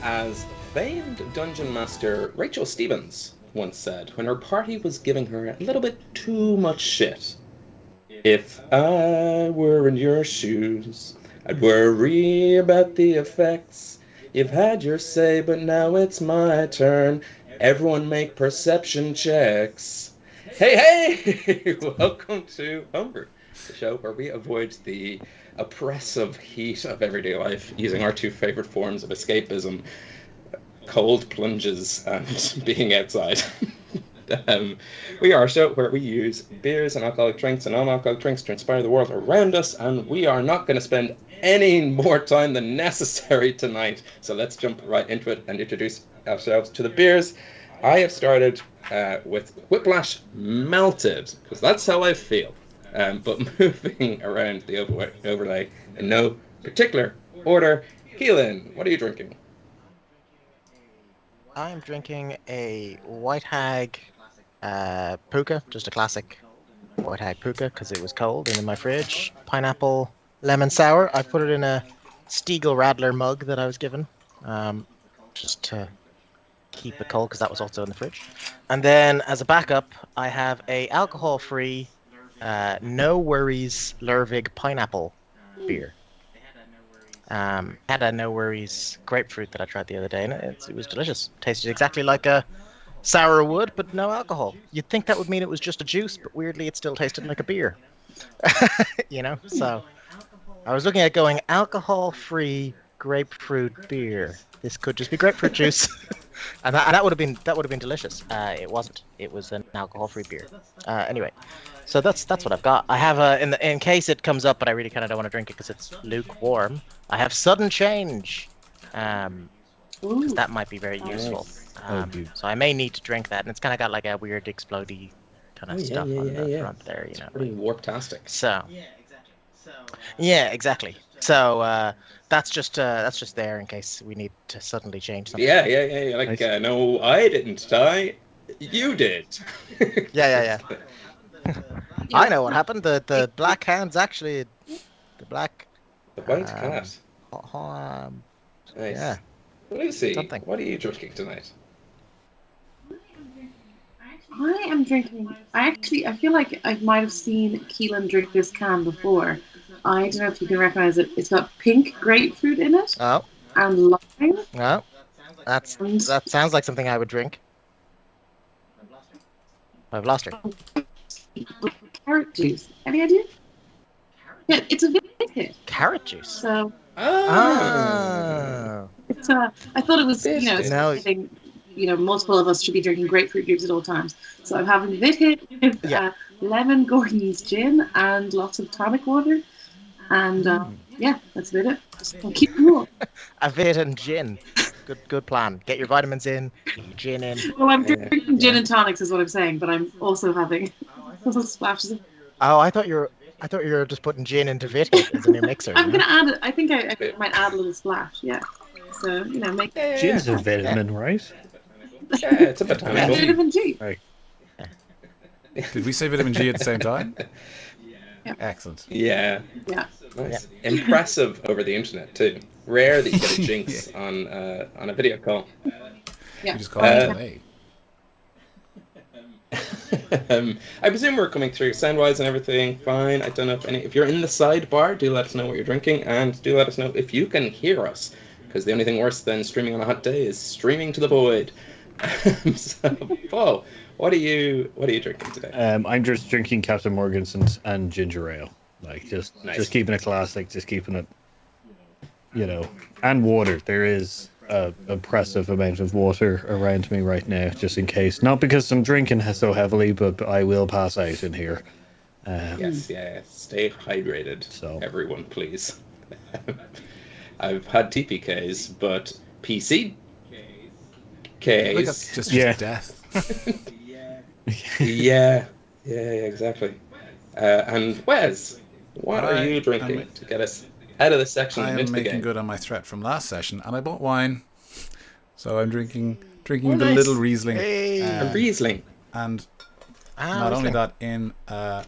As famed dungeon master Rachel Stevens once said when her party was giving her a little bit too much shit, if I were in your shoes, I'd worry about the effects. You've had your say, but now it's my turn. Everyone make perception checks. Hey, hey! Welcome to Homebrew, the show where we avoid the oppressive heat of everyday life using our two favorite forms of escapism, cold plunges and being outside. We are a show where we use beers and alcoholic drinks and non-alcoholic drinks to inspire the world around us, and we are not going to spend any more time than necessary tonight. So let's jump right into it and introduce ourselves to the beers. I have started with Whiplash Melted, because that's how I feel. But moving around the overlay in no particular order. Keelan, what are you drinking? I'm drinking a White Hag Puka, just a classic White Hag Puka because it was cold and in my fridge. Pineapple lemon sour. I put it in a Stiegl Radler mug that I was given, just to keep it cold because that was also in the fridge. And then as a backup, I have a alcohol-free, no worries Lervig pineapple beer. Had a no worries grapefruit that I tried the other day, and it was delicious. Tasted exactly like a sour would, but no alcohol. You'd think that would mean it was just a juice, but weirdly it still tasted like a beer. So I was looking at going alcohol-free grapefruit beer. This could just be grapefruit juice, and that would have been delicious. It wasn't. It was an alcohol-free beer. Anyway, so that's what I've got. I have in case it comes up, but I really kind of don't want to drink it because it's lukewarm. I have Sudden Change, because that might be very useful. So I may need to drink that, and it's kind of got like a weird explodey kind of stuff on the front there, It's pretty warptastic. So yeah, exactly. So that's just there in case we need to suddenly change something. Yeah. Like no, I didn't die. You did. Yeah. I know what happened. The Black Hound's actually the black. The white cat. Nice. Yeah. Lucy, what are you drinking tonight? I am drinking. I feel like I might have seen Keelan drink this can before. I don't know if you can recognize it. It's got pink grapefruit in it. Oh. And lime. Oh. That sounds like something I would drink. I've lost her. Carrot juice. Any idea? Yeah, it's a vintage. Carrot juice. So. Oh. It's I thought it was multiple of us should be drinking grapefruit juice at all times. So I'm having Vit lemon Gordon's gin and lots of tonic water, and that's about it. Just keep it cool. A Vit and gin. Good plan. Get your vitamins in, get your gin in. Well, I'm drinking gin and tonics is what I'm saying, but I'm also having little splashes of. Oh, I thought you were just putting gin into Vit as a new mixer. I'm gonna add it. I think I might add a little splash. Yeah. So make. Gin's a vitamin, right? Yeah, it's a botanical. Vitamin G. Right. Did we say vitamin G at the same time? Yeah. Excellent. Yeah. Nice. Yeah. Impressive over the internet too. Rare that you get a jinx on a video call. Yeah. You just call it delay. I presume we're coming through sound-wise and everything fine. I don't know if you're in the sidebar, do let us know what you're drinking, and do let us know if you can hear us, because the only thing worse than streaming on a hot day is streaming to the void. So, Paul, what are you drinking today? I'm just drinking Captain Morgan's and ginger ale, just keeping it classic, just keeping it, and water. There is a oppressive amount of water around me right now, just in case. Not because I'm drinking so heavily, but I will pass out in here. Yes, stay hydrated, so everyone, please. I've had TPKs, but PCKs. Like that's just death. yeah, exactly. And Wes, what are you drinking to get us out of this section? I am making good on my threat from last session, and I bought wine, so I'm drinking the little Riesling. A Riesling, and not only that, in a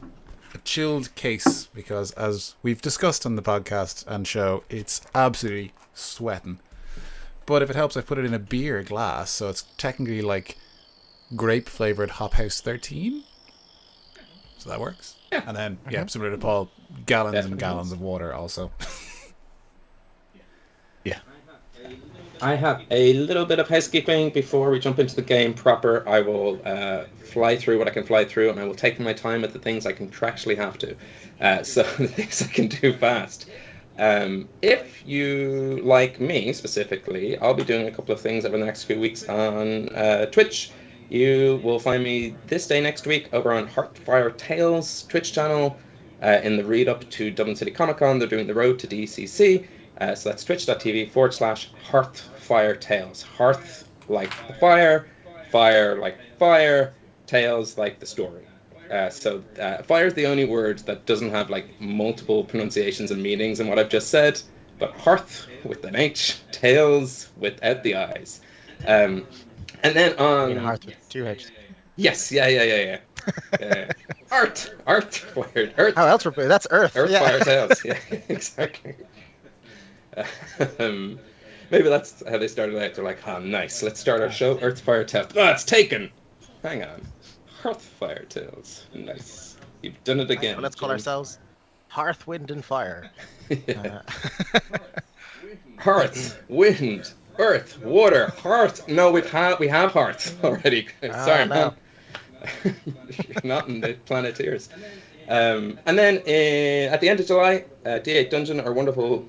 chilled case, because as we've discussed on the podcast and show, it's absolutely sweating. But if it helps, I put it in a beer glass, so it's technically like grape flavored Hop House 13. So that works. Yeah. And then, similar to Paul, gallons Definitely. and gallons of water also. Yeah. I have a little bit of housekeeping before we jump into the game proper. I will fly through what I can fly through, and I will take my time with the things I contractually have to. So the things I can do fast. If you like me specifically, I'll be doing a couple of things over the next few weeks on Twitch. You will find me this day next week over on Heartfire Tales Twitch channel in the lead up to Dublin City Comic Con. They're doing the road to DCC. So that's twitch.tv/Heartfire Tales. Hearth like the fire like fire, tales like the story. So fire is the only word that doesn't have like multiple pronunciations and meanings in what I've just said. But hearth with an H, tales without the I's. And then on... hearth with 2 H's. Yes, yeah. Art, wired, earth. How else would we? That's Earth. Earth, fire, tales. Yeah, exactly. Maybe that's how they started out. They're like, nice. Let's start our show. Earth, fire, tales. It's taken. Hang on. Hearth, fire, tales. Nice. You've done it again. Well, let's call ourselves Hearth, Wind, and Fire. Hearth, wind, earth, water, hearth. No, we have hearth already. Sorry, no. You're not in the Planeteers. And then at the end of July, D8 Dungeon, our wonderful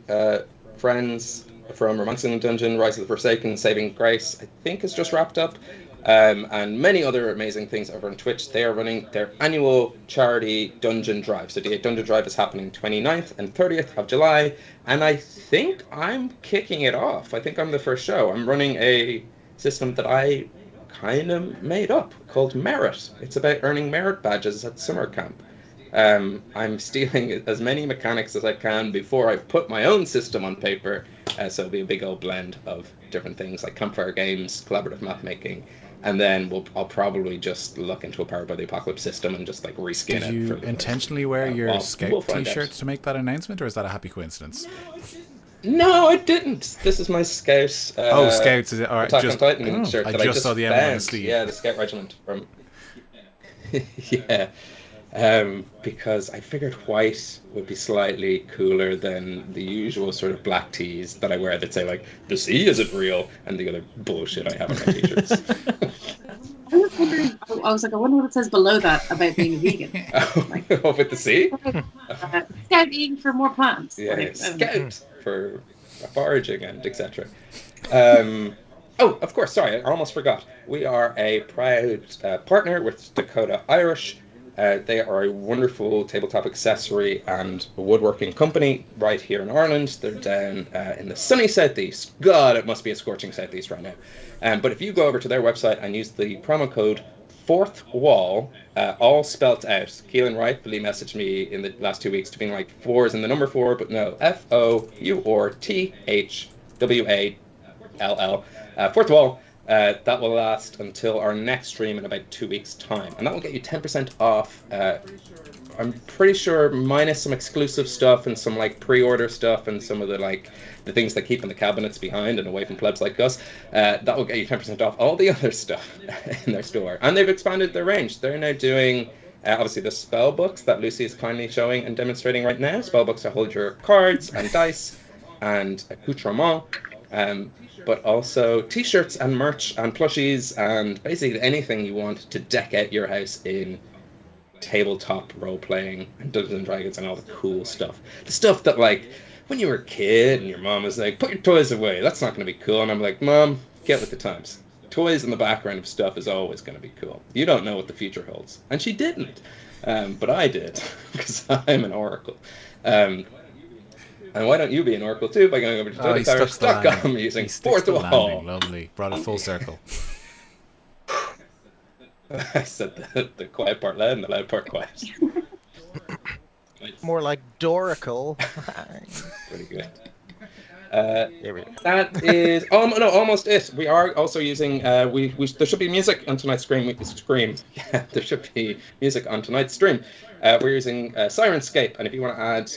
friends from Romancing the Dungeon, Rise of the Forsaken, Saving Grace, I think is just wrapped up. And many other amazing things over on Twitch. They are running their annual charity dungeon drive. So D8 Dungeon Drive is happening 29th and 30th of July. And I think I'm kicking it off. I think I'm the first show. I'm running a system that I kind of made up called Merit. It's about earning merit badges at summer camp. I'm stealing as many mechanics as I can before I've put my own system on paper. So it'll be a big old blend of different things like campfire games, collaborative map making, and then I'll probably just look into a Powered by the Apocalypse system and just like reskin it. Did you intentionally wear your Scout we'll t-shirt to make that announcement, or is that a happy coincidence? No, I didn't. This is my Scout. Scouts, is it? All right, Attack on Titan shirt I that just saw the M on the sleeve. Yeah, the Scout Regiment from. Yeah. Because I figured white would be slightly cooler than the usual sort of black tees that I wear that say like the sea isn't real and the other bullshit I have on my t-shirts. I was wondering. I was like, I wonder what it says below that about being a vegan. Oh, with the sea? Scout eating for more plants. Yeah, Scout for foraging and etc. Oh, of course. Sorry, I almost forgot. We are a proud partner with Dakota Irish. They are a wonderful tabletop accessory and woodworking company right here in Ireland. They're down in the sunny southeast. God, it must be a scorching southeast right now. But if you go over to their website and use the promo code FOURTH-WALL, all spelt out. Keelan rightfully messaged me in the last 2 weeks to being like 4 is in the number 4, but no, FOURTHWALL. Fourth Wall. That will last until our next stream in about 2 weeks' time. And that will get you 10% off. I'm pretty sure minus some exclusive stuff and some like pre-order stuff and some of the things they keep in the cabinets behind and away from plebs like us. That will get you 10% off all the other stuff in their store. And they've expanded their range. They're now doing obviously the spell books that Lucy is kindly showing and demonstrating right now. Spell books to hold your cards and dice and accoutrement. But also t-shirts and merch and plushies and basically anything you want to deck out your house in tabletop role-playing and Dungeons & Dragons and all the cool stuff. The stuff that, like, when you were a kid and your mom was like, put your toys away, that's not going to be cool. And I'm like, Mom, get with the times. Toys in the background of stuff is always going to be cool. You don't know what the future holds. And she didn't. But I did, because I'm an oracle. And why don't you be an oracle too by going over to TotalTowers.com using Fourth Wall. Lovely. Brought it full circle. I said the quiet part loud and the loud part quiet. More like Doracle. Pretty good. That is almost it. We are also using there should be music on tonight's stream. Yeah, there should be music on tonight's stream. We're using Syrinscape, and if you want to add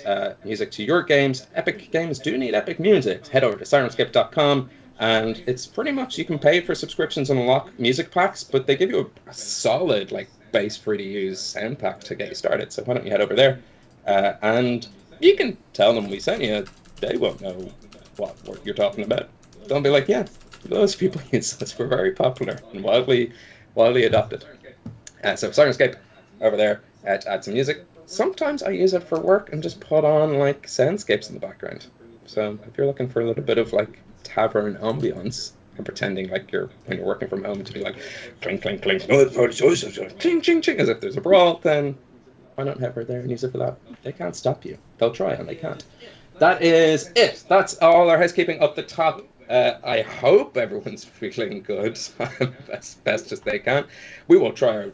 music to your games, epic games do need epic music. Head over to Syrinscape.com And it's pretty much, you can pay for subscriptions and unlock music packs, but they give you a solid, like, base free-to-use sound pack to get you started. So why don't you head over there? And you can tell them we sent you. They won't know what you're talking about. They'll be like, yeah, those people use us. We're very popular and widely adopted. So Syrinscape over there to add some music. Sometimes I use it for work and just put on like soundscapes in the background. So if you're looking for a little bit of like tavern ambience and pretending like when you're working from home to be like clink clink clink, ching ching ching as if there's a brawl, then why not head over there and use it for that? They can't stop you. They'll try and they can't. That is it. That's all our housekeeping up the top. I hope everyone's feeling good as best as they can. We will try our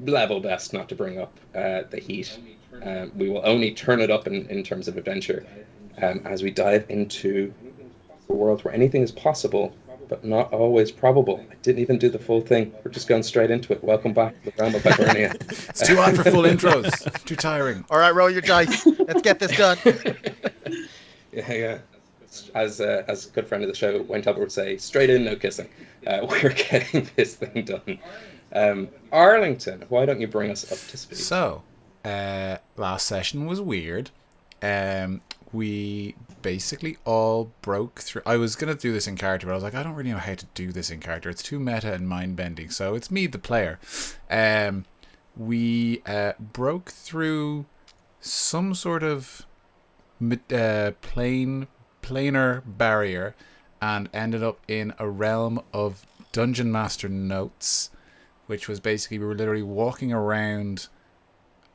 level best not to bring up the heat. We will only turn it up in terms of adventure as we dive into a world where anything is possible, but not always probable. I didn't even do the full thing. We're just going straight into it. Welcome back to the realm of Hibernia. It's too hard for full intros. Too tiring. All right, roll your dice. Let's get this done. Yeah. As a good friend of the show, Wayne Talbot would say, straight in, no kissing. We're getting this thing done. Arlington, why don't you bring us up to speed? So, last session was weird. We basically all broke through. I was going to do this in character, but I was like, I don't really know how to do this in character. It's too meta and mind-bending, so it's me, the player. We broke through some sort of planar barrier and ended up in a realm of Dungeon Master notes, which was basically we were literally walking around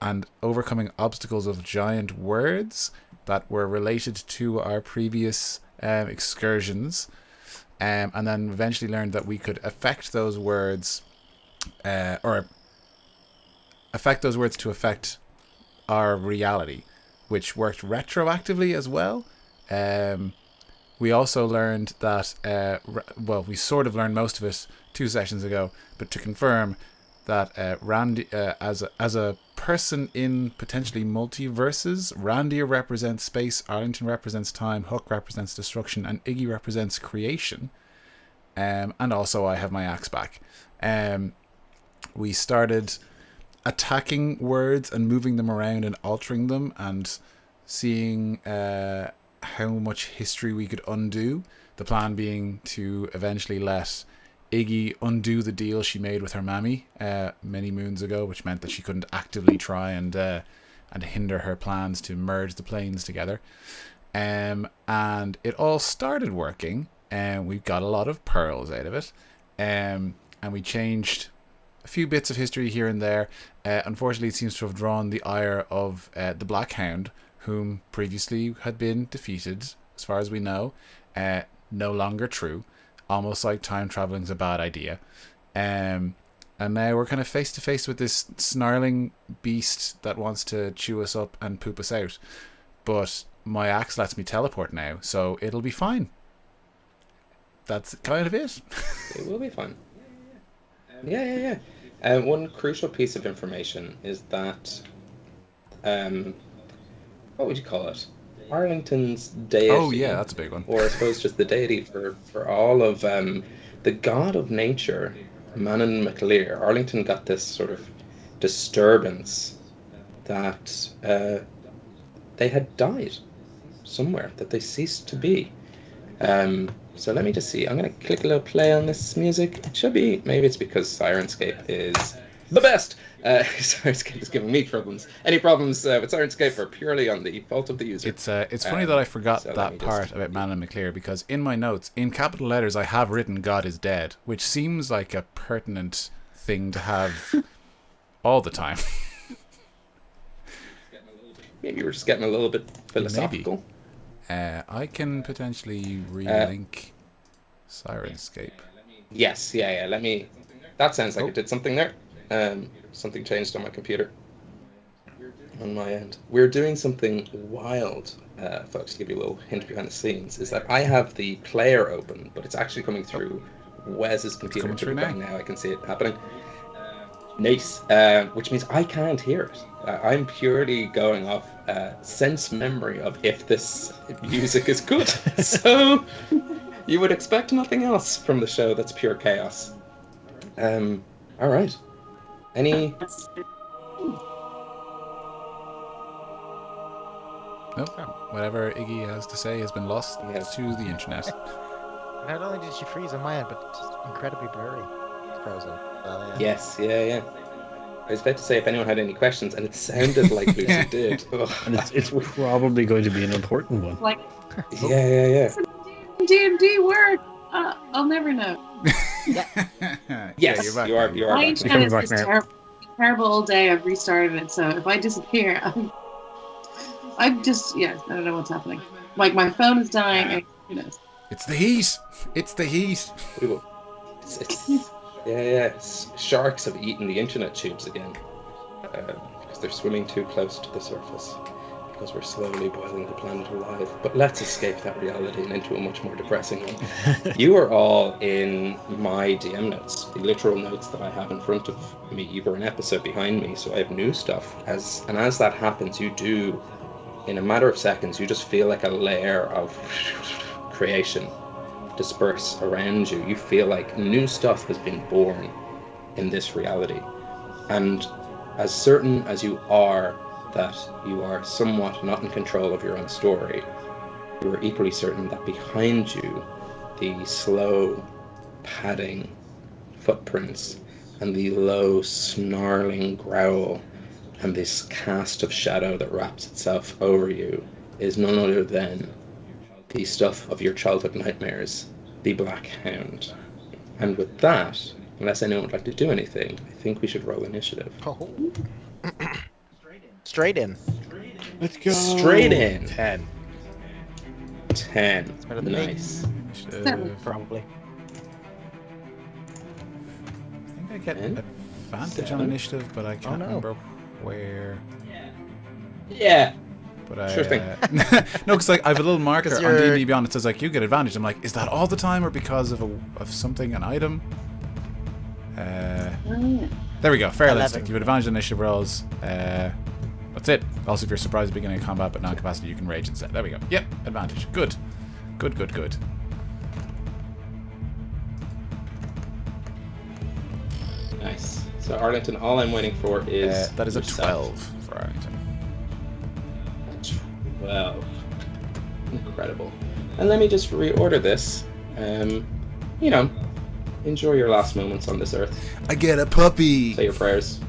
and overcoming obstacles of giant words that were related to our previous excursions, and then eventually learned that we could affect those words or affect those words to affect our reality, which worked retroactively as well. We also learned that, we sort of learned most of it 2 sessions ago, but to confirm that Randy, as a person in potentially multiverses, Randia represents space, Arlington represents time, Hook represents destruction, and Iggy represents creation. And also I have my axe back. We started attacking words and moving them around and altering them and seeing how much history we could undo. The plan being to eventually let Iggy undo the deal she made with her mammy many moons ago, which meant that she couldn't actively try and hinder her plans to merge the planes together. And it all started working, and we got a lot of pearls out of it. And we changed a few bits of history here and there. Unfortunately, it seems to have drawn the ire of the Black Hound, whom previously had been defeated, as far as we know. No longer true. Almost like time traveling's a bad idea. And now we're kind of face to face with this snarling beast that wants to chew us up and poop us out. But my axe lets me teleport now, so it'll be fine. That's kind of it. It will be fine. Yeah. One crucial piece of information is that, what would you call it? Arlington's deity. Oh yeah, that's a big one. Or I suppose just the deity for all of the god of nature, Manon MacLear. Arlington got this sort of disturbance that they had died somewhere, that they ceased to be. So let me just see. I'm going to click a little play on this music. It should be, maybe it's because Syrinscape is the best. Syrinscape is giving me problems. Any problems with Syrinscape are purely on the fault of the user. It's funny that I forgot that part about Manon MacLear, because in my notes, in capital letters, I have written God is dead, which seems like a pertinent thing to have all the time. Maybe we're just getting a little bit philosophical. Maybe. I can potentially relink Syrinscape. Yes, yeah. Let me. That sounds like it did something there. Something changed on my computer. On my end, we're doing something wild, folks. To give you a little hint behind the scenes, is that I have the player open, but it's actually coming through Wes's computer. Now I can see it happening. Nice. Which means I can't hear it. I'm purely going off sense memory of if this music is good. So You would expect nothing else from the show that's pure chaos. All right. Any... Nope. Whatever Iggy has to say has been lost to the internet. Not only did she freeze on my end, but just incredibly blurry. It's frozen. Yes, yeah. I was about to say if anyone had any questions, and it sounded like Lucy did. And it's probably going to be an important one. Like, yeah. D&D word. I'll never know. Yes, you're back. you are. My internet is terrible all day. I've restarted it, so if I disappear, I'm just I don't know what's happening. Like my phone is dying. And who knows? It's the heat. It's the heat. Sharks have eaten the internet tubes again because they're swimming too close to the surface. Because we're slowly boiling the planet alive. But let's escape that reality and into a much more depressing one. You are all in my DM notes, the literal notes that I have in front of me. You were an episode behind me, so I have new stuff. As that happens, you do, in a matter of seconds, you just feel like a layer of creation disperse around you. You feel like new stuff has been born in this reality. And as certain as you are that you are somewhat not in control of your own story, you are equally certain that behind you, the slow padding footprints and the low snarling growl and this cast of shadow that wraps itself over you is none other than the stuff of your childhood nightmares, the Black Hound. And with that, unless anyone would like to do anything, I think we should roll initiative. Straight in. Let's go. Straight in. 10. Nice. Probably. I think I get advantage on initiative, but I can't remember where. Yeah. But sure thing. No, because like I have a little marker on D&D Beyond that says like you get advantage. I'm like, is that all the time or because of something, an item? There we go. Fair listing. You have advantage on initiative rolls. That's it. Also, if you're surprised at the beginning of combat but non-capacity, you can rage instead. There we go. Yep, advantage. Good. Nice. So Arlington, all I'm waiting for is that is a yourself. 12 for Arlington. 12. Incredible. And let me just reorder this. Enjoy your last moments on this earth. I get a puppy. Say your prayers.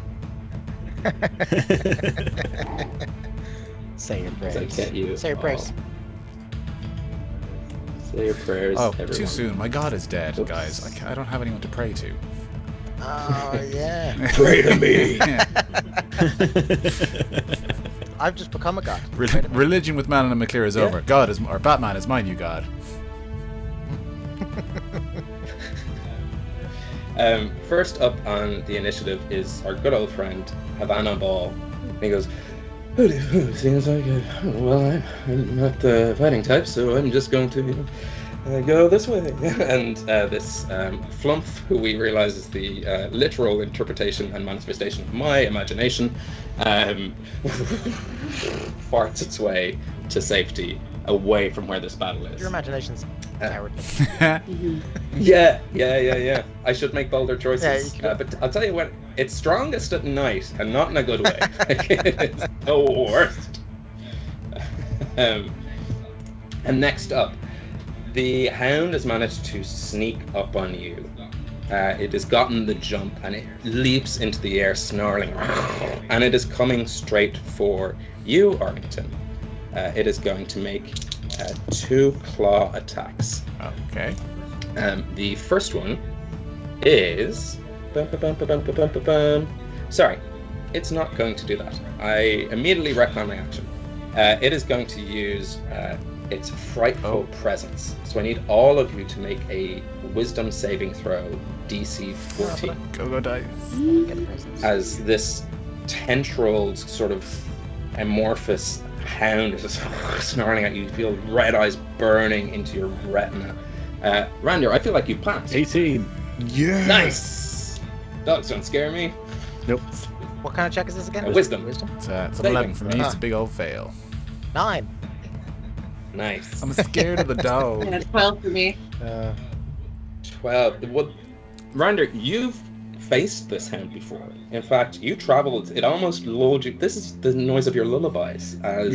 Say your prayers. I get you. Say your prayers. Say your prayers. Oh, everyone. too soon. My god is dead, Oops. guys. I don't have anyone to pray to. Oh, yeah. Pray to me. I've just become a god. Religion with Man and McClear is over. Batman is my new god. First up on the initiative is our good old friend Havana Ball. And he goes, seems like I'm not the fighting type, so I'm just going to go this way. And this Flumph, who we realize is the literal interpretation and manifestation of my imagination, farts its way to safety away from where this battle is. Your imagination's cowardly. Yeah. I should make bolder choices. Yeah, but I'll tell you what, it's strongest at night, and not in a good way. It's the worst. And next up, the Hound has managed to sneak up on you. It has gotten the jump, and it leaps into the air, snarling, and it is coming straight for you, Arlington. It is going to make 2 claw attacks. Okay. The first one is... Sorry, it's not going to do that. I immediately retcon my action. It is going to use its frightful presence. So I need all of you to make a wisdom saving throw, DC 14. Go dice. As this tendrilled sort of amorphous hound is just snarling at you. You feel red eyes burning into your retina. Randy, I feel like you passed. 18. Yeah. Nice. Dogs don't scare me. Nope. What kind of check is this again? Wisdom. It's an 11 for me. It's a big old fail. 9. Nice. I'm scared of the dog. Yeah, 12 for me. 12. Well, Rander, you've faced this hound before. In fact, you travelled. It almost lulled you. This is the noise of your lullabies. As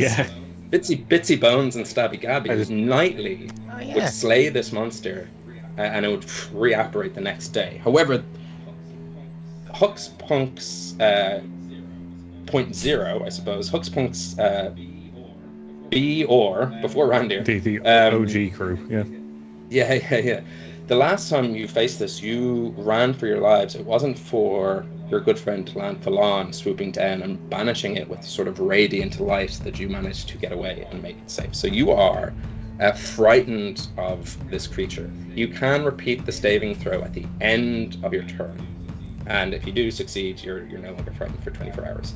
Bitsy Bones and Stabby Gabby nightly would slay this monster, and it would reapparate the next day. However, Hooks Punk's point zero, I suppose. Hooks Punk's B or before Randir. The OG crew, yeah. Yeah. The last time you faced this, you ran for your lives. It wasn't for your good friend Lan Falon swooping down and banishing it with sort of radiant light that you managed to get away and make it safe. So you are frightened of this creature. You can repeat the staving throw at the end of your turn. And if you do succeed, you're no longer frightened for 24 hours.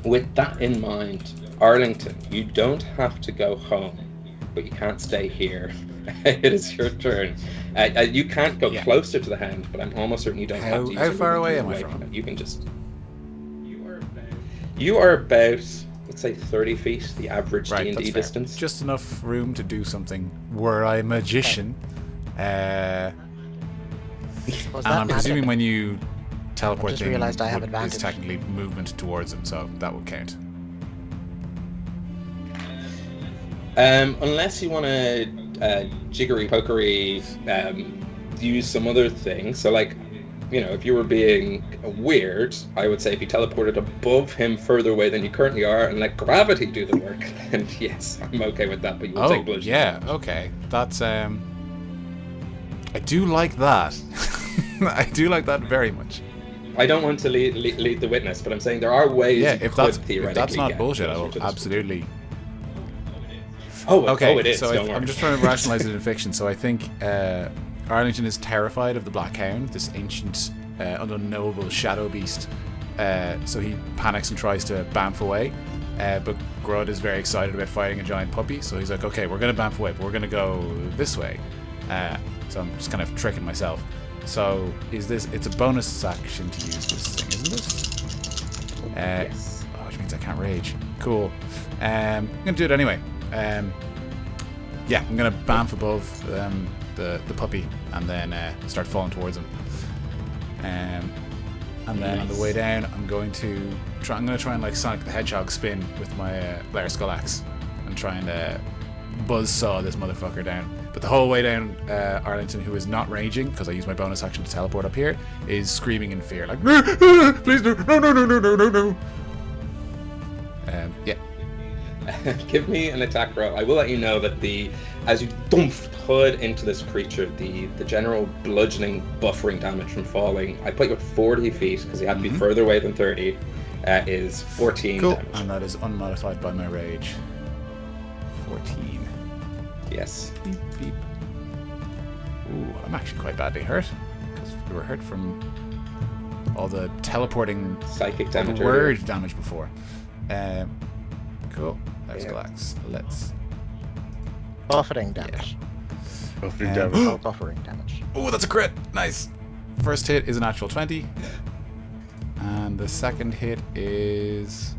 With that in mind, Arlington, you don't have to go home, but you can't stay here. It is your turn. You can't go closer to the hound, but I'm almost certain you don't have to use How far away am I from it? You can just... You are about, let's say, 30 feet, the average D&D distance. Just enough room to do something. Were I a magician... and I'm presuming when you teleport things, it's technically movement towards them, so that would count. Unless you want to jiggery pokery use some other thing. So, like, you know, if you were being weird, I would say if you teleported above him further away than you currently are and let gravity do the work, then yes, I'm okay with that. But you will take bludgeoning. Yeah, okay. That's I do like that. I do like that very much. I don't want to lead the witness, but I'm saying there are ways. Yeah, if that's not bullshit, I will absolutely. Okay. It is. So I'm just trying to rationalize it in fiction. So I think Arlington is terrified of the Black Hound, this ancient, unknowable shadow beast. So he panics and tries to bamf away. But Grud is very excited about fighting a giant puppy. So he's like, okay, we're going to bamf away, but we're going to go this way. So I'm just kind of tricking myself. So it's a bonus action to use this thing, isn't it? Yes. Which means I can't rage. Cool. I'm going to do it anyway. I'm going to bamf above the puppy and then start falling towards him. And then on the way down, I'm going to try and like Sonic the Hedgehog spin with my Blair Skull Axe and try and buzzsaw this motherfucker down. But the whole way down, Arlington, who is not raging because I use my bonus action to teleport up here, is screaming in fear, like, please no. Yeah. Give me an attack roll. I will let you know that as you dump hood into this creature, the general bludgeoning, buffering damage from falling, I put you at 40 feet because you had to be further away than 30, is 14 cool. damage. And that is unmodified by my rage. 14. Yes. Beep, beep. Ooh, I'm actually quite badly hurt because we were hurt from all the teleporting psychic damage, word damage before. Cool. Let's relax. Let's. Buffering damage. Buffering damage. Oh, that's a crit. Nice. First hit is an actual 20, and the second hit is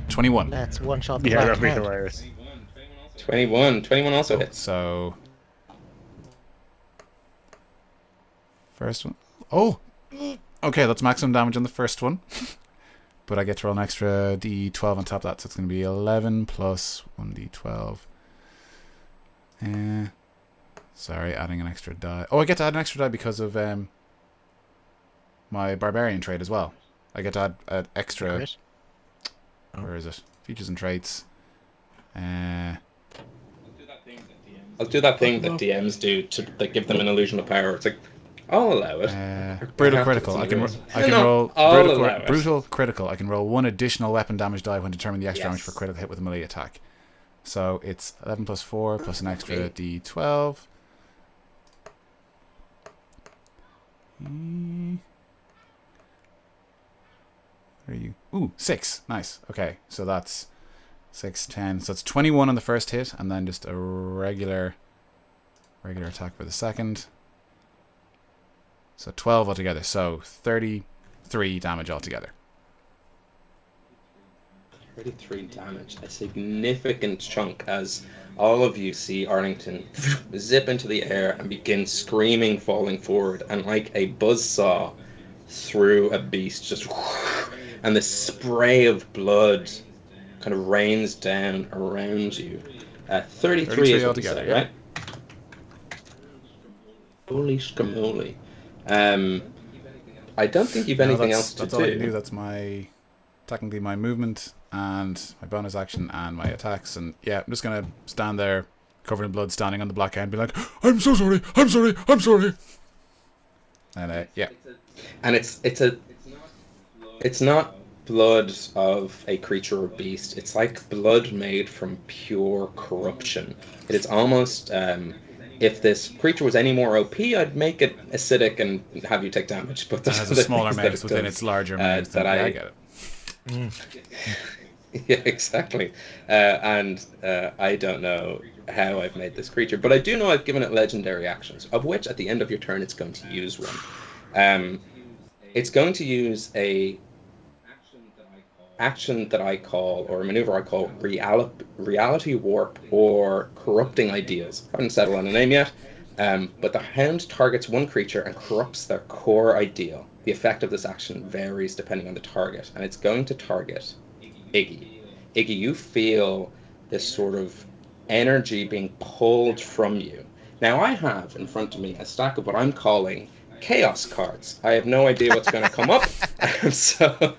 21. That's one shot. Yeah, that'd be hilarious. 21 also hits. So first one. Oh, okay. That's maximum damage on the first one, but I get to roll an extra d12 on top of that, so it's going to be 11 plus 1d12. Sorry, adding an extra die. Oh, I get to add an extra die because of my barbarian trait as well. I get to add extra. Crit? Where is it? Features and traits. I'll do that thing that DMs do to give them an illusion of power. It's like, I'll allow it. Brutal critical. I can roll brutal critical. I can roll one additional weapon damage die when determining the extra damage for critical hit with a melee attack. So it's 11 plus 4 plus an extra d12. Where are you? Ooh, 6. Nice. Okay, so that's 6, 10. So it's 21 on the first hit, and then just a regular attack for the second. So 12 altogether. So 33 damage altogether. 33 damage, a significant chunk, as all of you see Arlington zip into the air and begin screaming, falling forward, and like a buzzsaw through a beast, just and the spray of blood kind of rains down around you. 33 is what you say, right? Holy scamoli. I don't think you've anything else to do. That's all I can do. That's technically my movement and my bonus action and my attacks. And yeah, I'm just gonna stand there, covered in blood, standing on the Black Hound, be like, "I'm so sorry, I'm sorry, I'm sorry." And yeah. And it's not blood of a creature or beast. It's like blood made from pure corruption. It is almost. If this creature was any more OP, I'd make it acidic and have you take damage. But it has a smaller mouth within its larger mouth. I get it. Yeah, exactly. And I don't know how I've made this creature, but I do know I've given it legendary actions, of which at the end of your turn it's going to use one. It's going to use a action that I call, or a maneuver I call, reality warp or corrupting ideals. I haven't settled on a name yet, but the hound targets one creature and corrupts their core ideal. The effect of this action varies depending on the target, and it's going to target Iggy. Iggy, you feel this sort of energy being pulled from you. Now I have in front of me a stack of what I'm calling chaos cards. I have no idea what's going to come up, so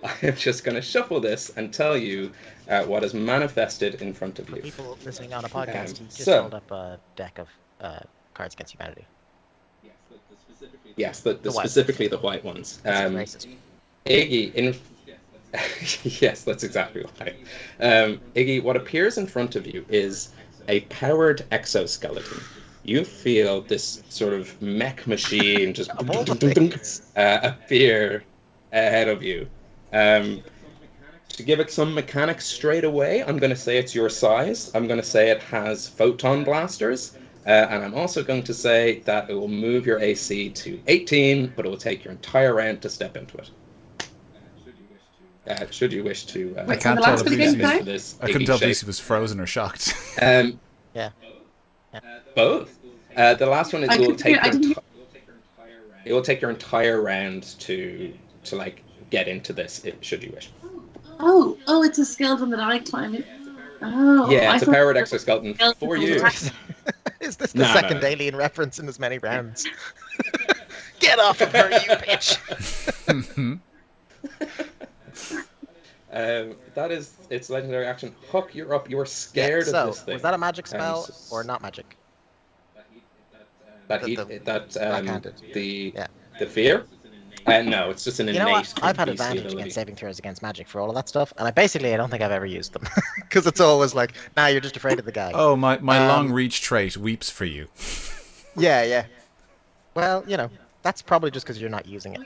I'm just going to shuffle this and tell you what is manifested in front of you. For people listening on a podcast, he just held up a deck of Cards Against Humanity. Yes, specifically the white ones. Iggy, yes, that's exactly right. Iggy, what appears in front of you is a powered exoskeleton. You feel this sort of mech machine just appear ahead of you. To give it some mechanics straight away, I'm going to say it's your size. I'm going to say it has photon blasters. And I'm also going to say that it will move your AC to 18, but it will take your entire round to step into it. Should you wish to... I can't tell if Lucy was frozen or shocked. Yeah. Both. The last one is it will take your entire round to like get into this, should you wish. Oh, it's a skeleton that I climb in. Oh, yeah, it's a powered exoskeleton for you. Is this the second alien reference in as many rounds? Get off of her, you bitch! That is its legendary action. Huck, you're up. You're scared of this thing. Was that a magic spell or not magic? The fear? No, it's just an innate. You know what? I've had advantage against saving throws against magic for all of that stuff, and I don't think I've ever used them because it's always like, nah, you're just afraid of the guy. Oh, my long reach trait weeps for you. Yeah. Well, that's probably just because you're not using it.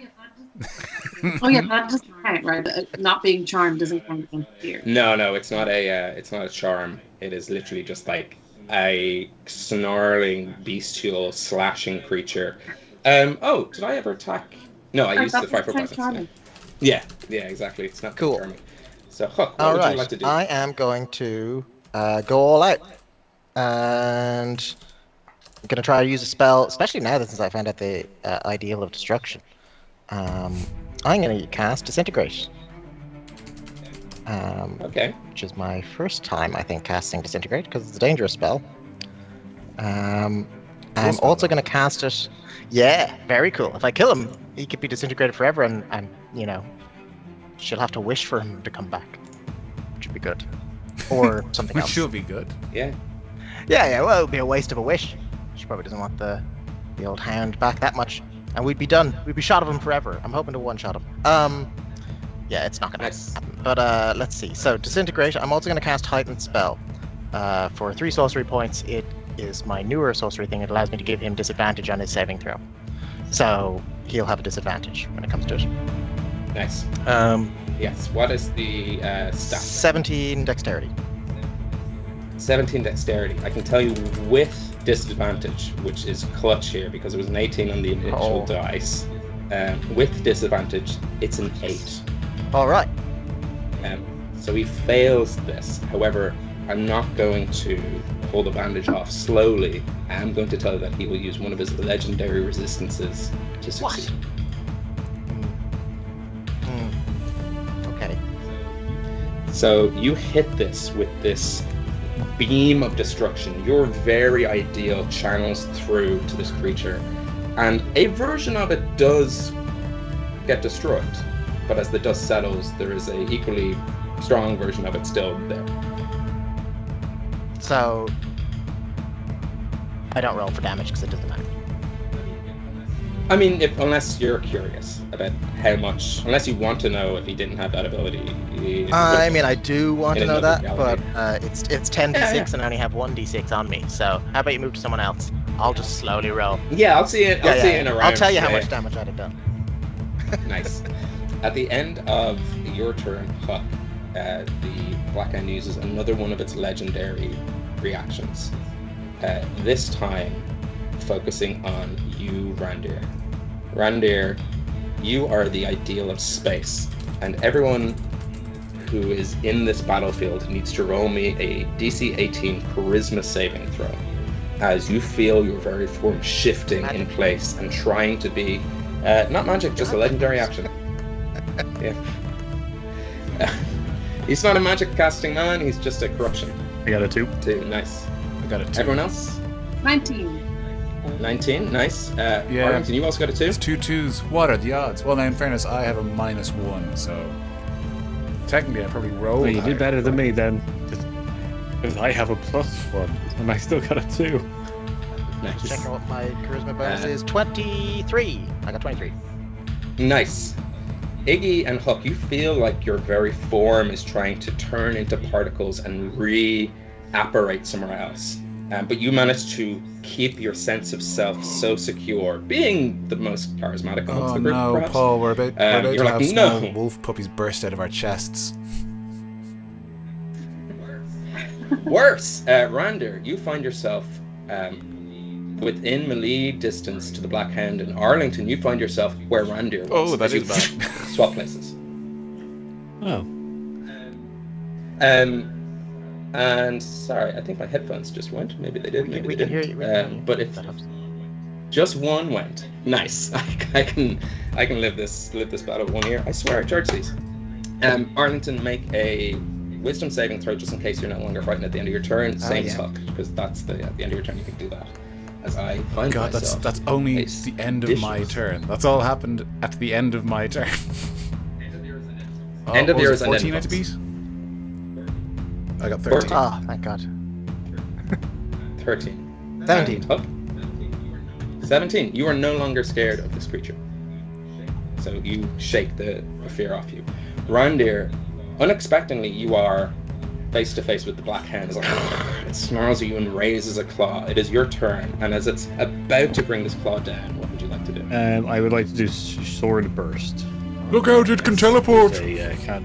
That doesn't count, right? Not being charmed doesn't count against fear. No, it's not a charm. It is literally just like a snarling, bestial, slashing creature. Did I ever attack? No, I used the 5 points. Yeah, exactly. It's not cool. Charming. So, Huck, what would you like to do? I am going to go all out, and I'm going to try to use a spell, especially now that since I found out the ideal of destruction. I'm going to cast Disintegrate. Okay. Which is my first time, I think, casting Disintegrate, because it's a dangerous spell. I'm also going to cast it... Yeah, very cool. If I kill him, he could be disintegrated forever, and she'll have to wish for him to come back. Which would be good. Or something else. Which will be good. Yeah. Yeah, well, it would be a waste of a wish. She probably doesn't want the old hound back that much. And we'd be done. We'd be shot of him forever. I'm hoping to one-shot him. Yeah, it's not going to happen. But let's see. So, Disintegrate. I'm also going to cast Heightened Spell. For 3 sorcery points, it is my newer sorcery thing. It allows me to give him disadvantage on his saving throw. So, he'll have a disadvantage when it comes to it. Nice. Yes, what is the stat? 17 Dexterity. 17 Dexterity. I can tell you with disadvantage, which is clutch here because it was an 18 on the initial dice. With disadvantage, it's an 8. All right. So he fails this. However, I'm not going to pull the bandage off slowly. I am going to tell you that he will use one of his legendary resistances to succeed. Okay. So you hit this with this beam of destruction. Your very ideal channels through to this creature, and a version of it does get destroyed. But as the dust settles, there is a equally strong version of it still there. So I don't roll for damage because it doesn't matter. I mean, unless you're curious about how much, unless you want to know if he didn't have that ability. I mean, I do want to know that, reality. but it's 10d6 and I only have 1d6 on me. So how about you move to someone else? I'll just slowly roll. Yeah, I'll see it. I'll see it in a round. I'll tell you how much damage I'd have done. Nice. At the end of your turn, Huck, the Black Hound uses another one of its legendary reactions. This time, focusing on you, Randir. Randir, you are the ideal of space, and everyone who is in this battlefield needs to roll me a DC 18 Charisma saving throw, as you feel your very form shifting in place and trying to be, not magic, just a legendary action. Yeah. He's not a magic casting man, he's just a corruption. I got a 2. 2, nice. I got a 2. Everyone else? 19. 19, nice. Yeah. Arlington, you also got a 2? It's 2 2s. What are the odds? Well, now, in fairness, I have a -1, so technically I probably rolled. Well, you higher. did better than me then. Because I have a +1, and I still got a 2. Nice. Check out what my charisma bonus is. 23. I got 23. Nice. Iggy and Huck, you feel like your very form is trying to turn into particles and re-apparate somewhere else. But you manage to keep your sense of self so secure, being the most charismatic amongst Oh the group, no, perhaps. Paul, we're about You're to like, have small no. wolf puppies burst out of our chests. Worse, Randir, you find yourself within melee distance to the Black Hound. In Arlington, you find yourself where Randir was. Oh, that as you is bad. Swap places. Oh. And sorry, I think my headphones just went. Maybe they did. Maybe We they can hear didn't. you. But if That helps. just one went, nice. I can live this battle with one ear. I swear, I charge these. Arlington, make a Wisdom saving throw just in case you're no longer fighting at the end of your turn. Same as Huck, because that's at the end of your turn you can do that. As I find God, myself. that's only the end of my turn. That's all happened at the end of my turn. End of yours and 14 end I had to beat? I got 13. 13. Oh, thank God. 13. 17. And Huck? 17. You are no longer scared of this creature. So you shake the fear off you. Randir, unexpectedly, you are face to face with the Black Hound. It's like, it snarls at you and raises a claw. It is your turn, and as it's about to bring this claw down, what would you like to do? I would like to do Sword Burst. Look out, it can teleport! It can.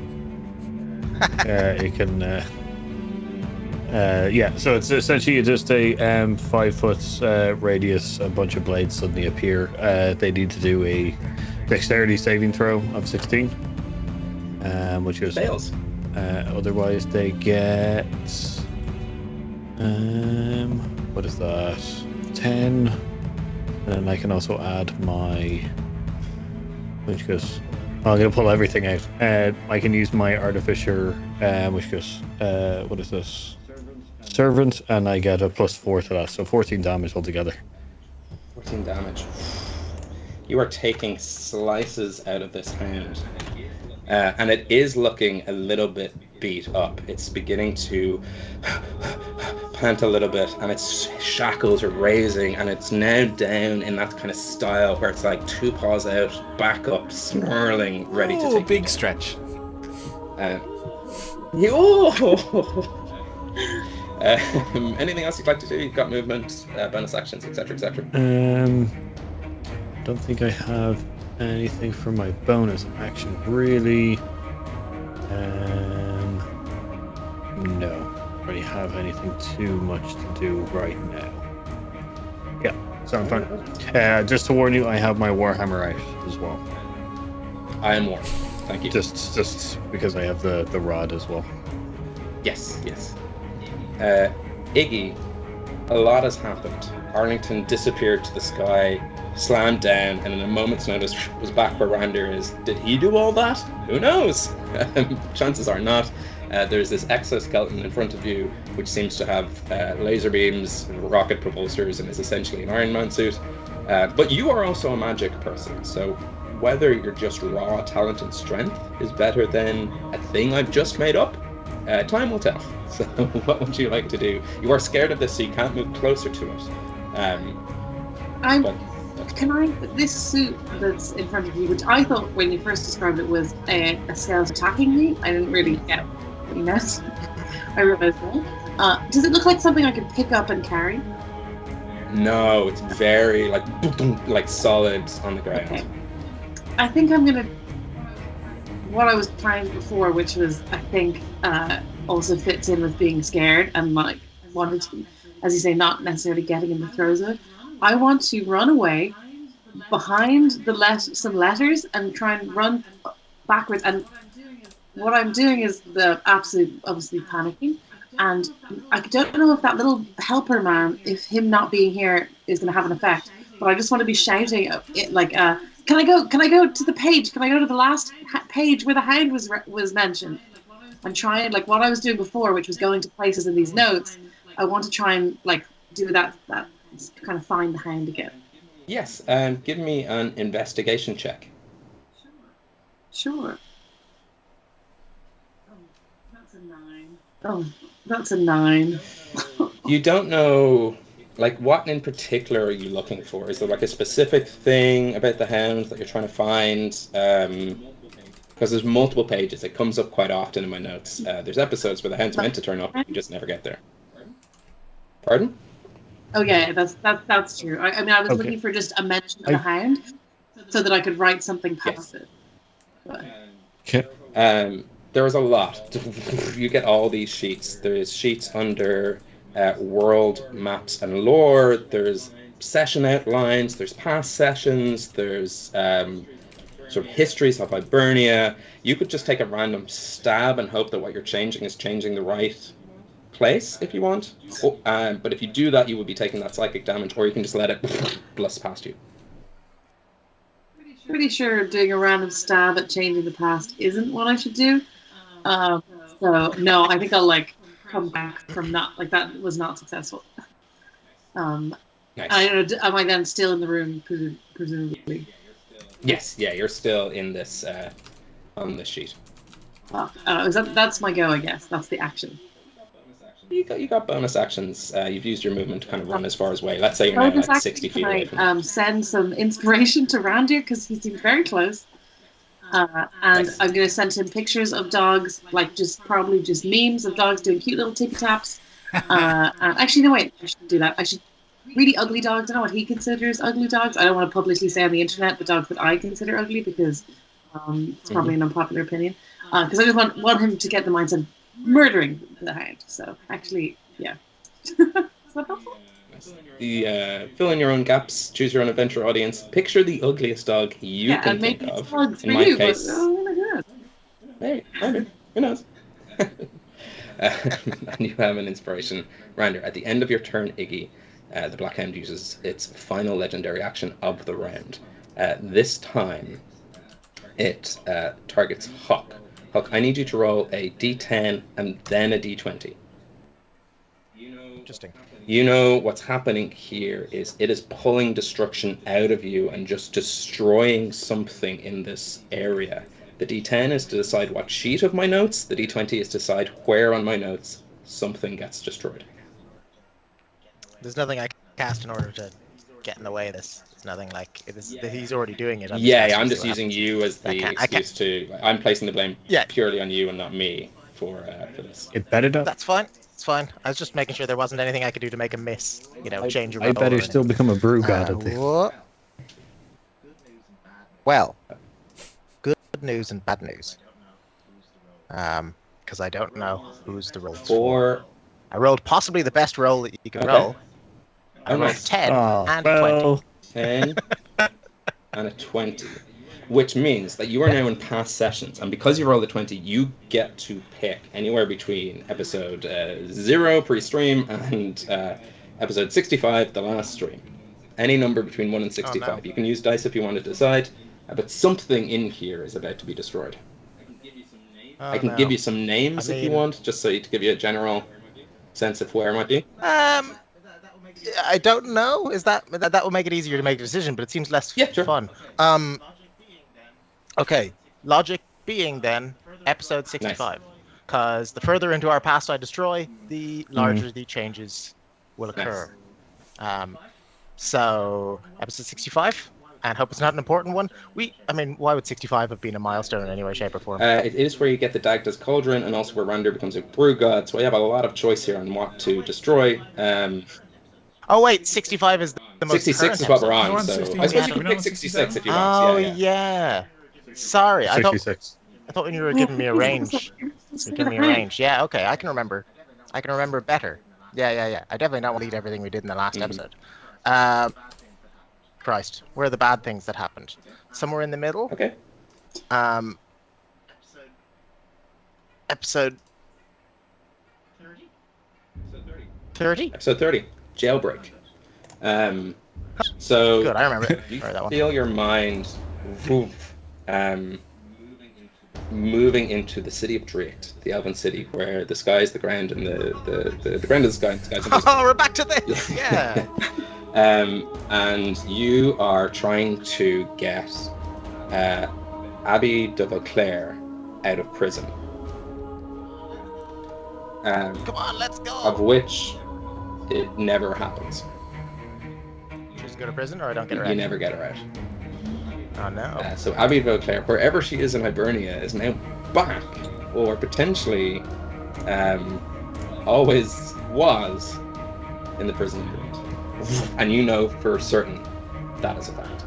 Yeah, so it's essentially just a 5 foot radius. A bunch of blades suddenly appear. They need to do a dexterity saving throw of 16, which is Fails. Otherwise, they get what is that? 10, and I can also add my, which goes. I'm gonna pull everything out. I can use my Artificer, which goes. What is this? Servant, and I get a +4 to that, so 14 damage altogether. 14 damage. You are taking slices out of this hound. And it is looking a little bit beat up. It's beginning to pant a little bit, and its shackles are raising, and it's now down in that kind of style where it's like 2 paws out, back up, snarling, ready to take big you. stretch. Anything else you'd like to do? You've got movement, bonus actions, etc., etc. Don't think I have anything for my bonus action, really. No, I already have anything too much to do right now. Yeah, so I'm fine. Just to warn you, I have my Warhammer out as well. I am warned. Thank you. Just because I have the rod as well. Yes. Iggy, a lot has happened. Arlington disappeared to the sky, slammed down, and in a moment's notice was back where Rander is. Did he do all that? Who knows? Chances are not. There's this exoskeleton in front of you, which seems to have laser beams, rocket propulsors, and is essentially an Iron Man suit. But you are also a magic person, so whether your just raw talent and strength is better than a thing I've just made up, time will tell. So what would you like to do? You are scared of this, so you can't move closer to it. This suit that's in front of you, which I thought when you first described it was a skeleton attacking me, I didn't really get what you meant. I realized that. Does it look like something I could pick up and carry? No, it's very like solid on the ground. Okay. I think I'm gonna. What I was trying before, which was I think also fits in with being scared and like wanted to, as you say, not necessarily getting in the throes of it. I want to run away behind some letters and try and run backwards. And what I'm doing is the absolute, obviously panicking. And I don't know if that little helper man, if him not being here is going to have an effect. But I just want to be shouting it like, can I go to the page? Can I go to the last page where the hound was mentioned? And try and like what I was doing before, which was going to places in these notes. I want to try and like do that kind of find the hound again. Yes, give me an investigation check. Sure. That's a 9. Oh, that's a 9. You don't know, like, what in particular are you looking for? Is there like a specific thing about the hound that you're trying to find? Because there's multiple pages. It comes up quite often in my notes. There's episodes where the hound's meant to turn up, you just never get there. Pardon? Oh yeah, that's true. I mean, I was looking for just a mention of the hound, so that I could write something past it. But... There was a lot. You get all these sheets. There's sheets under world maps and lore. There's session outlines. There's past sessions. There's sort of histories of Hibernia. You could just take a random stab and hope that what you're changing is changing the right place if you want. But if you do that, you would be taking that psychic damage, or you can just let it blast past you. Pretty sure doing a random stab at changing the past isn't what I should do. So no, I think I'll like come back from not like that was not successful. Nice. I don't know. Am I then still in the room? Presumably. Yes. Yeah, you're still in this on this sheet. That's my go, I guess. That's the action. You got bonus actions. You've used your movement to kind of run as far away. Let's say you're now like 60 feet away from him. Send some inspiration to Randir because he seems very close. And nice. I'm going to send him pictures of dogs, like probably just memes of dogs doing cute little tippy taps. And actually, no, wait, I shouldn't do that. I should really ugly dogs. I don't know what he considers ugly dogs. I don't want to publicly say on the internet the dogs that I consider ugly because it's probably an unpopular opinion. Because I just want him to get the mindset of murdering the hound. So actually, yeah. Is that helpful? Fill in your own gaps, choose your own adventure audience, picture the ugliest dog you can think of. In my case, oh my god. Hey, Rander, who knows? And you have an inspiration. Rander, at the end of your turn, Iggy, the Black Hound uses its final legendary action of the round. This time, it targets Huck. Huck, I need you to roll a d10 and then a d20. Interesting. You know what's happening here is it is pulling destruction out of you and just destroying something in this area. The d10 is to decide what sheet of my notes. The d20 is to decide where on my notes something gets destroyed. There's nothing I can cast in order to get in the way of this. It's nothing like he's already doing it. I'm just using you as the excuse to. I'm placing the blame purely on you and not me for this. It better not. That's fine. It's fine. I was just making sure there wasn't anything I could do to make him miss. Change your. I better still become a brew god at this. Well, good news and bad news. Because I don't know who's the roll for. I rolled possibly the best roll that you can roll. I rolled 10 and 20. 10 and a 20. which means that you are now in past sessions, and because you rolled a 20, you get to pick anywhere between episode 0 pre-stream and episode 65, the last stream. Any number between 1 and 65. Oh, no. You can use dice if you want to decide, but something in here is about to be destroyed. I can give you some names if you want, just so to give you a general sense of where it might be. I don't know. Is that will make it easier to make a decision, but it seems less fun. Okay, logic being then episode 65, because the further into our past I destroy, the larger the changes will occur. So episode 65, and hope it's not an important one. Why would 65 have been a milestone in any way, shape, or form? It is where you get the Dagda's Cauldron, and also where Rander becomes a brew god. So we have a lot of choice here on what to destroy. Oh wait, 65 is the most 66 is what we're on, so I suppose you can pick 66 if you want. Oh yeah. Sorry, 66. I thought when you were giving me a range. You're giving me a range. Yeah, okay, I can remember. I can remember better. Yeah. I definitely don't want to eat everything we did in the last episode. Christ, where are the bad things that happened? Somewhere in the middle. Okay. Episode 30. Episode 30. Jailbreak. So good, I remember it. You that one. feel your mind moving into the city of Drake, the Elven city, where the sky is the ground and the ground is the sky and the sky is the Oh, we're back to this. Yeah. And you are trying to get Abby de Vauclair out of prison. Come on, let's go. Of which it never happens. You just go to prison, or I don't get her out? You never get her out. Oh no. So Abby de Vauclair, wherever she is in Hibernia, is now back, or potentially always was in the prison of England. And you know for certain that is a fact.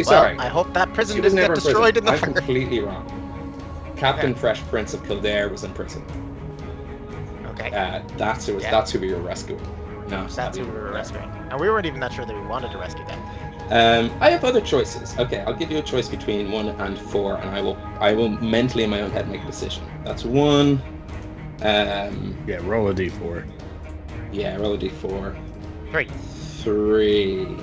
Sorry. I hope that prison She was didn't never get in destroyed prison. in the I'm completely wrong. Captain Fresh Prince of Kildare was in prison. Okay. That's who we were rescuing. No, that's who we were rescuing. And we weren't even that sure that we wanted to rescue them. I have other choices. Okay, I'll give you a choice between 1 and 4, and I will mentally in my own head make a decision. That's 1. Roll a d4. Yeah, roll a d4. 3. 3.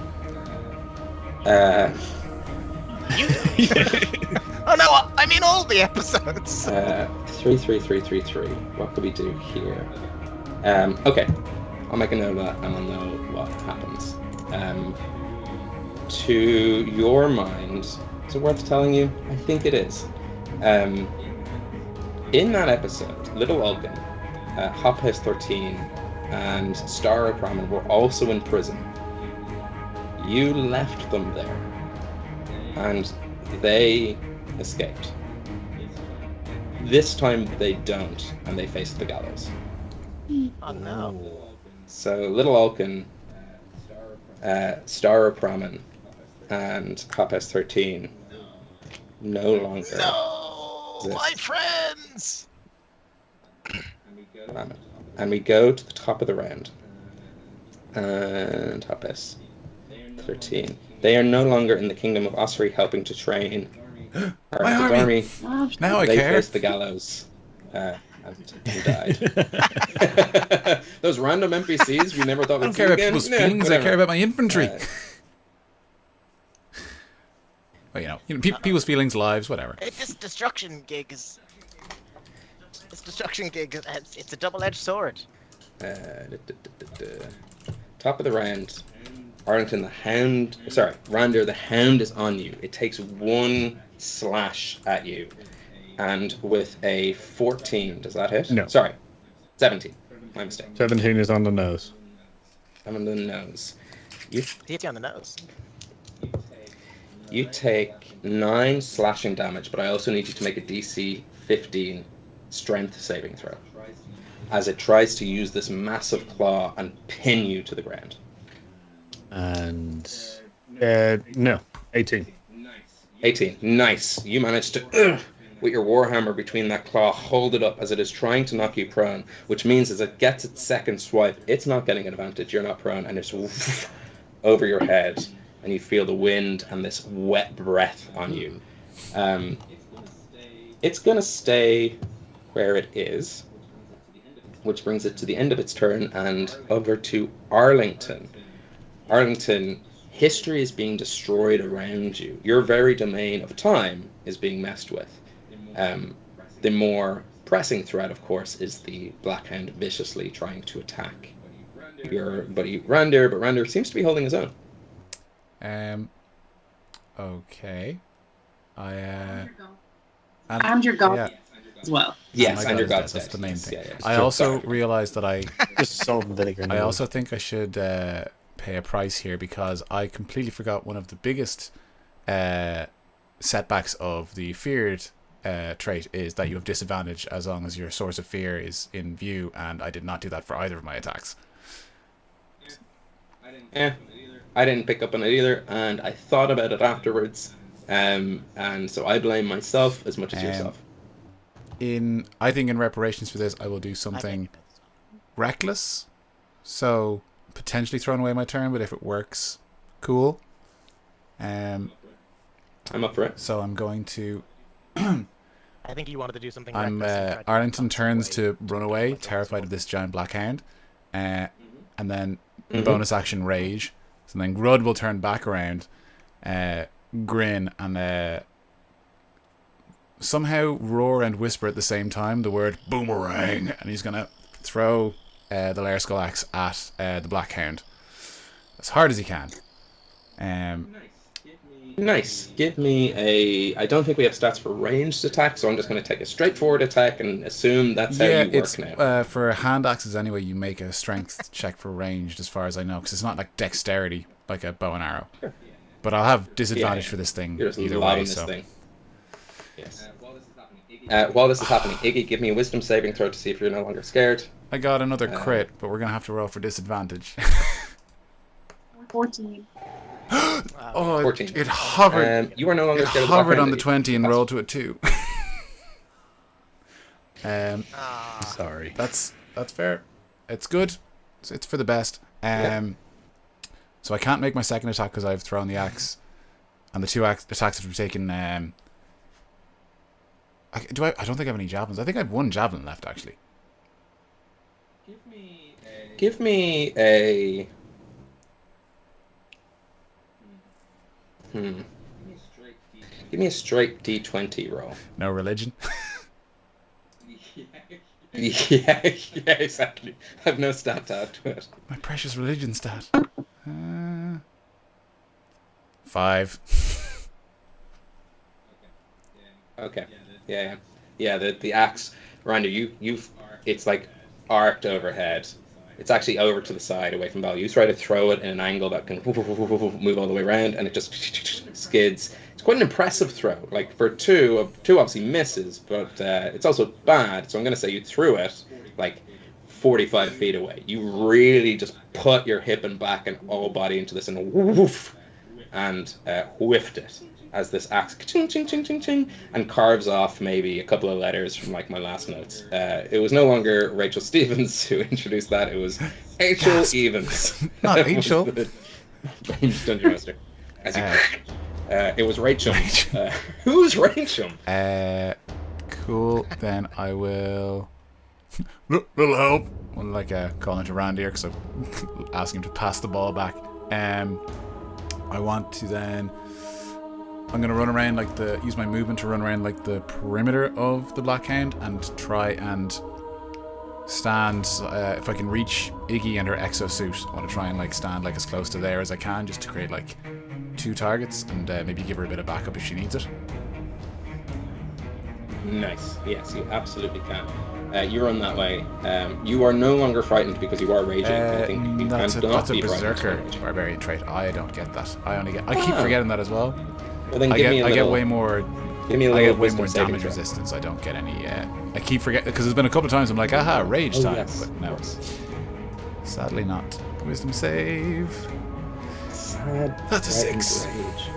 Oh no! I mean all the episodes. 3, 3, 3, 3, 3. What could we do here? Okay, I'll make a note of that, and I'll know what happens. To your mind, is it worth telling you? I think it is. In that episode, Little Ulgan, Hophouse 13, and Star O'Brien were also in prison. You left them there, and they escaped. This time they don't, and they face the gallows. Oh no. So Little Ulcan, Star O'Brien, and Hophouse 13 no longer exist. My friends! And we go to the top of the round. And Hophouse 13. They are no longer in the kingdom of Osri, helping to train our army. Now I they care. faced the gallows and died. Those random NPCs we never thought I we'd don't see care about again. people's No, feelings. I whatever. care about my infantry. Well, people's feelings, lives, whatever. This destruction gig is. It's a double-edged sword. Top of the round. Arlington, the Hound. Sorry, Rander, the Hound is on you. It takes 1 slash at you. And with a 14, does that hit? No. Sorry, 17. My mistake. 17 is on the nose. I'm on the nose. He hit you on the nose. You take 9 slashing damage, but I also need you to make a DC 15 strength saving throw. As it tries to use this massive claw and pin you to the ground. And no, 18. 18. Nice. You managed to, with your warhammer between that claw, hold it up as it is trying to knock you prone, which means as it gets its second swipe, it's not getting an advantage. You're not prone, and it's over your head. and you feel the wind and this wet breath on you. It's going to stay where it is, which brings it to the end of its turn and over to Arlington. Arlington, history is being destroyed around you. Your very domain of time is being messed with. The more pressing threat, of course, is the Black Hound viciously trying to attack your buddy Randir, but Randir seems to be holding his own. Okay. And your god as well. Yes, and your god's dead. That's the main thing. Yeah. I also realized that I just salt and vinegar. I also think I should pay a price here because I completely forgot one of the biggest setbacks of the feared trait is that you have disadvantage as long as your source of fear is in view, and I did not do that for either of my attacks. I didn't pick up on it either, and I thought about it afterwards, and so I blame myself as much as yourself. I think in reparations for this, I will do something reckless, so potentially throwing away my turn, but if it works, cool. I'm up for it. So I'm going to. I think you wanted to do something. Arlington turns to run away, terrified of this giant Black Hound, and then bonus action rage. So then Grud will turn back around, grin, and somehow roar and whisper at the same time the word boomerang, and he's gonna throw the Lair Skull Axe at the Black Hound as hard as he can. Nice. Give me a... I don't think we have stats for ranged attack, so I'm just going to take a straightforward attack and assume that's how you work now. For hand axes anyway, you make a strength check for ranged, as far as I know, because it's not like dexterity, like a bow and arrow. Sure. But I'll have disadvantage for this thing either way. So. Thing. Yes. While this is happening, Iggy, give me a wisdom saving throw to see if you're no longer scared. I got another crit, but we're going to have to roll for disadvantage. 14. Oh, 14. It hovered. You are no longer scared. It hovered on the 20 and rolled to a 2. Sorry. That's fair. It's good. It's for the best. So I can't make my second attack because I've thrown the axe, and the two attacks that we've taken. I don't think I have any javelins. I think I have one javelin left actually. Give me a. Give me a straight D20 roll. No religion. yeah, exactly. I have no stat to add to it. My precious religion stat. 5. Okay. Yeah. The axe, Randy, you've it's like arced overhead. It's actually over to the side, away from Val. You try to throw it in an angle that can move all the way around, and it just skids. It's quite an impressive throw. Like for two obviously misses, but it's also bad. So I'm going to say you threw it like 45 feet away. You really just put your hip and back and all body into this and whiffed it as this axe ching ching ching ching ching and carves off maybe a couple of letters from like my last notes. It was no longer Rachel Stevens who introduced that. It was Rachel Evans. Not Rachel. Dungeon Master. It was Rachel. Who's Rachel? Cool. Then I will. Little help. Well, like calling to Randir because I'm asking him to pass the ball back. I want to then. I'm gonna run around use my movement to run around like the perimeter of the Black Hound and try and stand. If I can reach Iggy and her exosuit, I want to try and like stand like as close to there as I can, just to create like 2 targets and maybe give her a bit of backup if she needs it. Nice. Yes, you absolutely can. You run that way. You are no longer frightened because you are raging. I think that's a berserker barbarian trait. I don't get that. I keep forgetting that as well. Well, then I get way more. Give me a little. I get way more damage resistance. I don't get any. I keep forgetting because there's been a couple of times I'm like, aha, rage time, yes, but no. Sadly not. Wisdom save. That's a 6. Rage.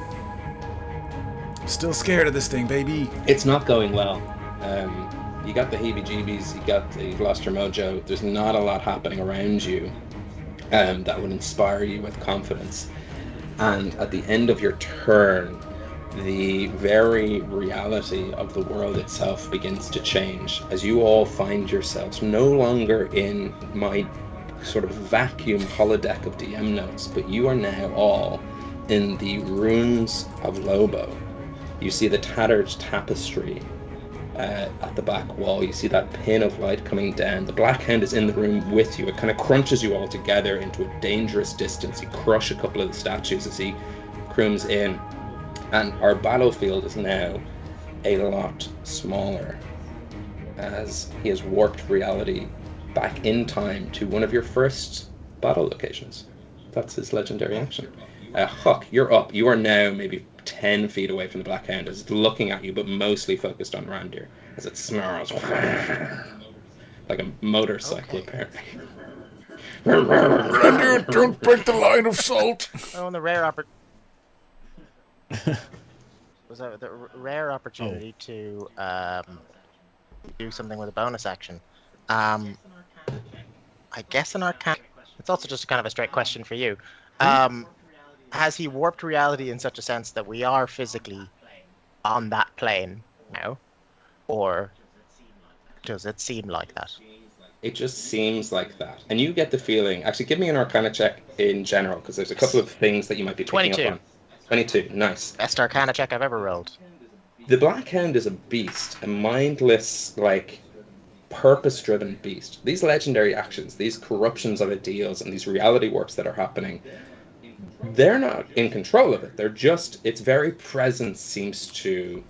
I'm still scared of this thing, baby. It's not going well. You got the heebie-jeebies. You've lost your mojo. There's not a lot happening around you that would inspire you with confidence. And at the end of your turn, the very reality of the world itself begins to change as you all find yourselves no longer in my sort of vacuum holodeck of DM notes, but you are now all in the ruins of Lobo. You see the tattered tapestry at the back wall. You see that pin of light coming down. The Black Hound is in the room with you. It kind of crunches you all together into a dangerous distance. You crush a couple of the statues as he crooms in. And our battlefield is now a lot smaller as he has warped reality back in time to one of your first battle locations. That's his legendary action. Huck, you're up. You are now maybe 10 feet away from the Black Hound. It's looking at you, but mostly focused on Randir as it snarls like a motorcycle, apparently. Randir, don't break the line of salt. Oh, and the rare was that the rare opportunity to do something with a bonus action. I guess an arcane. It's also just kind of a straight question for you. Has he warped reality in such a sense that we are physically on that plane now, or does it seem like that? It just seems like that, and you get the feeling. Actually, give me an Arcana check in general, because there's a couple of things that you might be picking 22. up on. 22, nice. Best Arcana check I've ever rolled. The Black Hound is a beast, a mindless, like, purpose-driven beast. These legendary actions, these corruptions of ideals, and these reality warps that are happening, they're not in control of it. They're just, its very presence seems to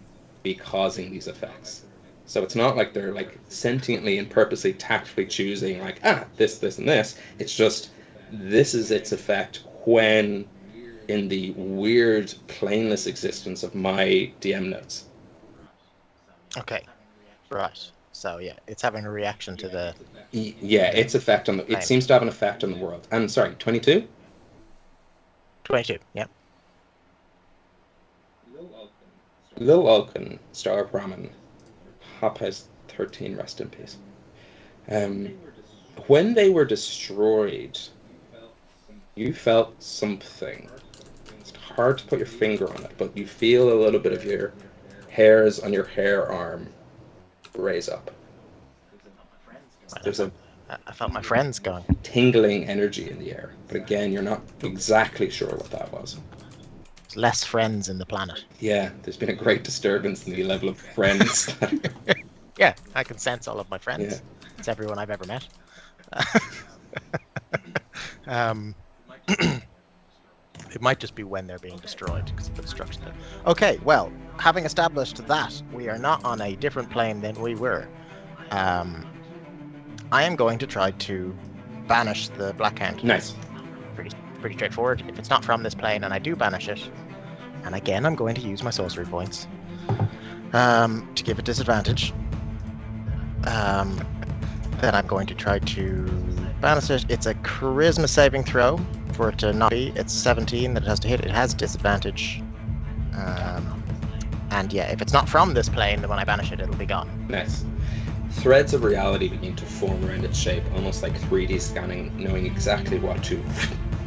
be causing these effects. So it's not like they're, like, sentiently and purposely, tactfully choosing, like, this, and this. It's just, this is its effect when in the weird, planeless existence of my DM notes. Okay, right. So yeah, it's having a reaction to the. Yeah, its effect on the. It seems to have an effect on the world. I'm sorry, 22. 22. Yep. Lil Alkin, Star of Brahman, Hop has 13. Rest in peace. When they were destroyed, you felt something. Hard to put your finger on it, but you feel a little bit of your hairs on your hair arm raise up. There's a I felt my friends going. Tingling energy in the air, but again, you're not exactly sure what that was. There's less friends in the planet. Yeah, there's been a great disturbance in the level of friends. Yeah, I can sense all of my friends. Yeah. It's everyone I've ever met. It might just be when they're being destroyed because of the destruction there. Okay, well, having established that we are not on a different plane than we were, I am going to try to banish the Black Hound. Nice. Pretty straightforward. If it's not from this plane and I do banish it, and again I'm going to use my sorcery points to give it disadvantage, then I'm going to try to banish it. It's a charisma saving throw. For it to not be, it's 17 that it has to hit. It has disadvantage. And yeah, if it's not from this plane, then when I banish it, it'll be gone. Nice. Threads of reality begin to form around its shape, almost like 3D scanning, knowing exactly what to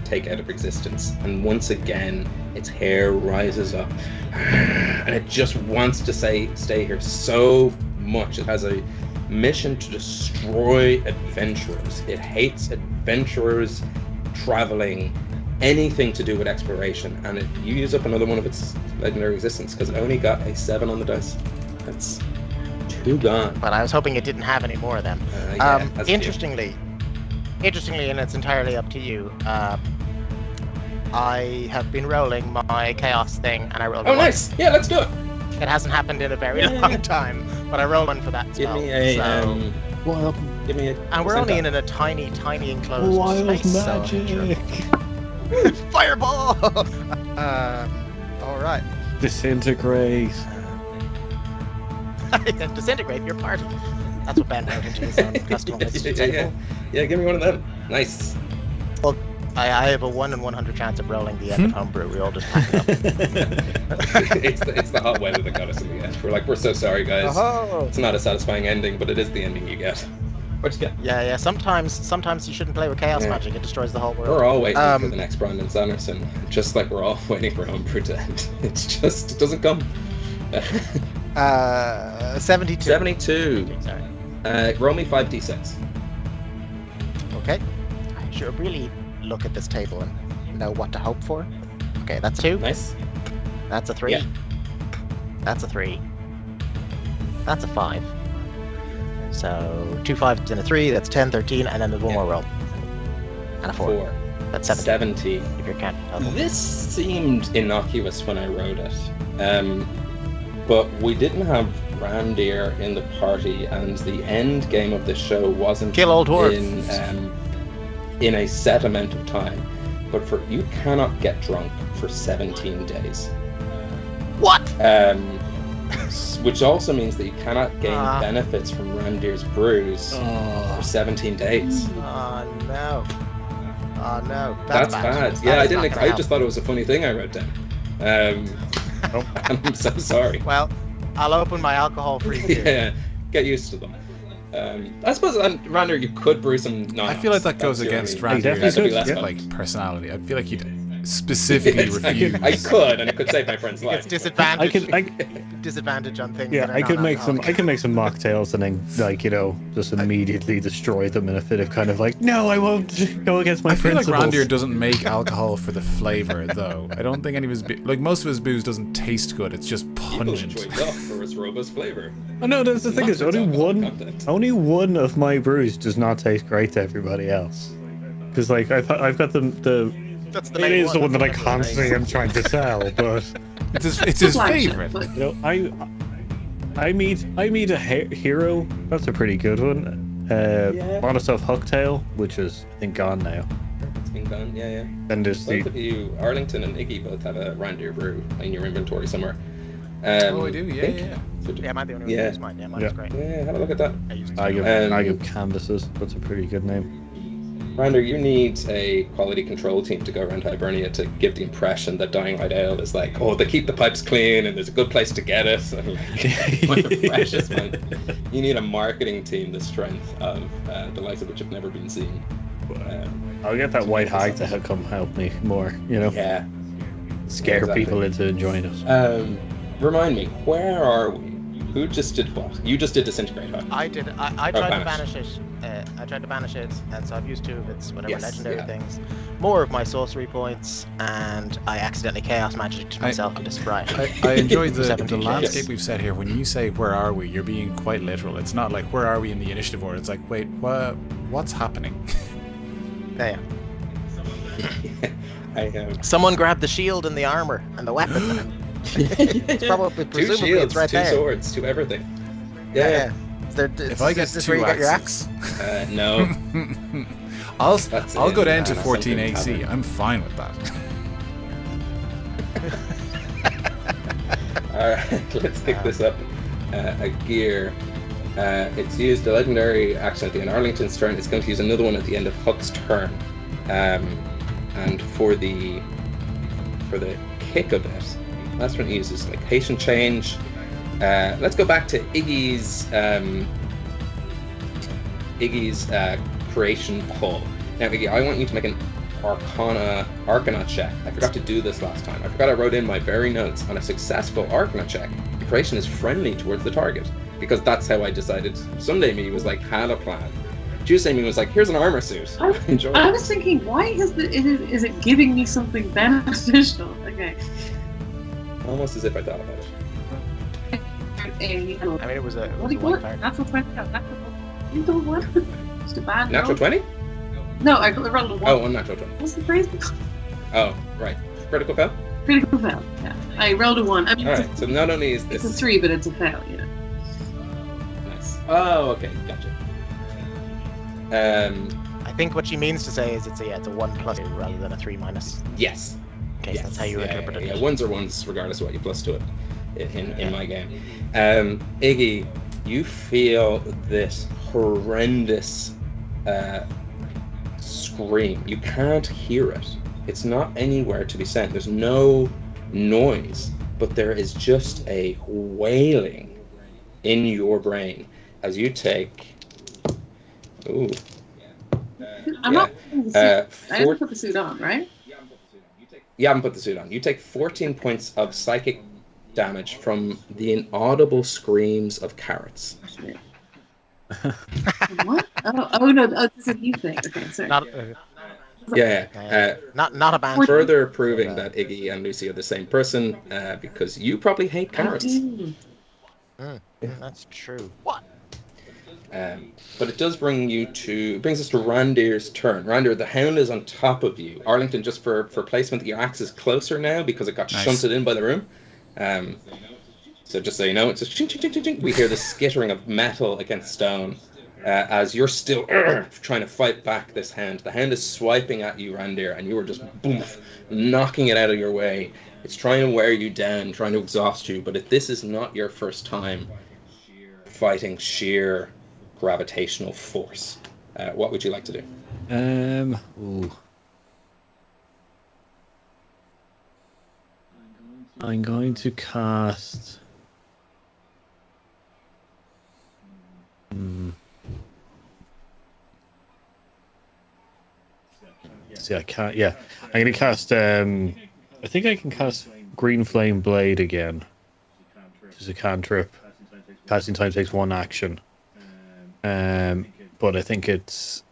take out of existence. And once again, its hair rises up, and it just wants to stay here so much. It has a mission to destroy adventurers. It hates adventurers traveling, anything to do with exploration, and it used up another one of its legendary existence because it only got a 7 on the dice. That's 2 gone. But I was hoping it didn't have any more of them. Interestingly, and it's entirely up to you, I have been rolling my chaos thing, and I rolled. Oh, nice! Yeah, let's do it. It hasn't happened in a very long time, but I rolled one for that spell. Give me a give me a. And we're only in a tiny enclosed wild space. magic. So fireball! All right. Disintegrate. Disintegrate your party. That's what Ben wrote into his own custom list. Yeah, give me one of them. Nice. Well, I have a 1 in 100 chance of rolling the end of Homebrew. We all just pack it up. it's the hot weather that got us in the end. We're so sorry, guys. Oh. It's not a satisfying ending, but it is the ending you get. What'd you get? Yeah. Sometimes you shouldn't play with chaos magic. It destroys the whole world. We're all waiting for the next Brandon Sanderson, just like we're all waiting for Homebrew to end. It doesn't come. 72. 72. Sorry. Roll me 5d6. Okay. I should really look at this table and know what to hope for. Okay, that's 2. Nice. That's a 3. Yeah. That's a 3. That's a 5. So 2 5s and a 3. That's 10, 13, and then there's one more roll. And a 4. That's 70. If you're counting. This seemed innocuous when I wrote it, but we didn't have Randir in the party, and the end game of the show wasn't kill old dwarves in a set amount of time. But you cannot get drunk for 17 days. What? Which also means that you cannot gain benefits from Randir's brews for 17 days. Oh no. Oh no. That's bad. Yeah, I didn't. I just thought it was a funny thing I wrote down. I'm so sorry. Well, I'll open my alcohol-free beer. Yeah, get used to them. I suppose, Randir, you could brew some. I feel like that goes against Randir's like personality. I feel like you'd specifically refuse. I could, and it could save my friend's life. It's disadvantage on things. Yeah, I could make some mocktails and then just immediately destroy them in a fit of kind of like, no, I won't go against my principles. I feel like Randir doesn't make alcohol for the flavor, though. I don't think any of his most of his booze doesn't taste good. It's just pungent. People enjoy for its robust flavor. Oh no, that's the thing is only one of my brews does not taste great to everybody else. Because like I've got the it is the one that I constantly am trying to sell, but it's his favorite. I meet a hero. That's a pretty good one. Molotov Hucktail, which is I think gone now. It's been gone. Yeah. And there's both of you, Arlington and Iggy, both have a Randir brew in your inventory somewhere. I do. Yeah. Yeah, am I the only one who uses mine? Yeah, mine is great. Yeah, have a look at that. I give Canvases. That's a pretty good name. Randir, you need a quality control team to go around Hibernia to give the impression that Dying Light Ale is like, they keep the pipes clean and there's a good place to get it. And like, what a precious one. You need a marketing team the strength of the likes of which have never been seen. I'll get that white hag to come help me more, Yeah. Scare people into enjoying it. Remind me, where are we? Who just did what? You just did Disintegrate, huh? I did. I tried to banish it. I tried to banish it, and so I've used 2 of its legendary things. More of my sorcery points, and I accidentally chaos magicked myself into sobriety. I enjoyed the landscape we've set here. When you say "where are we," you're being quite literal. It's not like "where are we" in the initiative order. It's like, wait, what's happening? Yeah. I Someone grabbed the shield and the armor and the weapon. It's probably 2 shields, it's right 2 there. Swords, 2 everything. Yeah. If I get 2 axes, no. I'll go down to 14 AC. I'm fine with that. Alright, let's pick this up. A gear. It's used a legendary action at the end of Arlington's turn. It's going to use another one at the end of Huck's turn. And for the kick of it, last one uses like patient change. Let's go back to Iggy's creation pull. Now, Iggy, I want you to make an Arcana check. I forgot to do this last time. I forgot I wrote in my very notes. On a successful Arcana check, the creation is friendly towards the target, because that's how I decided. Sunday me was like, had a plan. Tuesday me was like, here's an armor suit. Enjoy. I was thinking, why is it giving me something beneficial? Okay. Almost as if I thought about it. I mean, it was a natural 20. You don't want just a bad natural 20? No, I rolled a 1. Oh, unnatural 20. What's the phrase? Oh, right. Critical fail? Critical fail, yeah. I rolled a 1. I mean, alright, so not only is this... It's a 3, but it's a fail, yeah. Nice. Oh, okay, gotcha. I think what she means to say is it's a 1+ rather than a 3-. Yes. Okay, yes. So that's how you interpret it. Yeah, 1s are 1s regardless of what you plus to it in my game. Iggy, you feel this horrendous scream. You can't hear it. It's not anywhere to be sent. There's no noise, but there is just a wailing in your brain as you take Ooh. I'm not putting the suit. I didn't put the suit on, right? You haven't put the suit on. You take 14 points of psychic damage from the inaudible screams of carrots. What? Oh no! Oh, this is a new thing. Okay, sorry. Not a band. Further proving that Iggy and Lucy are the same person, because you probably hate carrots. That's true. What? But it does brings us to Randir's turn. Randir, the hound is on top of you. Arlington, just for placement, your axe is closer now because it got shunted in by the room. So just so you know, it's a ching, ching, ching, ching, ching. We hear the skittering of metal against stone as you're still trying to fight back this hand. The hand is swiping at you, Randir, and you are just knocking it out of your way. It's trying to wear you down, trying to exhaust you. But if this is not your first time fighting sheer gravitational force, what would you like to do? I'm going to cast. See, I can't. Yeah, I'm going to cast. I think I can cast Green Flame Blade again. Which is a cantrip. Casting time takes 1 action. But I think it's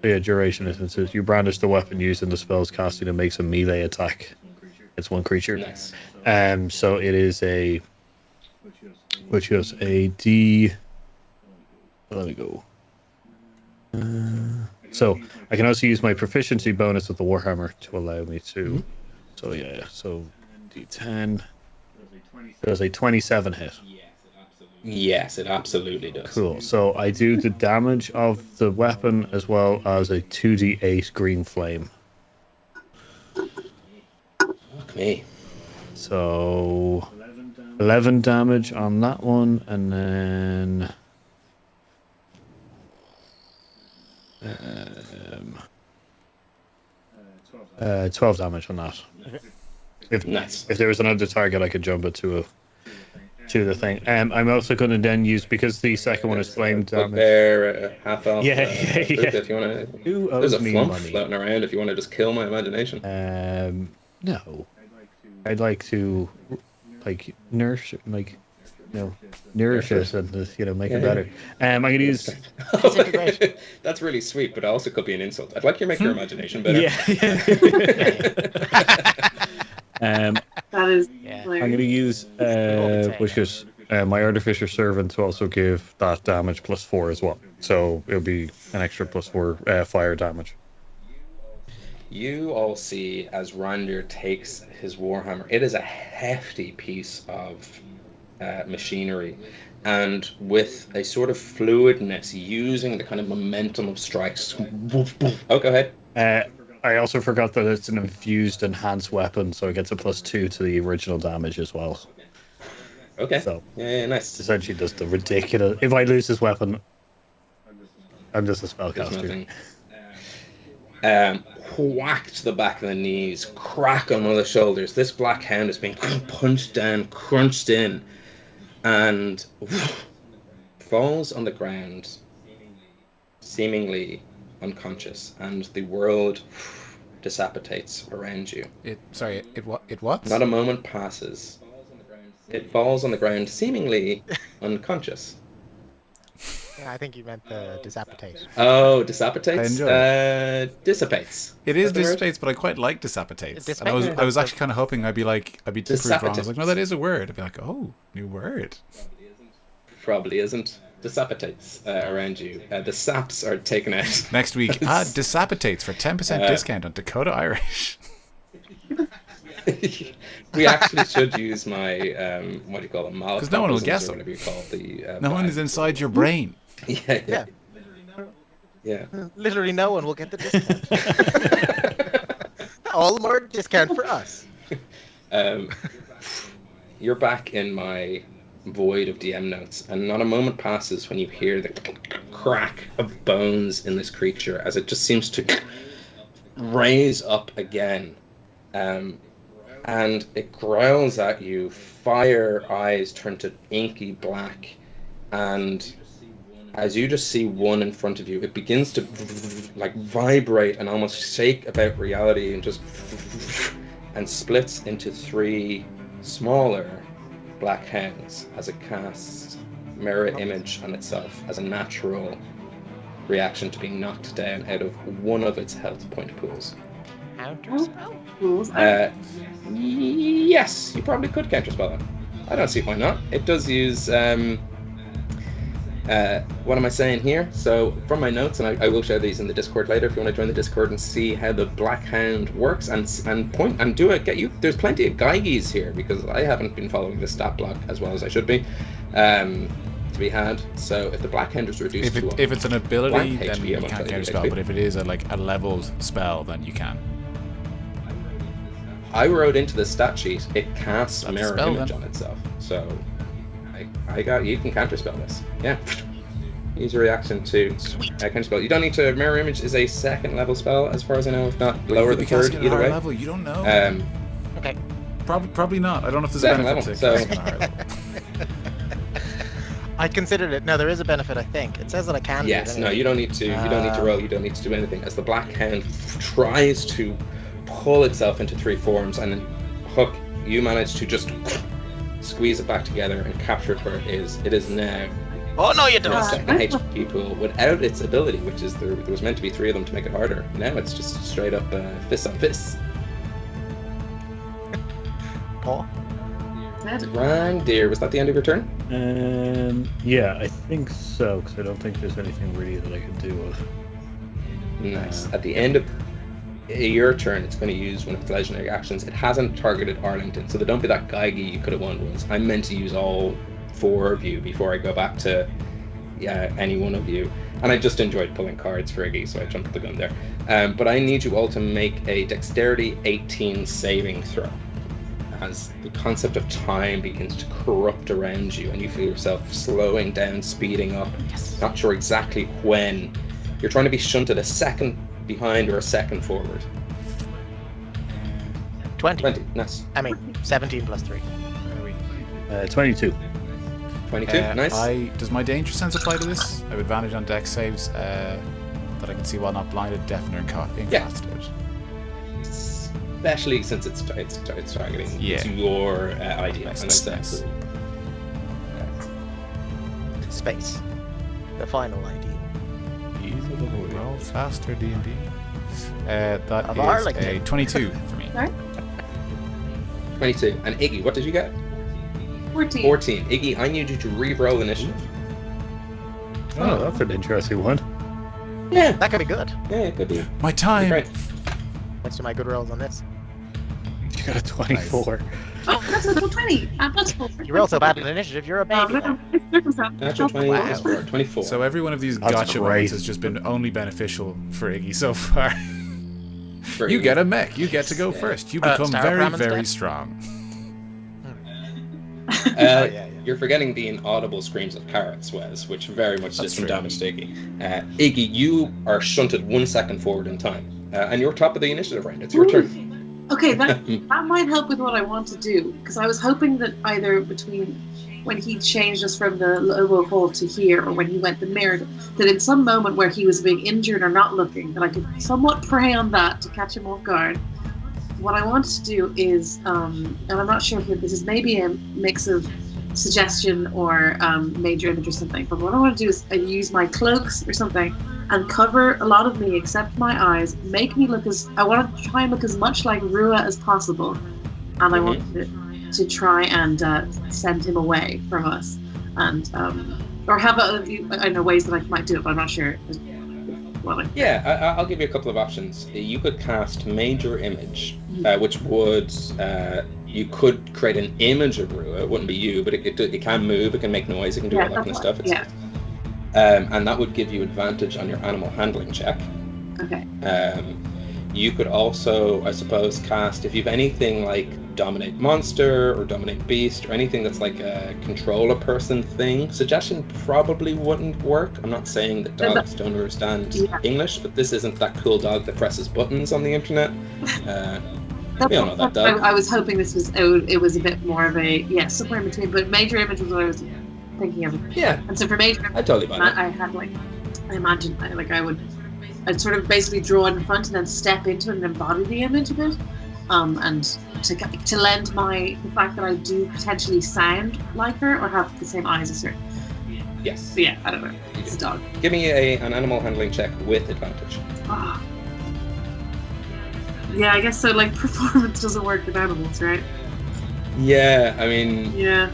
duration. It says you brandish the weapon used in the spell's casting and makes a melee attack. It's 1 creature. Nice. So it is a D. Let me go. So I can also use my proficiency bonus with the Warhammer to allow me to. So yeah. So D10. Does a 27 hit? Yes, it absolutely does. Cool. So I do the damage of the weapon as well as a 2d8 green flame. Fuck me. So 11 damage on that one, and then 12 damage on that. If there was another target, I could jump it to the thing. I'm also going to then use, because the second one is flame damage. Half elf. Yeah. If you want to, there's a flump floating around. If you want to just kill my imagination. No, I'd like to nourish it, nourish it and make it better. I'm going to use. That's really sweet, but it also could be an insult. I'd like you to make your imagination better. That is. I'm going to use which is my artificer servant to also give that damage +4 as well. So it'll be an extra +4 fire damage. You all see as Randir takes his warhammer. It is a hefty piece of machinery, and with a sort of fluidness, using the kind of momentum of strikes. Oh, go ahead. I also forgot that it's an infused enhanced weapon, so it gets a +2 to the original damage as well. Okay. So yeah, nice. Essentially, just the ridiculous. If I lose this weapon, I'm just a spellcaster. Whacked to the back of the knees, crack on one of the shoulders. This Black Hound is being punched down, crunched in, and falls on the ground, seemingly unconscious, and the world dissipates around you. It what? Not a moment passes. It falls on the ground, seemingly unconscious. Yeah, I think you meant the dissipatate. Oh, dissipates? I enjoy it. Dissipates. It is dissipates, but I quite like dissipates. And I was actually kind of hoping I'd be proved wrong. I was like, no, that is a word. I'd be like, oh, new word. Probably isn't. Dissipates around you. The saps are taken out. Next week, dissipates for 10% discount on Dakota Irish. We actually should use my what do you call it? Because no one will guess whatever you call the. No one is inside your brain. Yeah. Literally, no one will get the discount. All the more discount for us. You're back in my void of DM notes, and not a moment passes when you hear the crack of bones in this creature as it just seems to raise up again. And it growls at you. Fire eyes turn to inky black, and as you just see one in front of you, it begins to like vibrate and almost shake about reality and just and splits into 3 smaller black hounds as it casts mirror image on itself as a natural reaction to being knocked down out of one of its health point pools. Counterspell? Yes, you probably could counterspell it. I don't see why not. It does use what am I saying here? So from my notes, and I will share these in the Discord later if you want to join the Discord and see how the Black Hound works and point and do it. Get you. There's plenty of Geigies here because I haven't been following the stat block as well as I should be. To be had. So if the Black Hound is reduced if it's an ability, then HP, you can't counterspell. But if it is a leveled spell, then you can. I wrote into the stat sheet it casts That's mirror spell, image then. on itself. So I got you can counterspell this. Yeah. Use a reaction to counterspell. You don't need to. Mirror image is a 2nd level spell as far as I know, if not lower than 3rd either way. Level, you don't know. Okay. Probably not. I don't know if there's a 2nd benefit level, to so- casting on a higher level. I considered it. No, there is a benefit, I think. It says that I can Yes, do it no, anyway. you don't need to. You don't need to roll. You don't need to do anything. As the Black Hound tries to pull itself into 3 forms, and then Hook, you manage to just squeeze it back together and capture it where it is. It is now Oh, no, you in a don't. 2nd HP pool without its ability, which is there was meant to be 3 of them to make it harder. Now it's just straight up fist on fist. Paul? Dear, was that the end of your turn? Yeah, I think so, because I don't think there's anything really that I can do with. Nice. At the end of your turn, it's going to use one of its legendary actions. It hasn't targeted Arlington, so don't be that Geigy you could have won once. I meant to use all 4 of you before I go back to any one of you. And I just enjoyed pulling cards for Iggy, so I jumped the gun there. But I need you all to make a Dexterity 18 saving throw. As the concept of time begins to corrupt around you and you feel yourself slowing down, speeding up, not sure exactly when. You're trying to be shunted a 2nd behind or a 2nd forward. 20. Nice. I mean, 17 plus 3. 22. 22, nice. Does my danger sense apply to this? I have advantage on dex saves that I can see while not blinded, deafened, or incapacitated. Especially since it's targeting to your idea. Nice, And that's nice. Space. The final ID. Roll faster, D&D. That Of is Arlington. a 22 for me. Sorry? 22. And Iggy, what did you get? 14. 14. Iggy, I need you to re-roll initiative. Oh, that's an interesting one. Yeah, That could be good. it could be. My time! Great. What's my good rolls on this? You got a 24. Oh, that's a 20. That's cool. You roll so bad in initiative, you're a baby. Natural 20 Wow. plus 4, 24. So every one of these That's gotcha great. moments has just been only beneficial for Iggy so far. For You Iggy. get a mech. You get to go first. You become Star very, Brahman's very dead? strong. You're forgetting the inaudible screams of Carrots, Wes, which very much did That's some true. damage to Iggy. Iggy, you are shunted 1 second forward in time. And you're top of the initiative round. It's your turn. Okay, that might help with what I want to do, because I was hoping that either between when he changed us from the lower hole to here, or when he went the mirror, that in some moment where he was being injured or not looking, that I could somewhat prey on that to catch him off guard. What I wanted to do is, and I'm not sure if this is maybe a mix of suggestion or major image or something, but what I want to do is use my cloaks or something and cover a lot of me except my eyes, make me look I want to try and look as much like Rua as possible, and I want to try and send him away from us, and or have I know ways that I might do it, but I'm not sure. Yeah, I'll give you a couple of options. You could cast Major Image, which would you could create an image of Rua. It wouldn't be you, but it can move, it can make noise, it can do all that kind of stuff. And that would give you advantage on your animal handling check. Okay. You could also, I suppose, cast, if you have anything like Dominate Monster or Dominate Beast or anything that's like a control a person thing. Suggestion probably wouldn't work. I'm not saying that dogs don't understand English, but this isn't that cool dog that presses buttons on the internet. We all know that dog. I was hoping this was it was a bit more of a somewhere in between, but Major Image was what I was thinking of it. Yeah. And so for me, I totally buy that. I had I'd sort of basically draw it in front and then step into it and embody the image a bit. And to lend the fact that I do potentially sound like her or have the same eyes as her. Yes. But yeah, I don't know. It's a dog. Give me an animal handling check with advantage. Oh. Yeah, I guess so. Like, performance doesn't work with animals, right? Yeah, I mean... Yeah.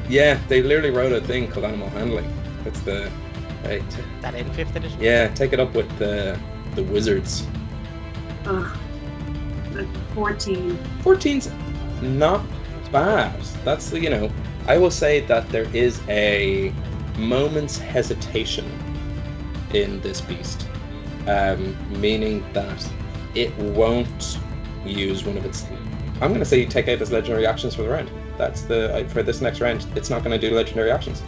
Yeah, they literally wrote a thing called animal handling. That's the... Right. That in 5th edition? Yeah, take it up with the wizards. Ugh. 14. 14's not bad. That's, I will say that there is a moment's hesitation in this beast. Meaning that it won't use one of its... I'm going to say you take out as legendary actions for the round. That's for this next round, it's not going to do legendary actions.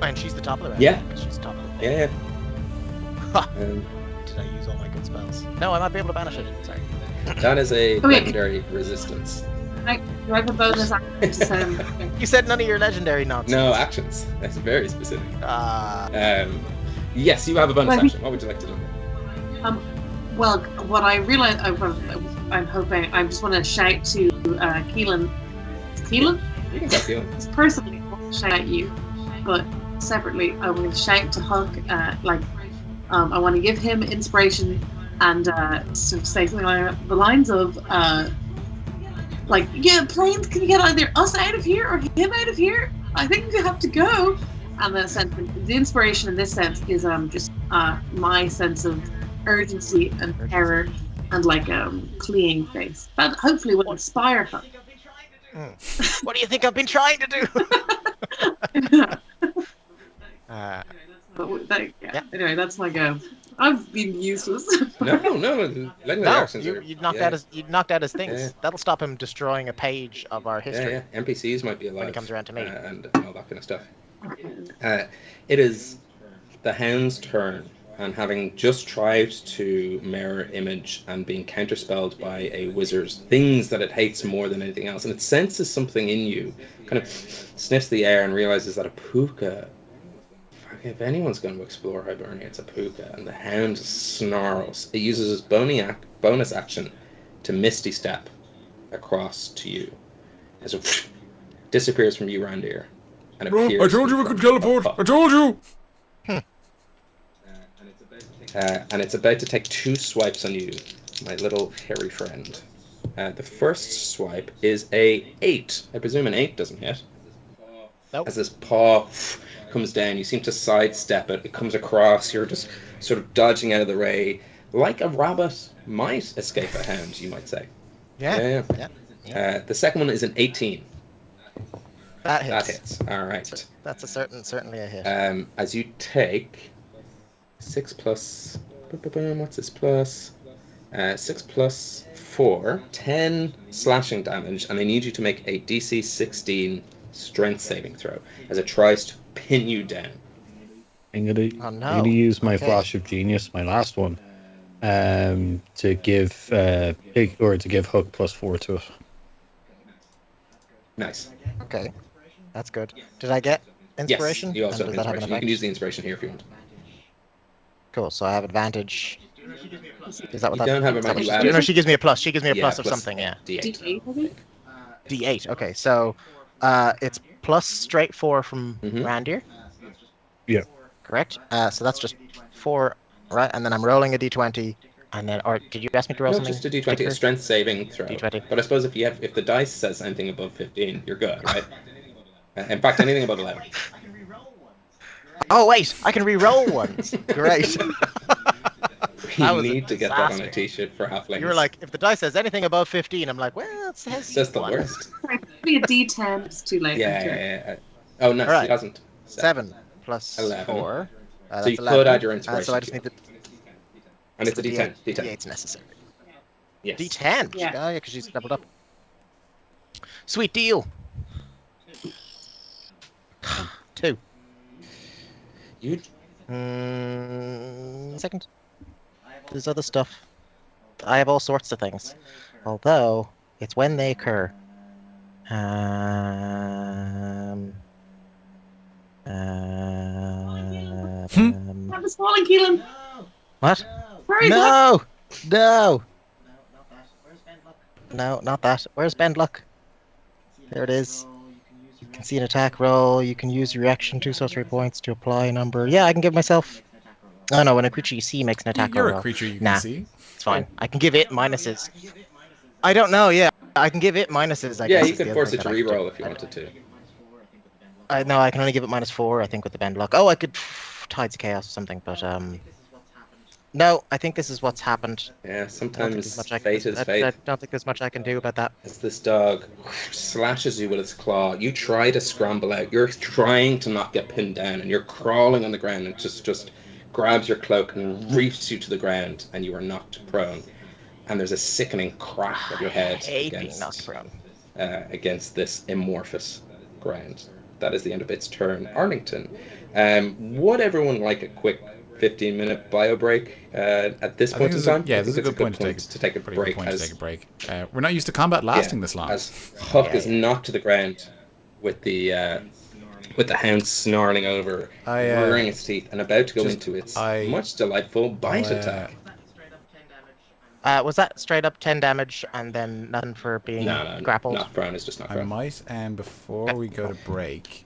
And she's the top of the round. Yeah. She's top of the thing. Yeah. Ha! Did I use all my good spells? No, I might be able to banish it. Sorry. That is a legendary resistance. Do I have a bonus action to send? You said none of your legendary nonsense. No, actions. That's very specific. Ah. Yes, you have a bonus action. What would you like to do? Well, what I realized, I'm hoping, I just want to shout to Keelan. Keelan? You can start Keelan. Personally, I want to shout at you, but separately, I want to shout to Huck. I want to give him inspiration and sort of say something like the lines of, yeah, planes, can you get either us out of here or him out of here? I think we have to go. And the inspiration in this sense is just my sense of urgency and terror and fleeing face. That hopefully will inspire her. What do you think I've been trying to do? Anyway, that's my go. I've been useless. No. You knocked out his things. Yeah. That'll stop him destroying a page of our history. Yeah. NPCs might be alive when he comes around to me. and all that kind of stuff. It is the Hound's turn, and having just tried to mirror image and being counterspelled by a wizard's things that it hates more than anything else, and it senses something in you, kind of sniffs the air and realizes that a puka, if anyone's going to explore Hibernia, it's a puka, and the Hound snarls. It uses its bonus action to Misty Step across to you, as it disappears from you, Randir. And I told you we could teleport! I told you! And it's about to take 2 swipes on you, my little hairy friend. The first swipe is a 8. I presume an 8 doesn't hit. Nope. As this paw comes down, you seem to sidestep it. It comes across. You're just sort of dodging out of the way, like a rabbit might escape a hound, you might say. Yeah. The second one is an 18. That hits. That hits. All right. That's certainly a hit. As you take 6 plus... What's this plus? 6 plus 4. 10 slashing damage, and I need you to make a DC 16 strength saving throw as it tries to pin you down. I'm gonna use my flash of genius, my last one, to give Hook +4 to it. Nice. Okay, that's good. Did I get inspiration? Yes, you also have Does that inspiration. You can use the inspiration here if you want. Cool. So I have advantage. Is that what you don't have advantage? No, she gives me a plus. She gives me a plus of something. Yeah. D8. D8. D8. Okay, so it's plus straight 4 from Randir. Yeah. Correct. So that's just 4, right? And then I'm rolling a D20, and then, or did you ask me to roll something? Just a D20, a strength saving throw. D20. But I suppose if the dice says anything above 15, you're good, right? In fact, anything above 11. Oh wait, I can re-roll ones. Great. You need to get that on a t-shirt for halflings. You were like, if the dice says anything above 15, I'm like, well, it says just the 1. worst. Be a D10. It's too late. Yeah. Oh no, right. She hasn't. 7 plus 11. 4. So you 11. could add your inspiration. So I just need to. And it's a D10. D8's necessary. Yes. D10. Yeah, because she's doubled up. Sweet deal. 2. You. Second. There's other stuff. I have all sorts of things. Although, it's when they occur. Panda falling, Keelan. What? Hurry, No! No! No, not that. Where's Bend Luck? There it is. You can see an attack roll. You can use your reaction 2 sorcery points to apply a number. Yeah, I can give myself. Oh no, when a creature you see makes an attack You're roll. a creature you Nah, can see. it's fine. I can give it minuses. I don't know. Yeah, I can give it minuses. I Yeah, guess you is the could other force thing it to that I could do. reroll if you wanted to. No, I can only give it -4. I think with the Bend Luck. Oh, I could Tides of Chaos or something, but no, I think this is what's happened. Yeah, sometimes I fate is fate. I don't think there's much I can do about that. As this dog slashes you with its claw, you try to scramble out. You're trying to not get pinned down, and you're crawling on the ground, and it just grabs your cloak and reefs you to the ground, and you are knocked prone. And there's a sickening crack of your head against this amorphous ground. That is the end of its turn. Arlington, would everyone like a quick 15-minute bio break at this point in time? Yeah, this is a good point to take a break. We're not used to combat lasting this long. As Huck is knocked to the ground with the hound snarling over, rearing its teeth, and about to go into its much delightful bite attack. Was that straight up 10 damage and then nothing for being grappled? Not prone, it's just not prone. I might, before we go to break,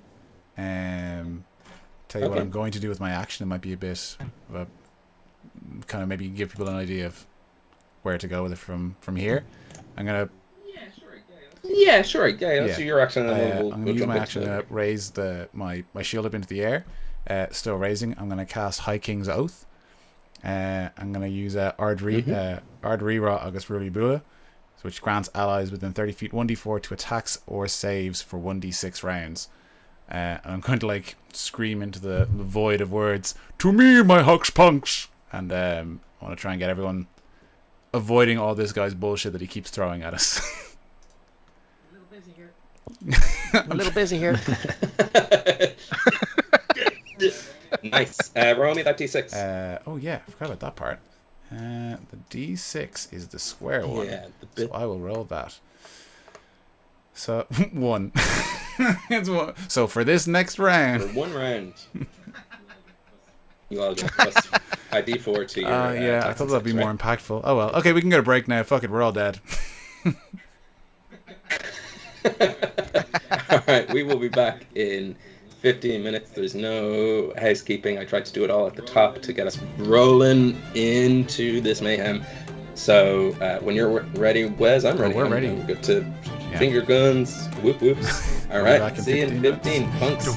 tell you what I'm going to do with my action. It might be a bit of a kind of maybe give people an idea of where to go with it from here. I'm gonna. Yeah, sure. Yeah, let's do your action. And then I'm gonna use my action to raise my shield up into the air. Still raising. I'm gonna cast High King's Oath. I'm gonna use Ard Rira August Ruby Bula, which grants allies within 30 feet 1d4 to attacks or saves for 1d6 rounds. And I'm going to like scream into the void of words, "To me, my Hux punks!" And I want to try and get everyone avoiding all this guy's bullshit that he keeps throwing at us. I'm a little busy here. Nice. Roll me that d6. Oh yeah, I forgot about that part. The d6 is the square one. Yeah, so I will roll that. So 1. It's 1. So for this next round. For 1 round. You all get plus a d4 to your. Yeah, I thought that'd be more impactful. Oh well. Okay, we can get a break now. Fuck it, we're all dead. Alright, we will be back in 15 minutes. There's no housekeeping. I tried to do it all at the top to get us rolling into this mayhem. So when you're ready, Wes, I'm ready. We're ready. I'm good to finger guns, whoop whoops. All right, see you in 15, punks.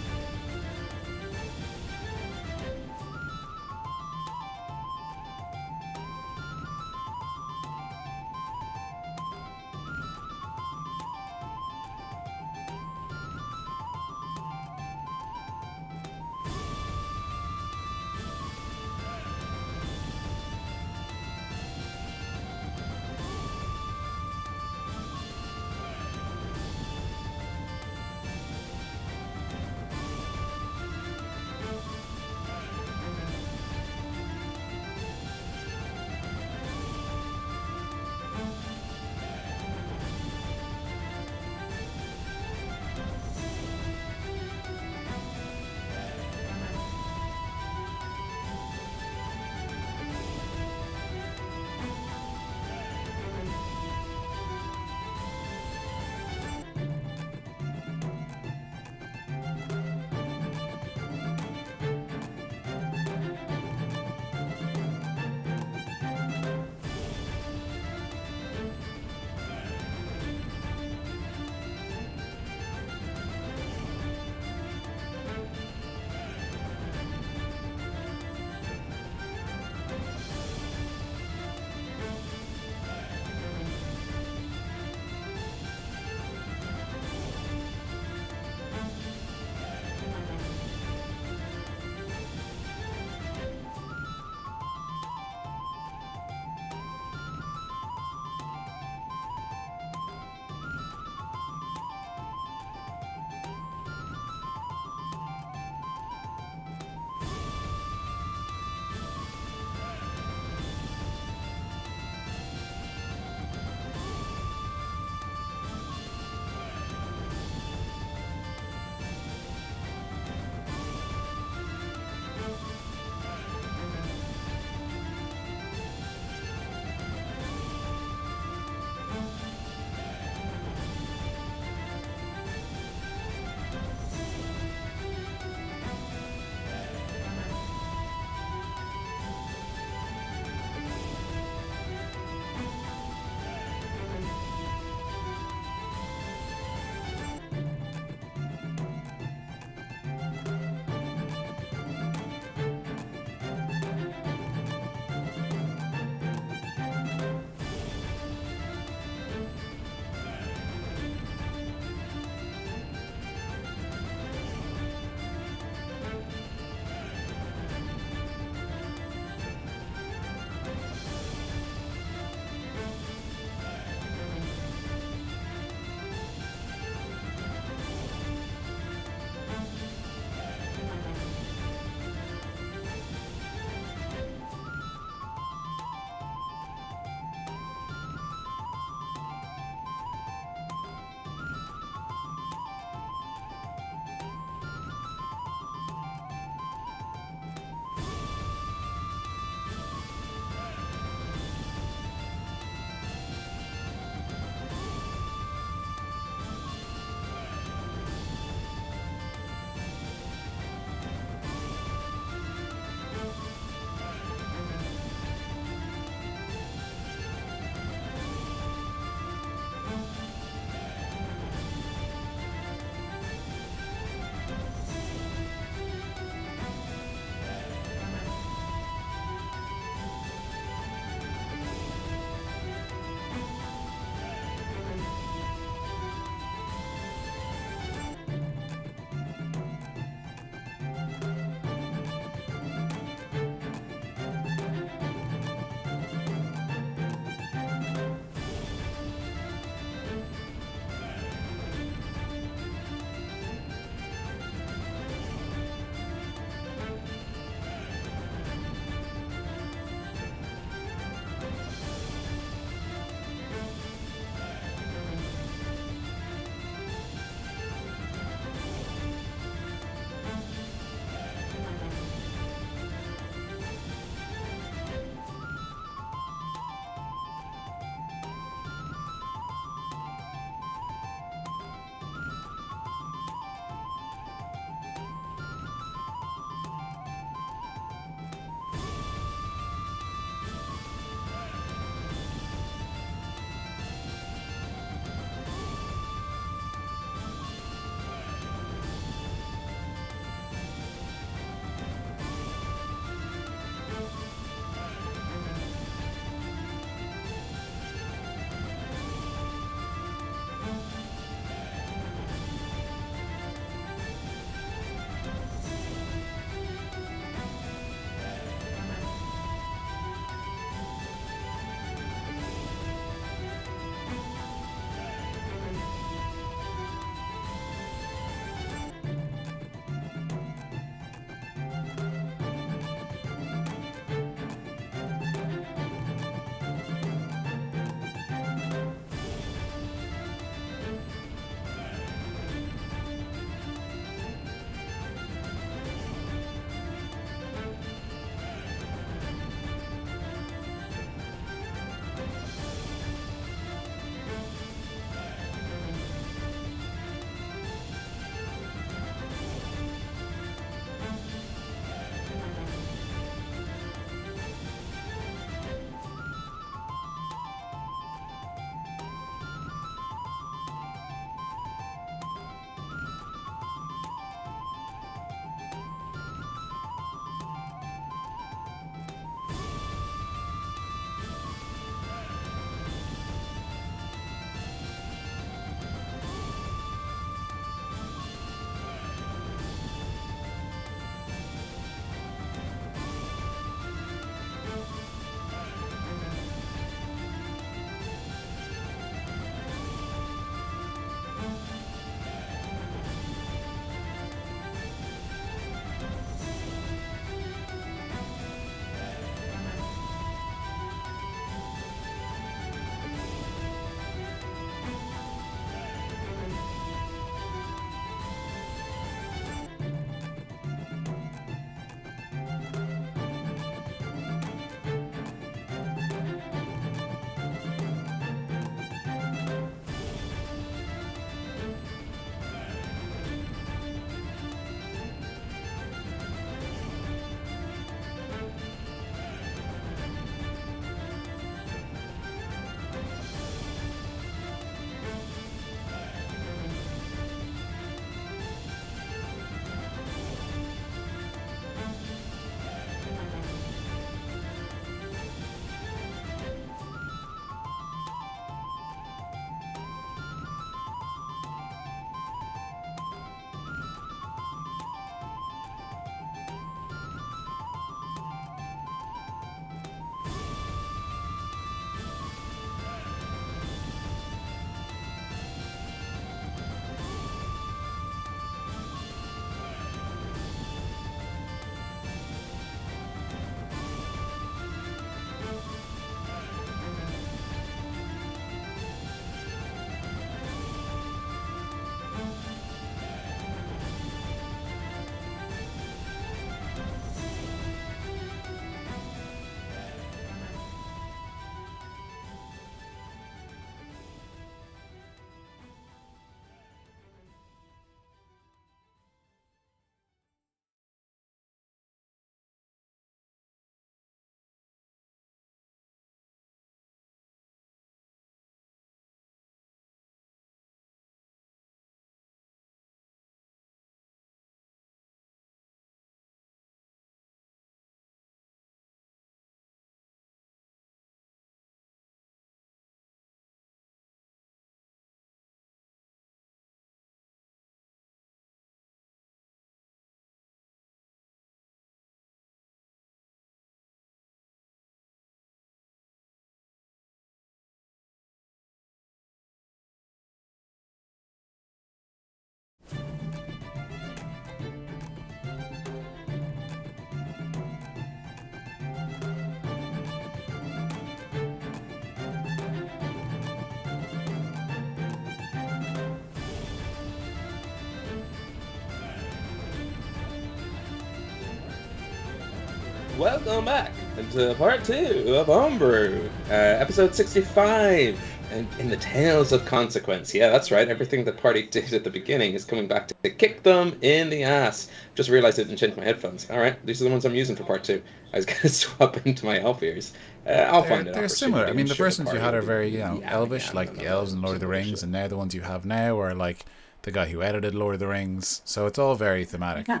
Welcome back to part 2 of Homebrew, episode 65, and in the Tales of Consequence. Yeah, that's right, everything the party did at the beginning is coming back to kick them in the ass. Just realised I didn't change my headphones. Alright, these are the ones I'm using for part 2. I was going to swap into my elf ears. I'll find it. They're similar. I mean, the first ones you had are very, elvish, like the elves in Lord of the Rings, and now the ones you have now are like the guy who edited Lord of the Rings, so it's all very thematic. Yeah.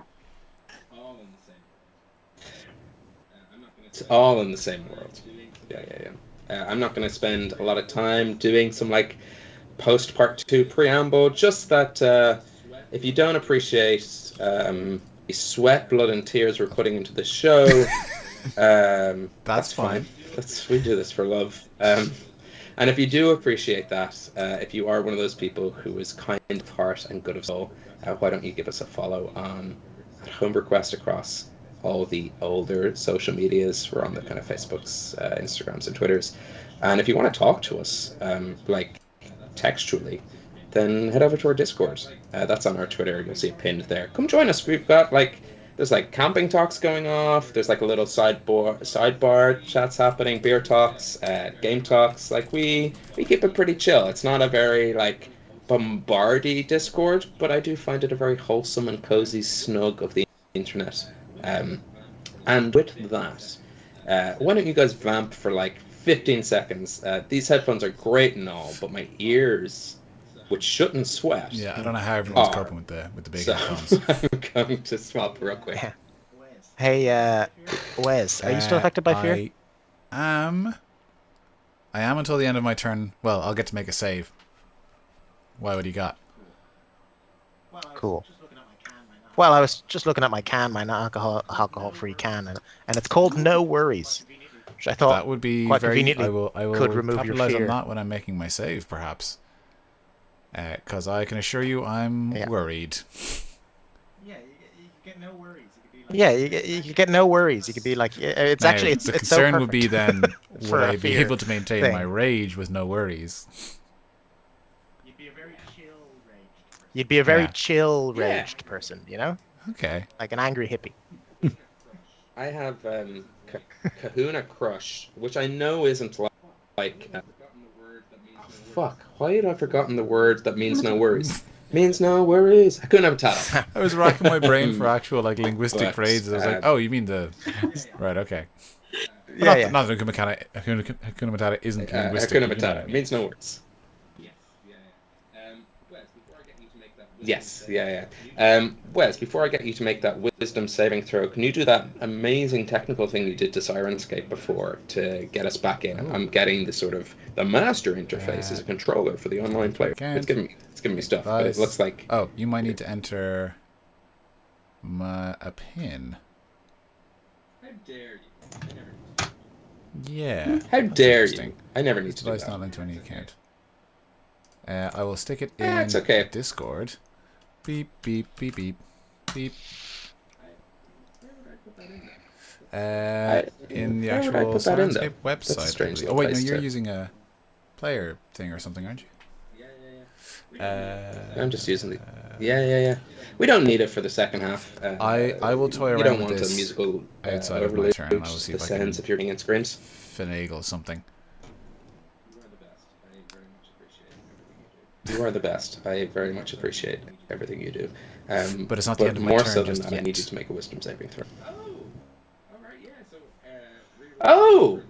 It's all in the same world. Yeah. I'm not going to spend a lot of time doing some like post part 2 preamble. Just that if you don't appreciate the sweat, blood, and tears we're putting into the show, that's fine. We do this for love. And if you do appreciate that, if you are one of those people who is kind of heart and good of soul, why don't you give us a follow on at Homebrew Quest across all the older social medias. We're on the kind of Facebooks, Instagrams, and Twitters. And if you want to talk to us, like textually, then head over to our Discord. That's on our Twitter. You'll see it pinned there. Come join us. We've got there's camping talks going off. There's a little sidebar chats happening, beer talks, game talks. We keep it pretty chill. It's not a very bombardy Discord, but I do find it a very wholesome and cozy snug of the internet. And with that, why don't you guys vamp for 15 seconds? These headphones are great and all, but my ears, which shouldn't sweat. Yeah, I don't know how everyone's coping with the big headphones. I'm going to swap real quick. Hey, Wes, are you still affected by fear? I am until the end of my turn. Well, I'll get to make a save. What do you got? Cool. Well, I was just looking at my can, my alcohol-free can, and it's called No Worries, which I thought that would be quite very. conveniently I will could remove your capitalize fear. on that when I'm making my save, perhaps. Because I can assure you, I'm worried. Yeah, you get no worries. Yeah, you get no worries. You could be it's now, actually the it's concern so would be then would I be able to maintain thing. my rage with no worries? You'd be a very chill raged person, you know? Okay. Like an angry hippie. I have Kahuna Crush, which I know isn't fuck, why had I forgotten the word that means no worries? Means no worries. Hakuna Matata. I was racking my brain for actual linguistic phrases. I was oh, you mean the... Right, okay. Yeah, not that Hakuna Matata isn't linguistic. Hakuna Matata. Means no words. Yes, yeah. Wes, before I get you to make that wisdom saving throw, can you do that amazing technical thing you did to Syrinscape before to get us back in? I'm getting the master interface as a controller for the online player. It's giving me stuff, but it looks like... Oh, you might need to enter a pin. How dare you? Yeah. How dare you? I never need to do that. It's not linked to any account. I will stick it in Discord. Beep, beep, beep, beep, beep. In the actual Syrinscape website. Oh wait, no, you're using a player thing or something, aren't you? I'm just using the... Yeah. We don't need it for the second half. I will toy around with this. You don't want a musical outside of my turn, and I will see if I can if you're being in screams. finagle something. You are the best. I very much appreciate everything you do. But it's not the end of my more turn so than just that, yet. I need you to make a wisdom saving throw. Oh!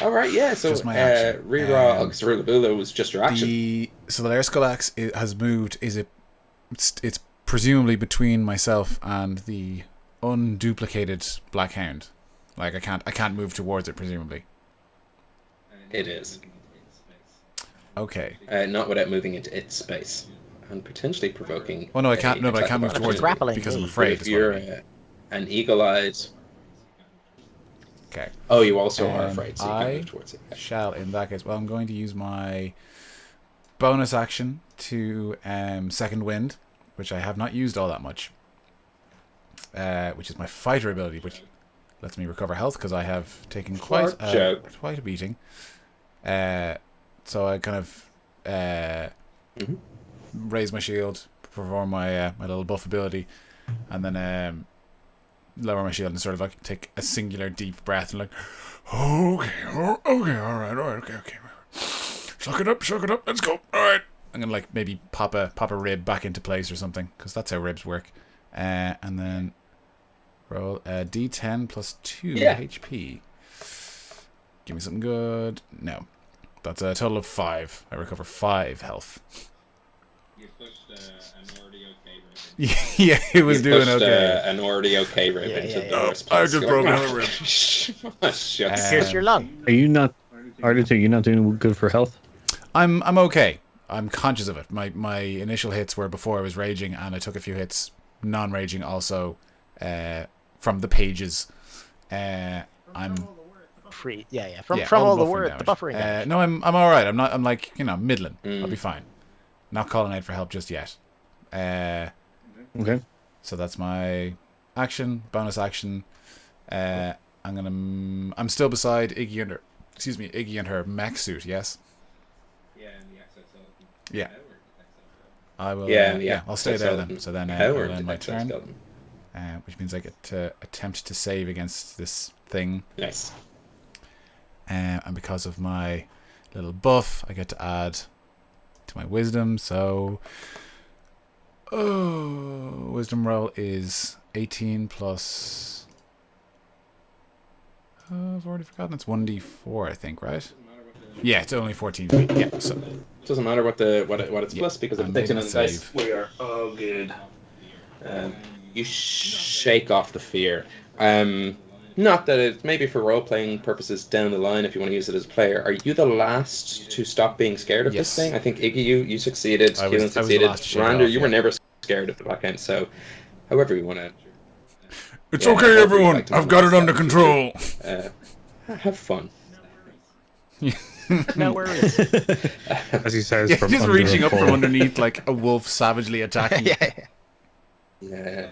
Alright, yeah, so Just my action. reroll Xerilabula was just your action. So the Lair Skullax has moved. It's presumably between myself and the unduplicated Black Hound. I can't move towards it, presumably. It is. Okay. Not without moving into its space. And potentially provoking... Well, no, I can't. No, but I can't move towards it because I'm afraid. If you're an eagle-eyed... Okay. Oh, you also are afraid, so you can't move towards it. Shall, in that case, well, I'm going to use my bonus action to Second Wind, which I have not used all that much, which is my fighter ability, which lets me recover health because I have taken quite a beating. So I kind of raise my shield, perform my my little buff ability, and then lower my shield and sort of like take a singular deep breath and like, okay, all right, okay. Suck it up, let's go. All right. I'm gonna like maybe pop a rib back into place or something, because that's how ribs work. And then roll a d10 plus 2 HP. Give me something good. No. That's a total of 5. I recover 5 health. You pushed an already okay rib. Yeah, it was doing okay. An already okay rib into the worst I place. just broke another rib. Here's your lung. Are you not doing good for health? I'm okay. I'm conscious of it. My initial hits were before I was raging, and I took a few hits non-raging also from the pages. I'm from all the words, the buffering damage. No, I'm all right. I'm like, middling. I'll be fine. Not calling out for help just yet. Okay. So that's my action, bonus action. I'm still beside Iggy and her mech suit. Yes. Yeah, and the exoskeleton. Yeah. I will. I'll stay there then. So then I'll end my turn, which means I get to attempt to save against this thing. Nice. And because of my little buff, I get to add to my wisdom. So, wisdom roll is 18 plus. I've already forgotten. It's 1d4, I think, right? Yeah, it's only 14 feet. Yeah, so it doesn't matter what it's plus, because if it's in the dice, save. we are all good. You shake off the fear. Not that it's maybe for role-playing purposes down the line, if you want to use it as a player. Are you the last to stop being scared of this thing? I think Iggy, you succeeded. Keelan succeeded. Rander, you were never scared of the Black Hound. So, however you want to. It's okay, everyone. I've got it under control. Have fun. No worries. As he says, from just under reaching a up pole. from underneath like a wolf savagely attacking you. Yeah.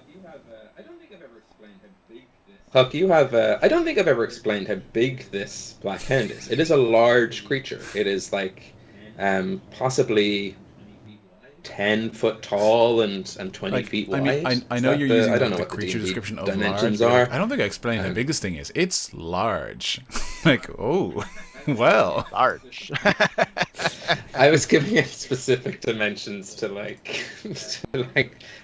Huck, you have. I don't think I've ever explained how big this Black Hound is. It is a large creature. It is like, possibly 10 foot tall and 20 feet wide. I know you're using the creature description of large. I don't think I explained how big this thing is. It's large. Like, oh, well, large. I was giving it specific dimensions to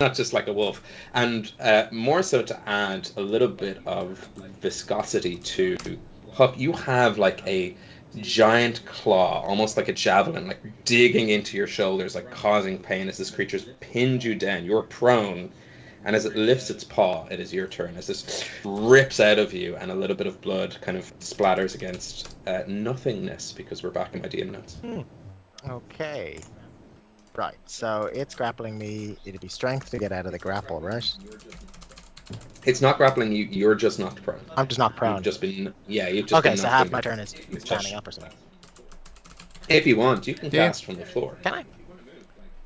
not just like a wolf, and more so to add a little bit of viscosity to Huck. You have like a giant claw, almost like a javelin, like digging into your shoulders, like causing pain as this creature's pinned you down. You're prone, and as it lifts its paw, it is your turn. As this rips out of you, and a little bit of blood kind of splatters against nothingness, because we're back in my DM notes. Okay. Right, so it's grappling me. It'd be strength to get out of the grapple, right? It's not grappling you, you're just knocked prone. I'm just not prone. You've just been been so half my turn is standing up or something. If you want, you can cast from the floor. Can I?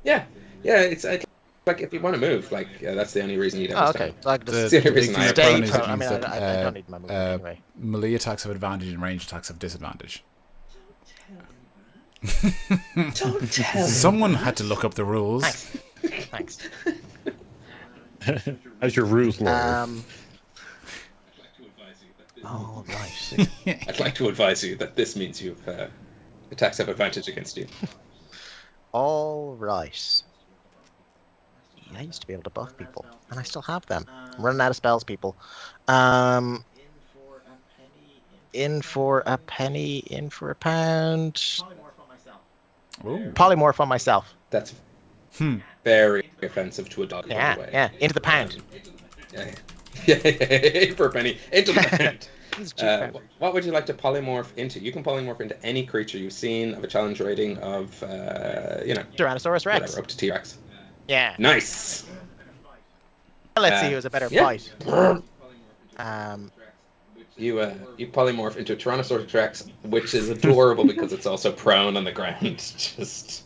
Yeah, it's like if you want to move, that's the only reason you'd have to stand. Like the only reason I stay is prone. I it mean, means I don't need my movement anyway. Melee attacks have advantage and range attacks have disadvantage. Don't tell me. Someone had to look up the rules. Thanks. As your rules lawyer. Oh, right. I'd like to advise you that this means you've attacks have advantage against you. All right. I used to be able to buff people, and I still have them. I'm running out of spells, people. In for a penny, in for a pound. Polymorph on myself. That's very offensive to a dog. Yeah, by the way. yeah. Into the pound. Yeah, for a penny. Into the pound. What would you like to polymorph into? You can polymorph into any creature you've seen of a challenge rating of, Tyrannosaurus Rex. Whatever, up to T-Rex. Yeah. Nice. Let's see who's a better fight. You polymorph into a Tyrannosaurus Rex, which is adorable because it's also prone on the ground, just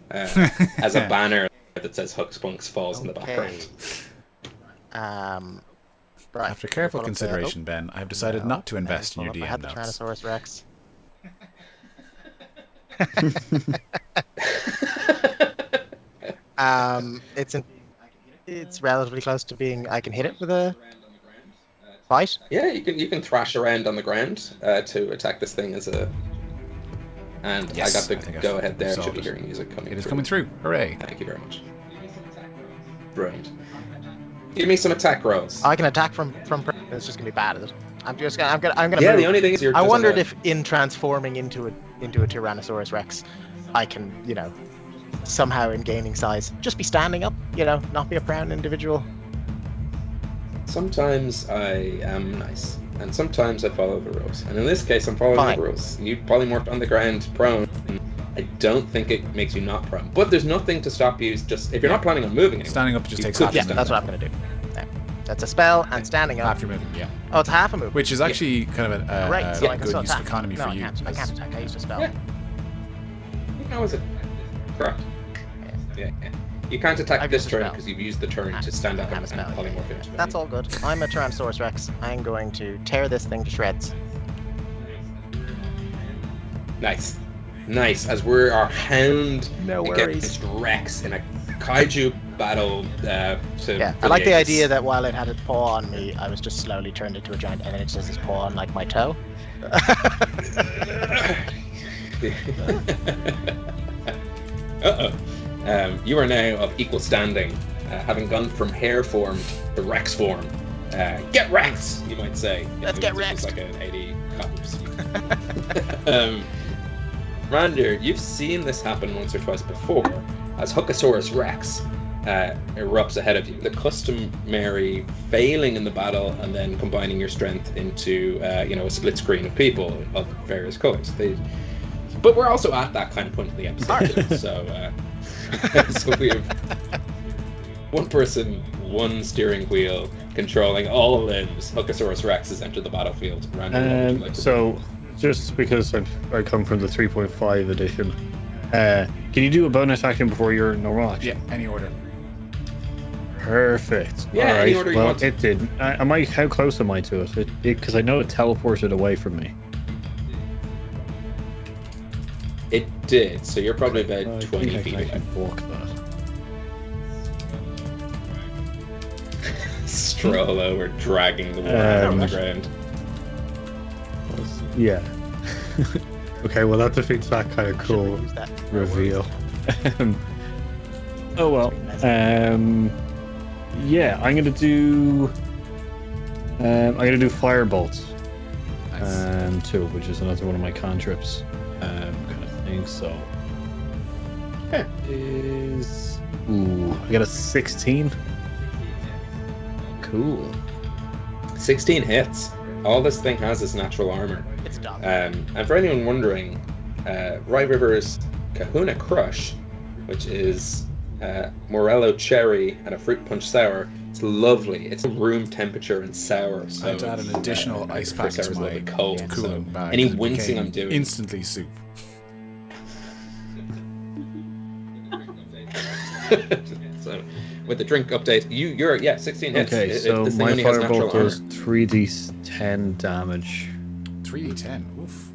as a banner that says "Huck Spunks" falls in the background. Right. After careful consideration, Ben, I have decided not to invest in your I DM had the notes. Tyrannosaurus Rex. It's in. it's relatively close to being. I can hit it with a bite. Yeah, you can thrash around on the ground to attack this thing as a. And Yes, I got the go ahead there. Should be hearing music coming. It is coming through. Hooray! Thank you very much. Brilliant. Give me some attack rolls. I can attack from. It's just gonna be bad, is it? I'm gonna. Yeah, move. the only thing is you're. I just wondered on a- if in transforming into a Tyrannosaurus Rex, I can, somehow in gaining size, just be standing up, not be a proud individual. Sometimes I am nice, and sometimes I follow the rules. And in this case, I'm following the rules. You polymorphed on the ground, prone. I don't think it makes you not prone, but there's nothing to stop you. Just if you're not planning on moving, Standing up just takes could half. Yeah, that's what I'm gonna do. Yeah. That's a spell, and standing up. Half your movement, yeah. Oh, it's half a move. Which is actually kind of a Right, so I can good still use of attack. economy No, for I you. can't. I can't attack. I used a spell. Yeah. How is it? Correct. Yeah. You can't attack I've this used a turn spell. because you've used the turn to stand up I and have a spell, polymorph into it. That's all good. I'm a Tyrannosaurus Rex. I'm going to tear this thing to shreds. Nice. As we're our hound No worries. against Rex in a kaiju battle. Yeah, For I like the ages. idea that while it had its paw on me, I was just slowly turned into a giant, and then it just its paw on like my toe. You are now of equal standing, having gone from hare form to Rex form. Get Rex, you might say. Let's get Rex. Rexed. Like an 80 cops. Rander, you've seen this happen once or twice before, as Hookosaurus Rex erupts ahead of you. The customary failing in the battle and then combining your strength into a split screen of people of various colours. But we're also at that kind of point in the episode, so we have one person, one steering wheel, controlling all limbs. Hookosaurus Rex has entered the battlefield. Rander, what would you like to do? Just because I come from the 3.5 edition, can you do a bonus action before your normal action? Yeah, any order. Perfect. Yeah, all right. any order you well, want. it did. How close am I to it? Because I know it teleported away from me. It did, so you're probably about I 20 think I feet can away. actually walk that. Stroll over, dragging the water on the ground. Yeah. Okay, well that defeats that kind of cool Use that. reveal. Oh well. Yeah, I'm gonna do firebolt. Nice. Too, which is another one of my cantrips. Kind of thing. So it is. Ooh, I got a 16. Cool. 16 hits. All this thing has is natural armor. It's done. And for anyone wondering, Rye River's Kahuna Crush, which is Morello cherry and a fruit punch sour, it's lovely. It's room temperature and sour. So I had to add an additional ice pack to sour's a little my bit cold. cooling So bag. any and it wincing became I'm doing. instantly soup. So with the drink update, you're 16 hits. Okay, so this thing my only has natural firebolt armor. does 3d10 damage. 3d10. Oof.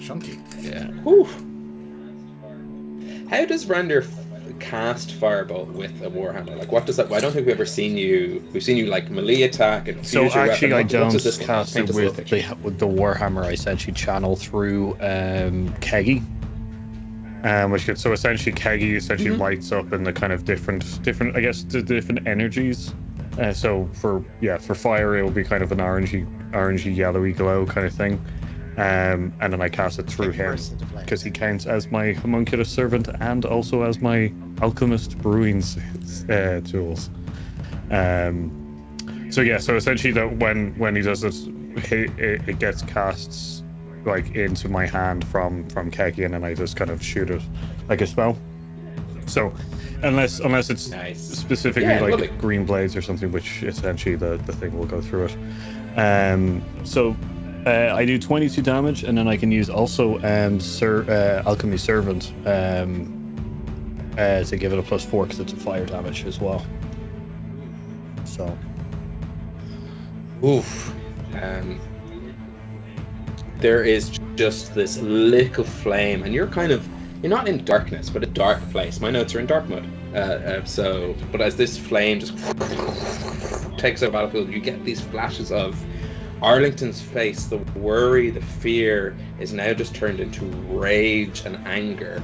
Chunky. Yeah. Whew. How does Rander cast firebolt with a warhammer? Like, what does that? I don't think we've ever seen you. We've seen you like melee attack and So fuse your actually, weapon. I What don't does this one? cast Paint it us a little picture. with the warhammer. I essentially channel through Keggy, which gets so essentially Keggy essentially lights up in the kind of different I guess the different energies. So for fire, it will be kind of an orangey yellowy glow kind of thing. And then I cast it through him because he counts as my homunculus servant and also as my alchemist brewing tools. So essentially that when he does it gets cast like into my hand from Keki, and then I just kind of shoot it like a spell. So unless it's Nice. specifically Yeah, like lovely. green blades or something, which essentially the thing will go through it. I do 22 damage, and then I can use also Alchemy Servant to give it a +4 because it's a fire damage as well. So, Oof. There is just this little flame, and you're kind of you're not in darkness, but a dark place. My notes are in dark mode. But as this flame just takes over the battlefield, you get these flashes of Arlington's face. The worry, the fear is now just turned into rage and anger.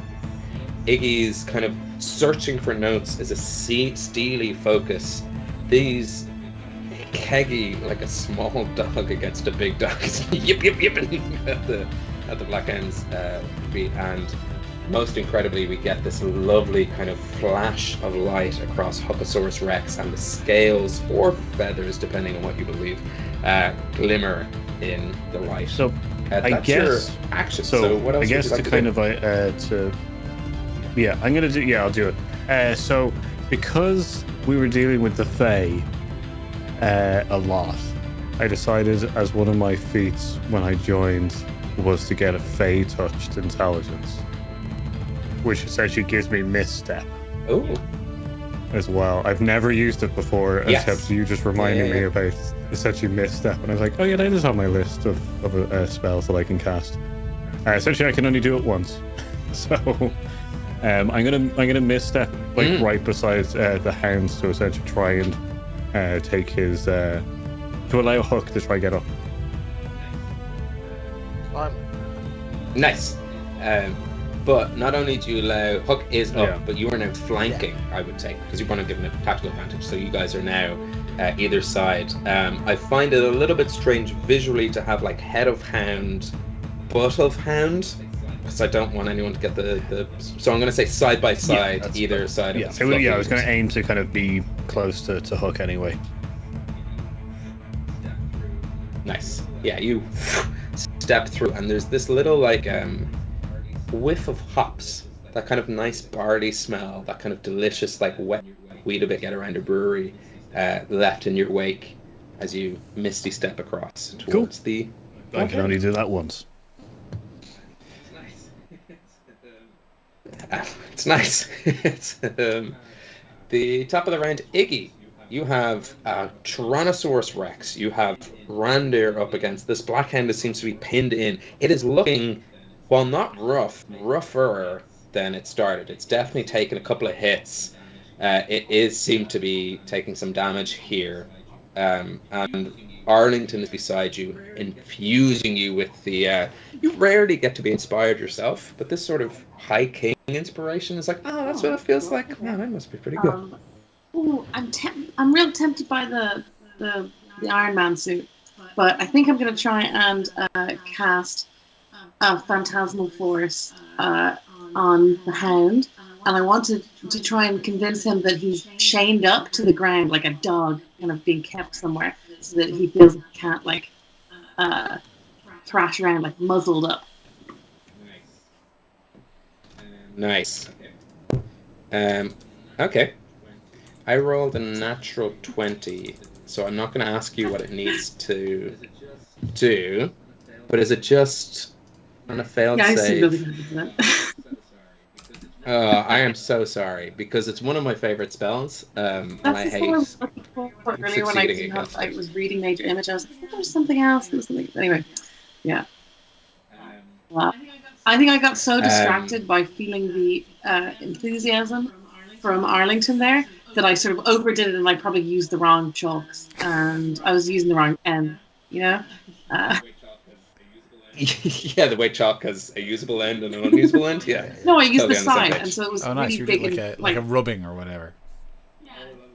Iggy's kind of searching for notes is a steely focus. These Keggy, like a small dog against a big dog, yipping at the Black Hound's feet, and most incredibly, we get this lovely kind of flash of light across Hookosaurus Rex, and the scales or feathers, depending on what you believe, glimmer in the light. So that's I guess your action. So what else? I guess would you like I'll do it. So because we were dealing with the Fae a lot, I decided as one of my feats when I joined was to get a Fae touched intelligence, which essentially gives me misstep. Oh. As well. I've never used it before, except you just reminding me about essentially misstep, and I was like, oh yeah, that is on my list of spells that I can cast. Essentially, I can only do it once, so I'm gonna misstep right beside the hounds to essentially try and take his to allow Hook to try get up. Nice. But not only do you allow Hook is up, but you are now flanking, I would say, because you want to give him a tactical advantage. So you guys are now either side. I find it a little bit strange visually to have like head of hound, butt of hound, because I don't want anyone to get the. So I'm going to say side by side, either side. Yeah, I was going to aim to kind of be close to Hook anyway. Nice. Yeah, you step through, and there's this little like whiff of hops, that kind of nice barley smell, that kind of delicious like wet wheat you get around a brewery, left in your wake as you misty step across towards the. I can only do that once. It's nice. It's the top of the round. Iggy, you have Tyrannosaurus Rex. You have Randir up against this Black Hound that seems to be pinned in. It is looking, while not rougher than it started. It's definitely taken a couple of hits. It is seemed to be taking some damage here. And Arlington is beside you, infusing you with the... you rarely get to be inspired yourself, but this sort of high king inspiration is like, oh, that's what it feels like. Man, that must be pretty good. I'm real tempted by the Iron Man suit, but I think I'm going to try and cast a Phantasmal Force on the Hound, and I wanted to try and convince him that he's chained up to the ground like a dog, kind of being kept somewhere, so that he feels he can't like thrash around, like muzzled up. Nice. Okay. I rolled a natural 20, so I'm not going to ask you what it needs to do, but is it just on a failed save? Really good at that. I am so sorry, because it's one of my favorite spells, and I hate earlier when I was reading Major Image, I was like, there's something else. Anyway, yeah. Wow. I think I got so distracted by feeling the enthusiasm from Arlington there that I sort of overdid it, and I probably used the wrong chalks, and I was using the wrong end, you know? Yeah, the way chalk has a usable end and an unusable end. Yeah. No, I used the side, and so it was nice. really big. Like a rubbing or whatever.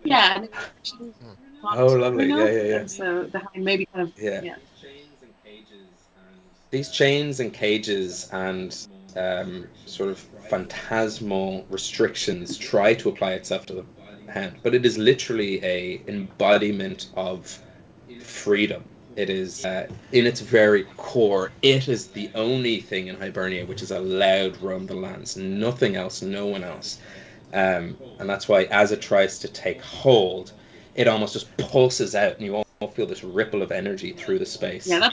Yeah. Oh, lovely. Yeah. And so the hand maybe kind of. Yeah. These chains and cages and sort of phantasmal restrictions try to apply itself to the hand, but it is literally a embodiment of freedom. It is, in its very core, it is the only thing in Hibernia which is allowed roam the lands. Nothing else, no one else. And that's why, as it tries to take hold, it almost just pulses out, and you all feel this ripple of energy through the space. Yeah,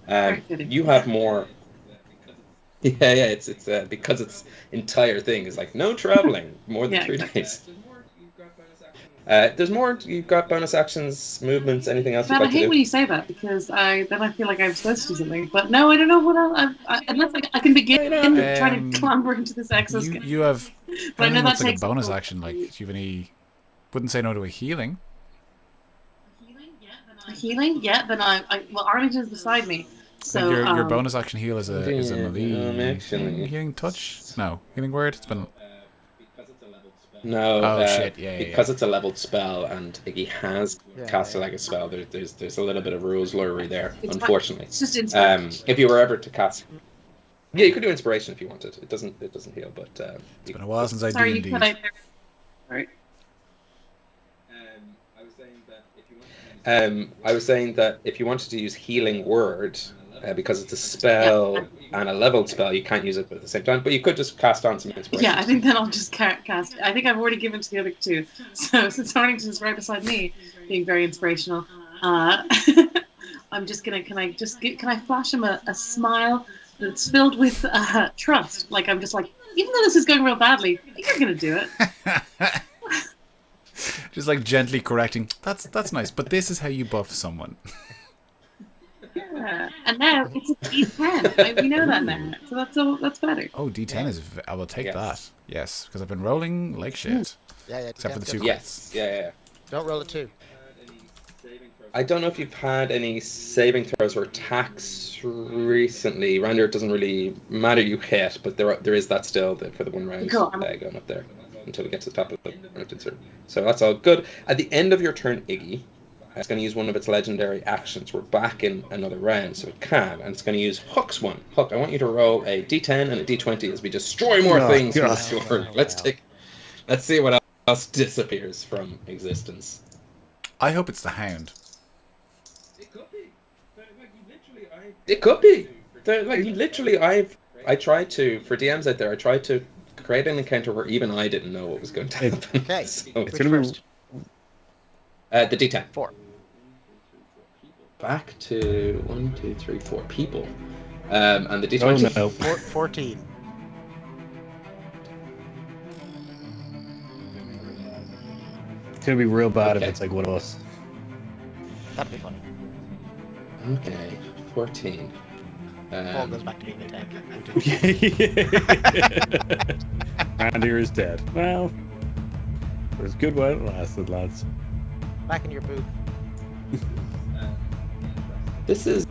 that's you have more... Yeah, it's because its entire thing is like, no traveling, more than 3 days. There's more. You've got bonus actions, movements, anything else you'd But like I to hate do? when you say that because then I feel like I'm supposed to do something. But no, I don't know what else. Unless I can begin trying to clamber into this exoskeleton. You have But I know anything that that's like a takes bonus up action. Like, do you have any? Wouldn't say no to a healing. healing. Yeah, then well, Arlington's beside me, so Your bonus action heal is an actually, healing touch. No, healing word. It's been. No. Oh shit! Yeah, because it's a leveled spell and Iggy has cast like a spell. There's a little bit of rules lurry there, unfortunately. It's just inspiration. If you were ever to cast, yeah, you could do inspiration if you wanted. It doesn't heal, but it's been a while since I Sorry, did you indeed. cut out there. Sorry. I was saying that if you wanted to use healing word, because it's a spell and a leveled spell, you can't use it at the same time. But you could just cast on some inspiration. Yeah, I think then I'll just cast. I think I've already given to the other two. So since Arlington's right beside me, being very inspirational, I'm just gonna. Can I flash him a smile that's filled with trust? Like I'm just like, even though this is going real badly, you're gonna do it. Just like gently correcting. That's nice, but this is how you buff someone. Yeah, and now it's a D10. We know that now, so that's better. Oh, D10 is. I will take that. Yes, because I've been rolling like shit. Yeah. Except for the 2 crits. Yes. Yeah. Don't roll a 2. I don't know if you've had any saving throws or attacks recently. Render, it doesn't really matter. You hit, but there is that still for the 1 round going up there until we get to the top of the round. So that's all good. At the end of your turn, Iggy, it's going to use one of its legendary actions. We're back in another round, so it can, and it's going to use Hook's one. Hook, I want you to roll a D10 and a D20 as we destroy more things from the sword. Let's see what else disappears from existence. I hope it's the Hound. It could be. It could be. Literally, I tried to, for DMs out there, I tried to create an encounter where even I didn't know what was going to happen. Okay. So, It's going to be the D10. 4. Back to 1, 2, 3, 4 people. And the D20. Oh no. 14. It's going to be real bad if it's like one of us. That'd be funny. Okay, 14. Paul goes back to being a tank. Randy is dead. Well, it was good while it lasted, lads. Back in your booth. This is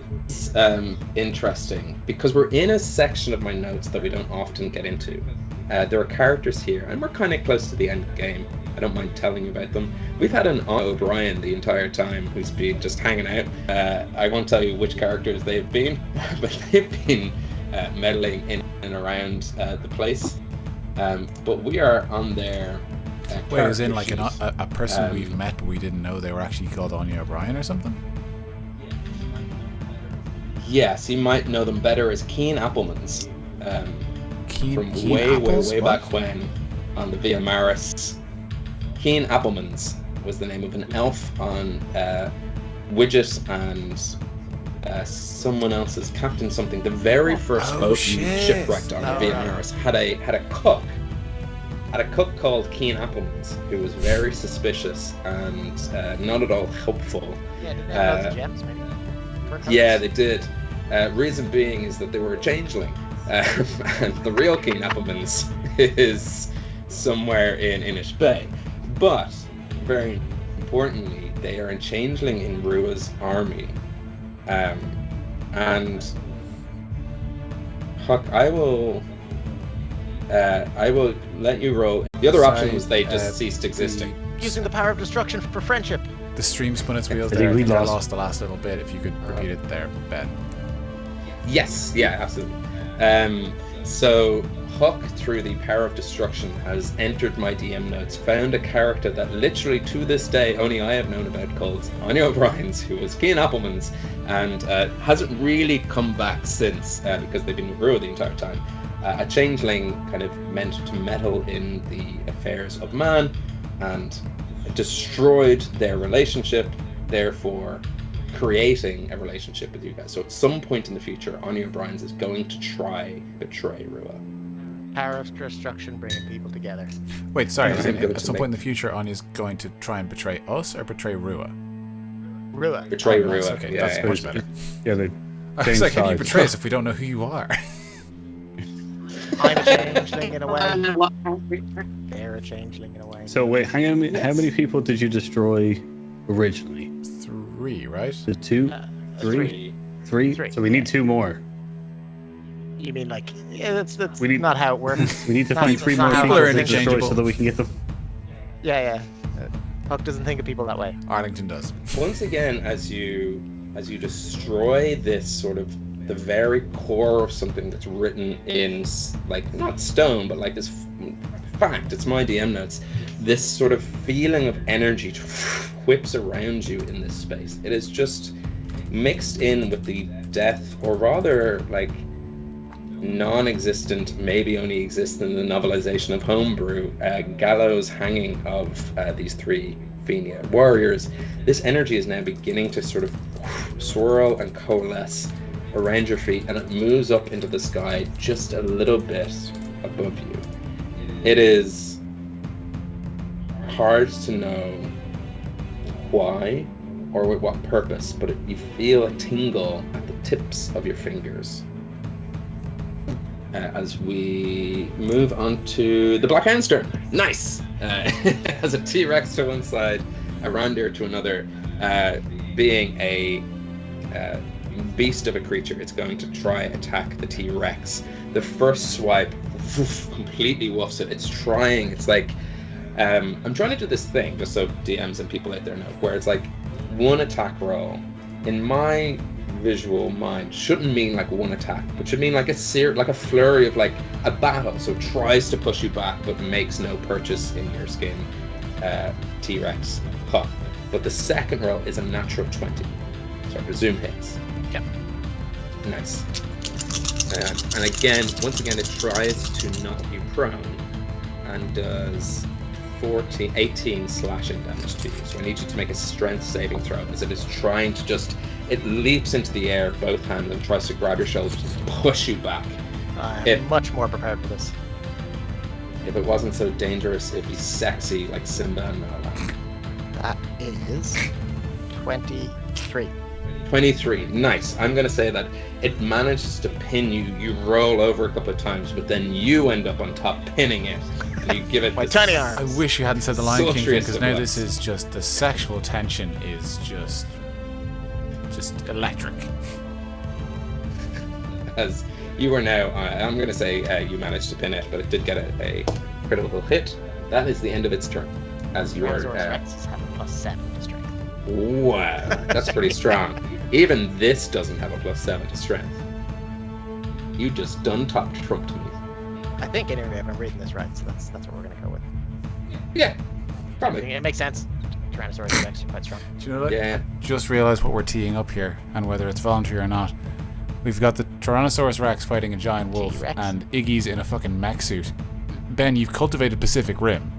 interesting because we're in a section of my notes that we don't often get into. There are characters here, and we're kind of close to the end of the game. I don't mind telling you about them. We've had an O'Brien the entire time who's been just hanging out. I won't tell you which characters they've been, but they've been meddling in and around the place. But we are on their Wait, as in like a person we've met but we didn't know they were actually called Anya O'Brien or something? Yes, you might know them better as Keen Applemans. From Keen way Apples? back What? when on the Via Maris. Keen Applemans was the name of an elf on Widget and someone else's Captain something. The very first boat shipwrecked on Via Maris had a cook. Had a cook called Keen Applemans who was very suspicious and not at all helpful. Yeah, did they have loads of gems, maybe? Yeah, they did. Reason being is that they were a changeling. And the real Keen Applemans is somewhere in Inish Bay. But, very importantly, they are a changeling in Rua's army. And Huck, I will let you roll. The other option was they just ceased existing. Using the power of destruction for friendship. The stream spun its wheels I there. think we I lost. lost the last little bit. If you could repeat it there, Ben. Yes, yeah, absolutely. So Huck, through the power of destruction, has entered my DM notes, found a character that literally to this day only I have known about called Anya O'Brien's, who was Keen Applemans, and hasn't really come back since because they've been with Rua the entire time. A changeling kind of meant to meddle in the affairs of man and destroyed their relationship, therefore creating a relationship with you guys. So at some point in the future, Anya O'Brien's is going to try betray Rua. Power of destruction bringing people together. Wait, sorry. I'm going At to some point in make- the future, Anya's going to try and betray us or betray Rua? Rua. Betray Oh, nice, Rua. okay, Yeah, that's yeah. much better. Yeah, they I was changed like, how do you sides. betray us if we don't know who you are? I'm a changeling in a I don't way. know what character. They're a changeling in a way. So wait, hang on. How many people did you destroy originally? 3, right? The two, Three. three. Three, So we need 2 more. You mean like? Yeah, that's We need- not how it works. We need to That's find 3 not more how people People are to destroy interchangeable. so that we can get the. Yeah. Puck doesn't think of people that way. Arlington does. Once again, as you destroy this sort of the very core of something that's written in like not stone, but like this fact. It's my DM notes. This sort of feeling of energy whips around you in this space. It is just mixed in with the death, or rather like non-existent, maybe only existent in the novelization of Homebrew, gallows hanging of these 3 Fenia warriors. This energy is now beginning to sort of swirl and coalesce around your feet, and it moves up into the sky just a little bit above you. It is hard to know why or with what purpose, but you feel a tingle at the tips of your fingers. As we move on to the Black Hound's turn. Nice! As a T-Rex to one side, a reindeer to another, being a beast of a creature, it's going to try attack the T-Rex. The first swipe completely woofs it. It's like, I'm trying to do this thing, just so DMs and people out there know, where it's like one attack roll. In my visual mind, shouldn't mean like one attack, but should mean like a flurry of like a battle. So tries to push you back, but makes no purchase in your skin. T-Rex puck. But the second roll is a natural 20, so I presume hits. Yep. Nice. And again, once again, it tries to knock you prone and does 18 slashing damage to you. So I need you to make a strength saving throw, as it is trying to it leaps into the air, both hands, and tries to grab your shoulders and push you back. I'm much more prepared for this. If it wasn't so dangerous, it'd be sexy like Simba and Nala. That is 23. 23, nice. I'm going to say that it manages to pin you. You roll over a couple of times, but then you end up on top pinning it. And you give it My this tiny arms. I wish you hadn't said the Lion King thing, sultriest because of now looks. this is just, the sexual tension is just electric. As you are now, I'm going to say you managed to pin it, but it did get a critical hit. That is the end of its turn. As you Tyrannosaurus are, Rexes have a +7 to strength. wow, that's pretty strong. Even this doesn't have a +7 to strength. You just done top trumped me. I think anyway, if I'm reading this right, so that's what we're gonna go with. Yeah, I think probably. it makes sense. Tyrannosaurus Rex are quite strong. Do you know what? Yeah. Just realised what we're teeing up here, and whether it's voluntary or not. We've got the Tyrannosaurus Rex fighting a giant wolf, T-Rex. and Iggy's in a fucking mech suit. Ben, you've cultivated Pacific Rim.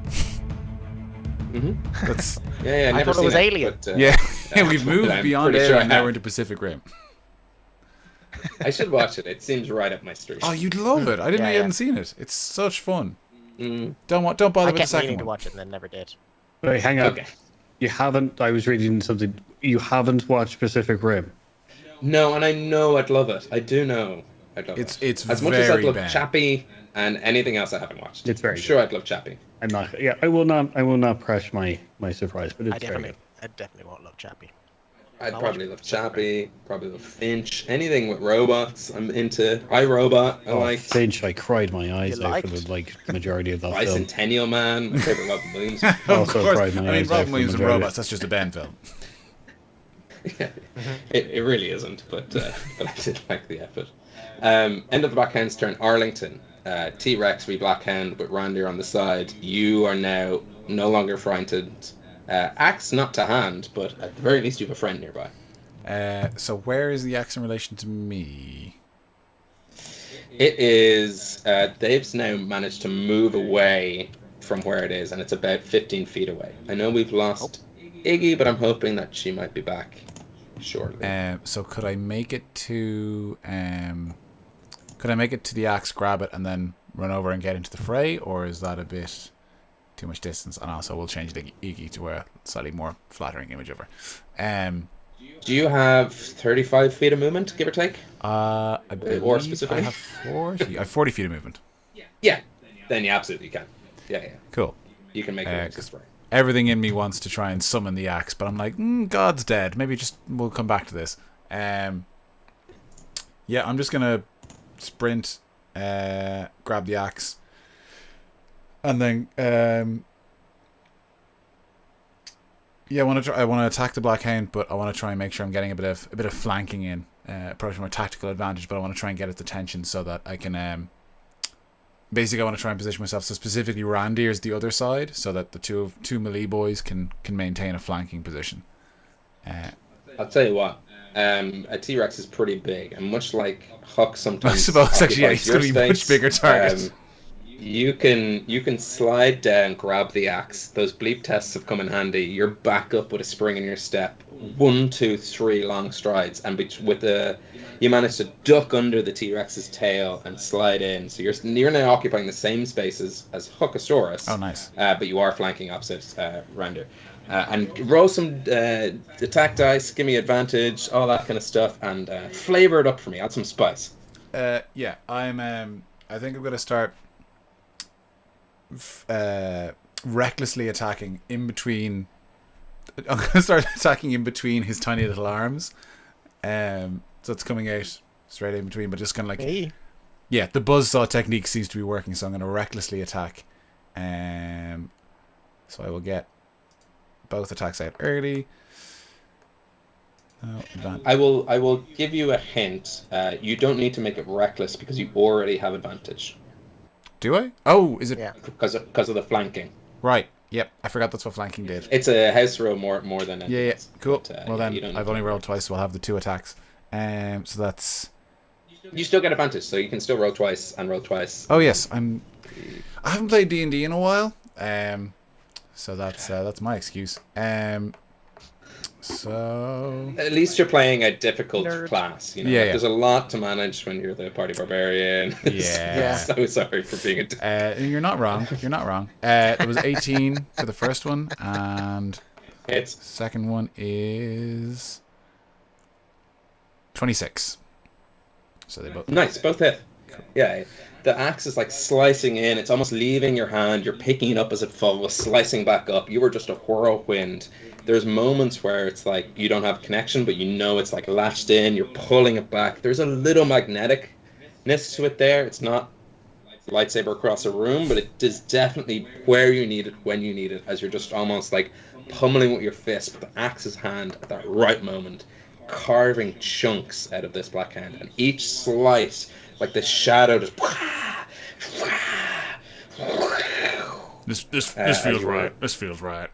Mm-hmm. That's Yeah, I never thought it was seen Alien. but, yeah. I'm We've moved beyond pretty Alien, sure I and now have. we're into Pacific Rim. I should watch it. It seems right up my street. Oh, you'd love it. I didn't know you Yeah. hadn't seen it. It's such fun. Mm, Don't bother I with the kept second meaning to one. watch it and then never did. Wait, hang on. okay. You haven't. I was reading something. You haven't watched Pacific Rim. No, and I know I'd love it. I do know I'd love it. It's as much as I'd very love bad. Chappie and anything else I haven't watched. It's very I'm sure I'd love Chappie. I'm not. Yeah, I will not. I will not press my surprise, but it's very good. I definitely won't love Chappie. I'd I'll probably watch love Pacific Chappie, probably love Finch, anything with robots. I'm into iRobot. I Oh, like Finch! I cried my eyes You out for liked? the majority of that film. Bicentennial Man, my favorite Robin Williams. Of Also course. cried my I mean, eyes out Robin for Williams and majority. robots. That's just a Ben film. It really isn't, but I did like the effort. End of the Black Hound's turn. Arlington, T-Rex v Black Hound with Randir on the side. You are now no longer frightened. Axe not to hand, but at the very least you have a friend nearby. So where is the axe in relation to me? It is. They've now managed to move away from where it is, and it's about 15 feet away. I know we've lost Iggy, but I'm hoping that she might be back shortly. So could I make it to the axe, grab it, and then run over and get into the fray, or is that a bit too much distance? And also, we'll change the Iggy to a slightly more flattering image of her. Do you have 35 feet of movement, give or take? I believe or specifically? I have 40. I have 40 feet of movement. Yeah. Then you absolutely can. Yeah. Cool. You can make it this way. Everything in me wants to try and summon the axe, but I'm like, God's dead. Maybe we'll come back to this. I'm just gonna sprint, grab the axe, and then I want to attack the Black Hound, but I want to try and make sure I'm getting a bit of flanking in, approaching my tactical advantage. But I want to try and get its attention so that I can. Basically, I want to try and position myself so specifically Randir's the other side, so that the two melee boys can maintain a flanking position. I'll tell you what, a T-Rex is pretty big, and much like Huck sometimes. I suppose actually, he's going to be a much bigger target. You can slide down, grab the axe. Those bleep tests have come in handy. You're back up with a spring in your step. 1, 2, 3 long strides, and you manage to duck under the T-Rex's tail and slide in. So you're now occupying the same spaces as Hookosaurus. Oh, nice. But you are flanking opposite Randir. And roll some attack dice, give me advantage, all that kind of stuff, and flavor it up for me. Add some spice. I think I'm going to start recklessly attacking in between. I'm going to start attacking in between his tiny little arms. So it's coming out straight in between, but just kind of like... Yeah, the buzzsaw technique seems to be working, so I'm going to recklessly attack. So I will get both attacks out early. I will give you a hint. You don't need to make it reckless because you already have advantage. Do I? Oh, is it? Yeah. Because of the flanking. Right. Yep. I forgot that's what flanking did. It's a house roll more than anything. Yeah. Cool. But, well then, I've only rolled twice, so I'll have the 2 attacks. So that's... You still get advantage, so you can still roll twice and roll twice. Oh yes, I haven't played D&D in a while. So that's my excuse. So at least you're playing a difficult class. You know, yeah. There's a lot to manage when you're the party barbarian. Yeah. So sorry for being you're not wrong. You're not wrong. It was 18 for the first one, and second one is 26. So they both both hit. Yeah. The axe is like slicing in. It's almost leaving your hand. You're picking it up as it falls, slicing back up. You were just a whirlwind. There's moments where it's like you don't have connection, but you know it's like latched in. You're pulling it back. There's a little magneticness to it there. It's not lightsaber across a room, but it is definitely where you need it, when you need it, as you're just almost like pummeling with your fist with the axe's hand at that right moment, carving chunks out of this Black Hound. And each slice, like the shadow just... This feels right. This feels right.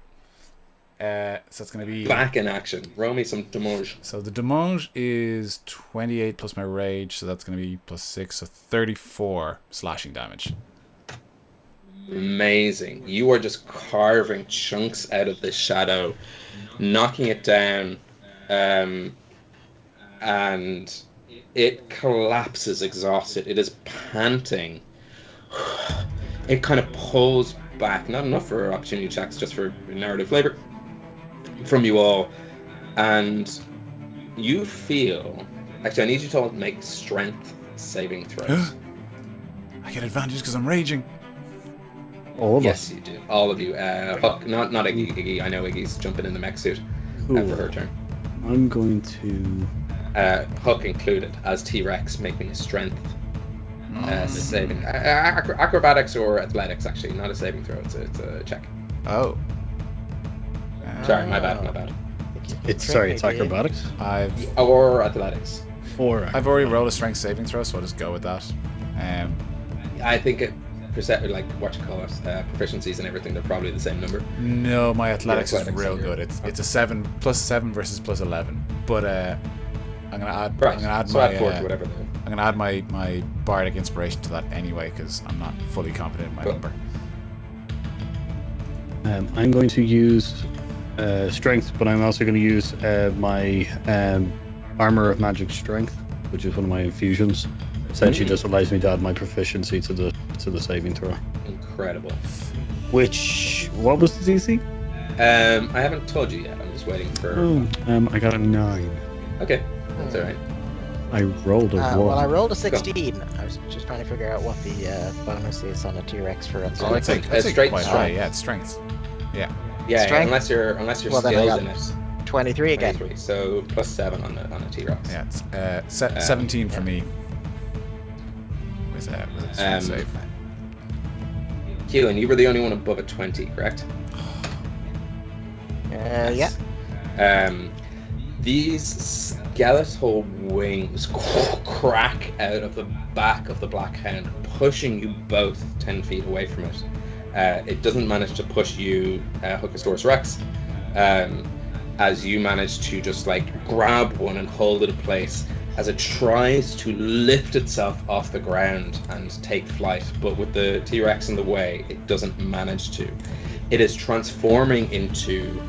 So it's going to be... Back in action. Roll me some damage. So the damage is 28 plus my rage, so that's going to be plus 6, so 34 slashing damage. Amazing. You are just carving chunks out of this shadow, knocking it down, and it collapses exhausted. It is panting. It kind of pulls back, not enough for opportunity checks, just for narrative flavor from you all, and you feel... Actually, I need you to all make strength saving throws. I get advantage because I'm raging. All of yes, us. you do. All of you. Huck, not Iggy. Iggy. I know Iggy's jumping in the mech suit for her turn. I'm going to... Huck included, as T-Rex, make me a strength saving. Acrobatics or athletics, actually. Not a saving throw. It's a check. Oh. Sorry, my bad. It's acrobatics? Or athletics. I've already rolled a strength saving throw, so I'll just go with that. I think it... proficiencies and everything, they're probably the same number. No, my athletics is real good. It's a 7 plus 7 versus plus 11. But I'm gonna add. Right. I'm gonna add so my. add 4 to whatever. I'm gonna add my bardic inspiration to that anyway because I'm not fully confident in my number. I'm going to use strength, but I'm also going to use my armor of magic strength, which is one of my infusions. Essentially, just allows me to add my proficiency to the to the saving throw. Incredible. What was the DC? I haven't told you yet. I'm just waiting for. I got a 9. Okay, that's all right. I rolled a 1. Well, I rolled a 16. I was just trying to figure out what the bonus is on a T-Rex for a Oh, it's strength. quite high. Yeah, it's strength. Yeah. Yeah, Strength? unless you're Well, then I skilled got in it. 23 again. 23, so plus 7 on a T-Rex. Yeah, it's 17 for me. Was that save? Keelan, you were the only one above a 20, correct? Yeah. These skeletal wings crack out of the back of the Black Hound, pushing you both 10 feet away from it. It doesn't manage to push you, Hookosaurus Rex, as you manage to just like grab one and hold it in place as it tries to lift itself off the ground and take flight, but with the T-Rex in the way, it doesn't manage to. It is transforming into,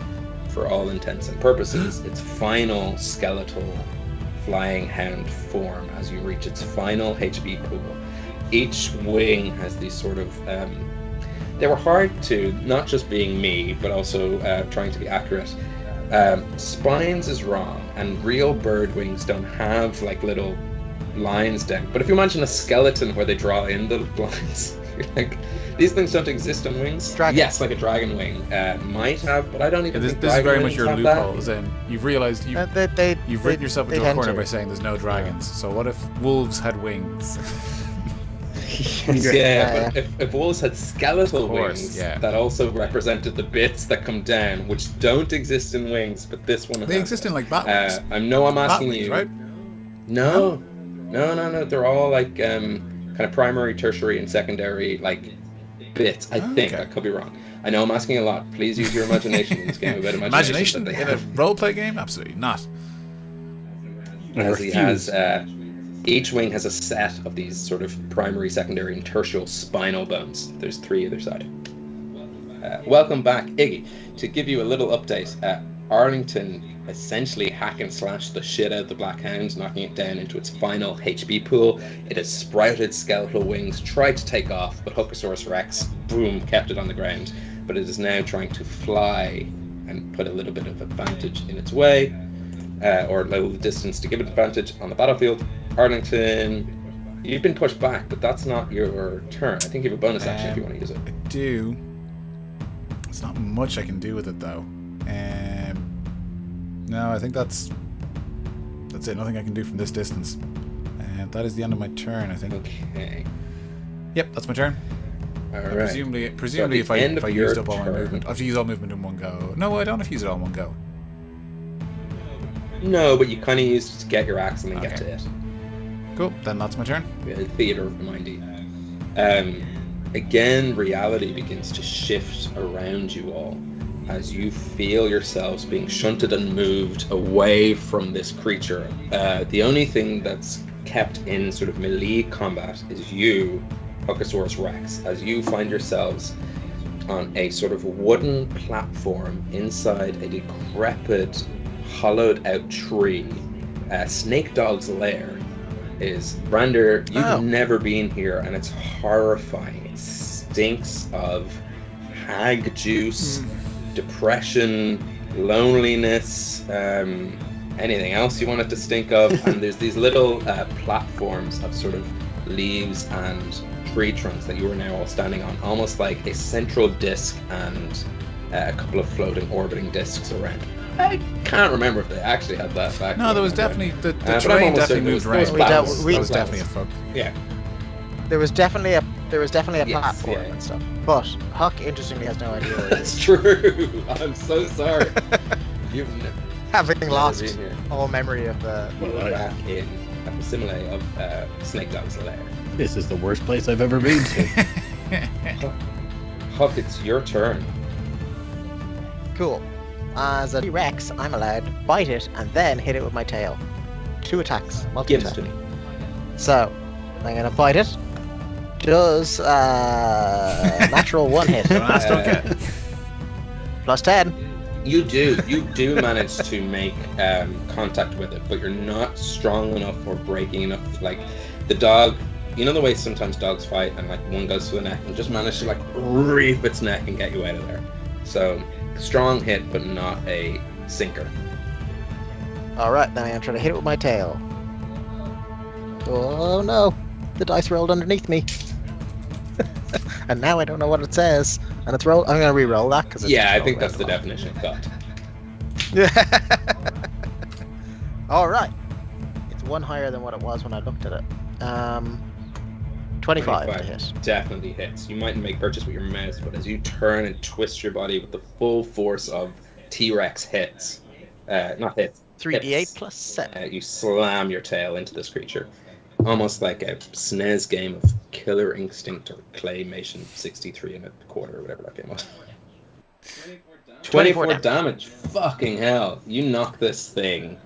for all intents and purposes, its final skeletal flying hound form as you reach its final HP pool. Each wing has these sort of they were hard to, not just being me, but also trying to be accurate. Spines is wrong, and real bird wings don't have like little lines down. But if you imagine a skeleton where they draw in the lines, you're like, these things don't exist on wings. Dragon. Yes, like a dragon wing might have, but I don't even think This is very much wings your have loophole, that. as in you've realized you've written yourself into a tend corner to. by saying there's no dragons. So what if wolves had wings? Yeah, but if wolves had skeletal Of course, wings yeah. that also represented the bits that come down, which don't exist in wings, but this one They has exist it. in like bat wings. I'm asking Bat wings, you. right? No. They're all like kind of primary, tertiary, and secondary like bits. I think Okay. I could be wrong. I know I'm asking a lot. Please use your imagination in this game about imagination. Imagination in a roleplay game? Absolutely not. Each wing has a set of these sort of primary, secondary, and tertiary spinal bones. There's 3 either side. Welcome back, Iggy. To give you a little update, Arlington essentially hack and slash the shit out of the Black Hound, knocking it down into its final HP pool. It has sprouted skeletal wings, tried to take off, but Hookosaurus Rex, boom, kept it on the ground. But it is now trying to fly and put a little bit of advantage in its way, or a little distance to give it advantage on the battlefield. Arlington, you've been pushed back, but that's not your turn. I think you have a bonus action if you want to use it. I do. There's not much I can do with it though. No, I think that's it. Nothing I can do from this distance. And that is the end of my turn, I think. Okay. Yep, that's my turn. All right. Presumably, if I used up all my movement, I have to use all movement in one go. No, I don't have to use it all in one go. No, but you kind of use it to get your axe and then get to it. Cool. Then that's my turn. Theater of the mindy. Again, reality begins to shift around you all as you feel yourselves being shunted and moved away from this creature. The only thing that's kept in sort of melee combat is you, Hookosaurus Rex, as you find yourselves on a sort of wooden platform inside a decrepit, hollowed out tree. Snake Dog's lair is, Brander, you've never been here, and it's horrifying. It stinks of hag juice, depression, loneliness, anything else you want it to stink of. And there's these little platforms of sort of leaves and tree trunks that you are now all standing on, almost like a central disc and a couple of floating orbiting discs around. I can't remember if they actually had that back. No, there was definitely the but terrain I'm almost definitely certain moved it around. was That was definitely a fuck. Yeah. There was definitely a Yes, platform yeah. and stuff. But Huck, interestingly, has no idea where it That's is. true. I'm so sorry. You've never Having lost been here. all memory of the... We're back in a facsimile of Snake Dog's lair. This is the worst place I've ever been to. Huck, it's your turn. Cool. As a T-Rex, I'm allowed to bite it and then hit it with my tail. 2 attacks. Give it Multi-attack. to me. So, I'm gonna bite it. Does natural 1 hit. Don't ask, don't get. Plus 10. You do manage to make contact with it, but you're not strong enough or breaking enough. Like, the dog you know the way sometimes dogs fight and like one goes to the neck and just manage to like reap its neck and get you out of there. So strong hit, but not a sinker. All right, then I'm gonna try to hit it with my tail. Oh no, the dice rolled underneath me. And now I don't know what it says. And it's roll. I'm gonna re-roll that because yeah, I think that's the definition of cut. Yeah. All right. It's one higher than what it was when I looked at it. 25 to hit. Definitely hits. You might make purchase with your mouse, but as you turn and twist your body with the full force of T-Rex hits, not hits, 3d8 plus 7. You slam your tail into this creature. Almost like a SNES game of Killer Instinct or Claymation 63 and a quarter or whatever that game was. 24 damage. Fucking hell. You knock this thing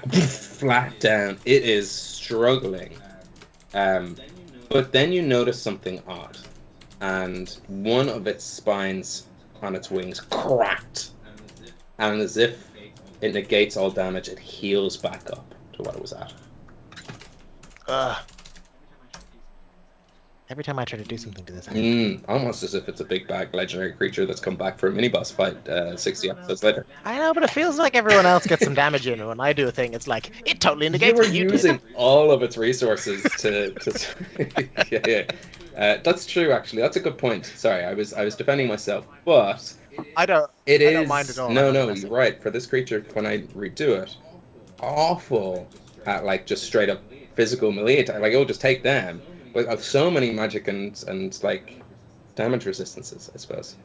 flat down. It is struggling. But then you notice something odd. And one of its spines on its wings cracked. And as if it negates all damage, it heals back up to what it was at. Every time I try to do something to this, almost as if it's a big bag legendary creature that's come back for a mini boss fight 60 episodes later. I know, but it feels like everyone else gets some damage in, and when I do a thing, it's like it totally negates. You were using all of its resources to yeah. That's true, actually. That's a good point. Sorry, I was defending myself, but I don't mind at all. No, you're right. For this creature, when I redo it, awful at like just straight up physical melee attack. Like, it'll just take them. But I've so many magic and like damage resistances, I suppose.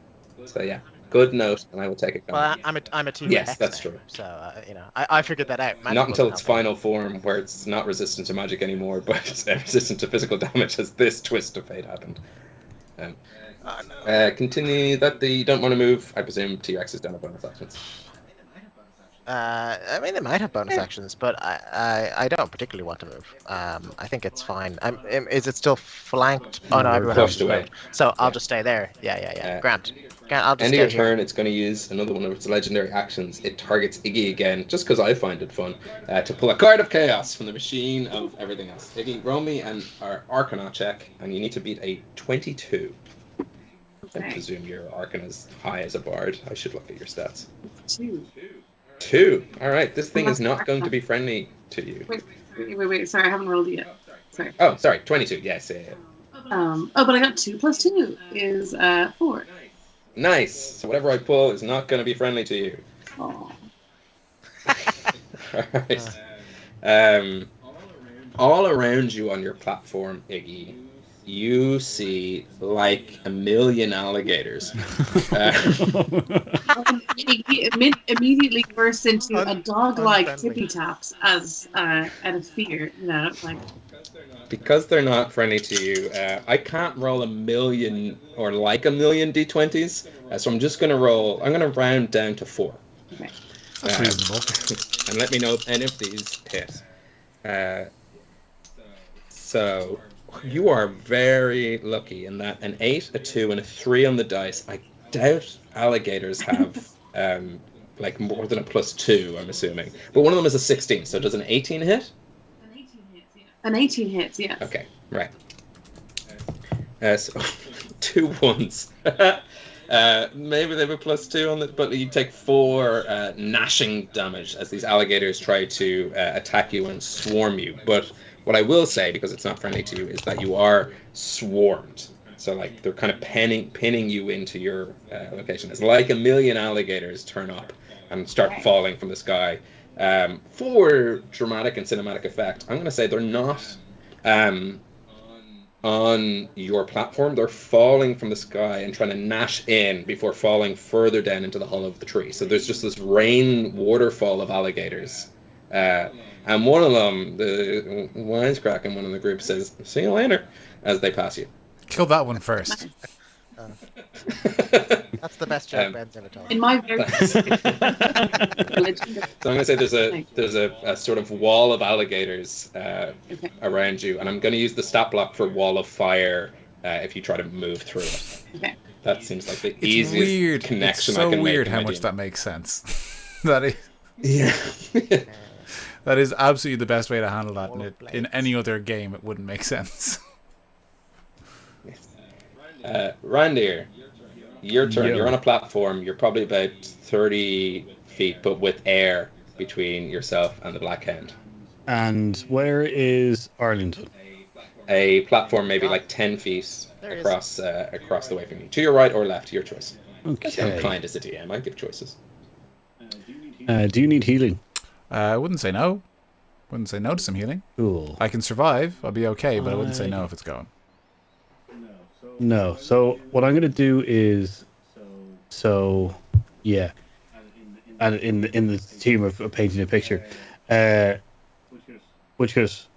So yeah, good note, and I will take it. Well, I'm a T-Rex. Yes, that's true. So I figured that out. Not until its final form, where it's not resistant to magic anymore, but it's resistant to physical damage, has this twist of fate happened. Continue that you don't want to move. I presume T-Rex has done a bonus actions. I mean, they might have bonus actions, but I don't particularly want to move. I think it's fine. Is it still flanked? Oh no, everyone else is moved. So I'll just stay there. Yeah. Grant, I'll just end stay of your here. turn, it's going to use another one of its legendary actions. It targets Iggy again, just because I find it fun, to pull a card of chaos from the machine of everything else. Iggy, roll me an Arcana check, and you need to beat a 22. I presume your Arcana is high as a bard. I should look at your stats. 2. All right, this thing is not going to be friendly to you. Wait. Sorry, I haven't rolled it yet. Sorry. Oh, sorry, 22. Yes. Yeah. But I got 2 plus 2 is 4. Nice. So whatever I pull is not going to be friendly to you. Oh. All right. All around you on your platform, Iggy, you see like a million alligators. Immediately bursts into a dog-like tippy taps as out of fear. Because they're not friendly to you, I can't roll a million or like a million d20s, so I'm just gonna roll. I'm gonna round down to 4. Okay. That's reasonable. And let me know if any of these hit. So you are very lucky in that an 8, a 2, and a 3 on the dice. I doubt alligators have like more than a +2, I'm assuming. But one of them is a 16, so does an 18 hit? An 18 hits, yes. Okay, right. So 2 1s. Maybe they have a +2 on it, but you take 4 gnashing damage as these alligators try to attack you and swarm you. But what I will say, because it's not friendly to you, is that you are swarmed. So like they're kind of pinning you into your location. It's like a million alligators turn up and start falling from the sky. For dramatic and cinematic effect, I'm going to say they're not on your platform. They're falling from the sky and trying to gnash in before falling further down into the hollow of the tree. So there's just this rain waterfall of alligators. And one of them, the wisecrack in one of the groups, says, "See you later," as they pass you. Kill that one first. That's the best joke Ben's ever told. In my very So I'm going to say there's a sort of wall of alligators around you, and I'm going to use the stat block for wall of fire if you try to move through it. Okay. That seems like the easiest connection I can make. It's so weird how much that makes sense. That is. Yeah. That is absolutely the best way to handle that. And in any other game, it wouldn't make sense. Randir, your turn. Yo. You're on a platform. You're probably about 30 feet, but with air between yourself and the Black Hound. And where is Arlington? A platform maybe like 10 feet across the way from you. To your right or left, your choice. Okay. I'm kind as a DM. I give choices. Do you need healing? I wouldn't say no. Wouldn't say no to some healing. Cool. I can survive. I'll be okay, but I wouldn't say no if it's going. No. So what I'm gonna do is, yeah, and in the theme of painting a picture, which is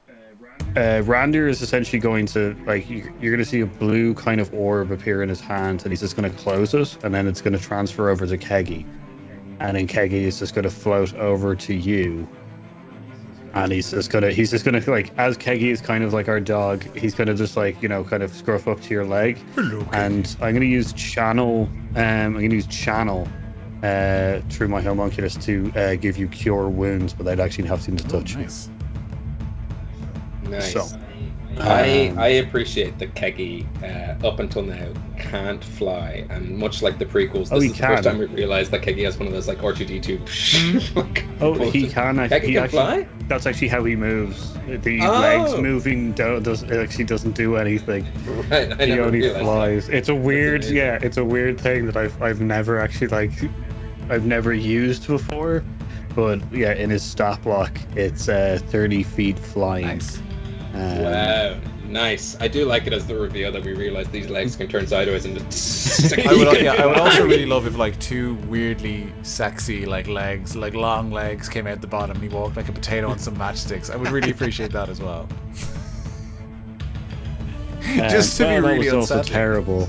Randir is essentially going to, like, you're going to see a blue kind of orb appear in his hand, and he's just going to close it, and then it's going to transfer over to Keggy, and then Keggy is just going to float over to you, and he's just gonna like, as Keggy is kind of like our dog, he's gonna just like, you know, kind of scruff up to your leg. Hello, and I'm gonna use channel. Through my homunculus to give you cure wounds without actually having to touch. Nice. Nice. So, I appreciate that Keggy, up until now, can't fly, and much like the prequels, this is the first time we realised that Keggy has one of those like R2D2. like, he can actually. Keggy can fly? That's actually how he moves. The legs moving doesn't do anything. Right, I He never only realised flies. that. It's a weird, it's a weird thing that I've never actually I've never used before. But yeah, in his stat block, it's 30 feet flying. Nice. Wow, nice. I do like it as the reveal that we realise these legs can turn sideways and just I would also really love if like two weirdly sexy like legs, like long legs, came out the bottom and he walked like a potato on some matchsticks. I would really appreciate that as well. Just to be really that was also unsettling. terrible.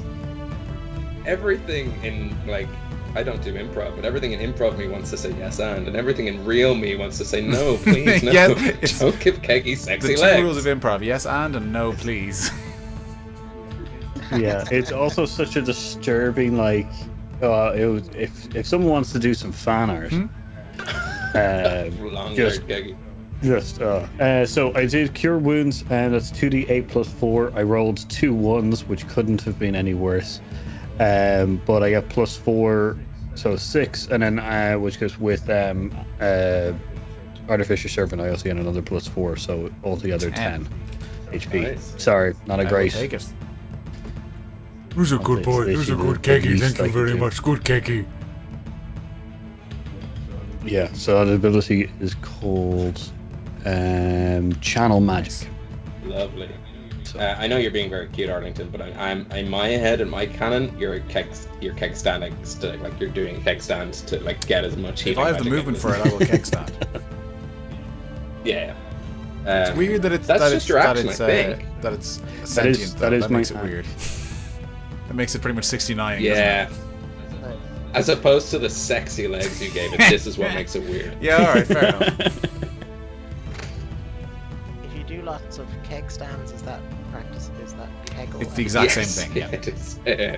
Everything in, like, I don't do improv, but everything in improv me wants to say yes and everything in real me wants to say no, please, no. Yeah, Don't give Keggy sexy The legs. two rules of improv: yes and no, please. Yeah, it's also such a disturbing, like, if someone wants to do some fan art, Long just- haired Keggy. So I did cure wounds, and that's 2d8 plus 4. I rolled 2 1s, which couldn't have been any worse. But I got plus 4, so 6, and then which goes with Artificial Servant. I also get another plus 4, so altogether 10 HP. Nice. Sorry, not a I will great. take it. Who's a good boy? Who's a good Keggy? Thank you very much. Good Keggy. Yeah, so the ability is called Channel Magic. Lovely. I know you're being very cute, Arlington, but I'm in my head and my canon, you're keg standing, like you're doing keg stands to like get as much healing. If I have the magic movement in for as- it, I will kick stand. Yeah. It's weird that it's That's that just it's your that action, it's I think. that it's sentient. that is that my makes it act. weird. That makes it pretty much 69. Yeah. As opposed to the sexy legs you gave it, this is what makes it weird. Yeah. All right. Fair enough. If you do lots of keg stands, is that practice? Is that kegel? It's the exact Yes, same thing. Yeah. it is. Yeah.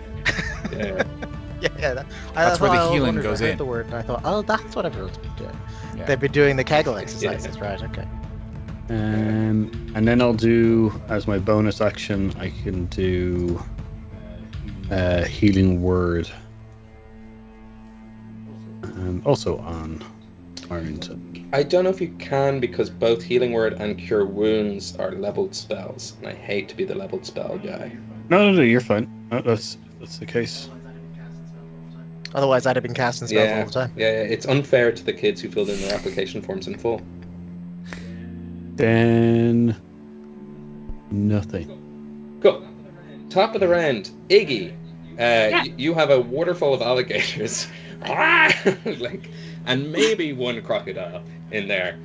Yeah. That's where the I healing wondered, goes I heard in. the word, and I thought, oh, that's what everyone's been doing. Yeah. They've been doing the kegel exercises, right? Okay. And then I'll do, as my bonus action, I can do Healing Word. Also on Arlington. I don't know if you can, because both Healing Word and Cure Wounds are leveled spells, and I hate to be the leveled spell guy. No, you're fine. No, that's the case. Otherwise, I'd have been casting spells all the time. Yeah, it's unfair to the kids who filled in their application forms in full. Then nothing. Cool. Top of the round, Iggy. You have a waterfall of alligators, like, and maybe one crocodile in there,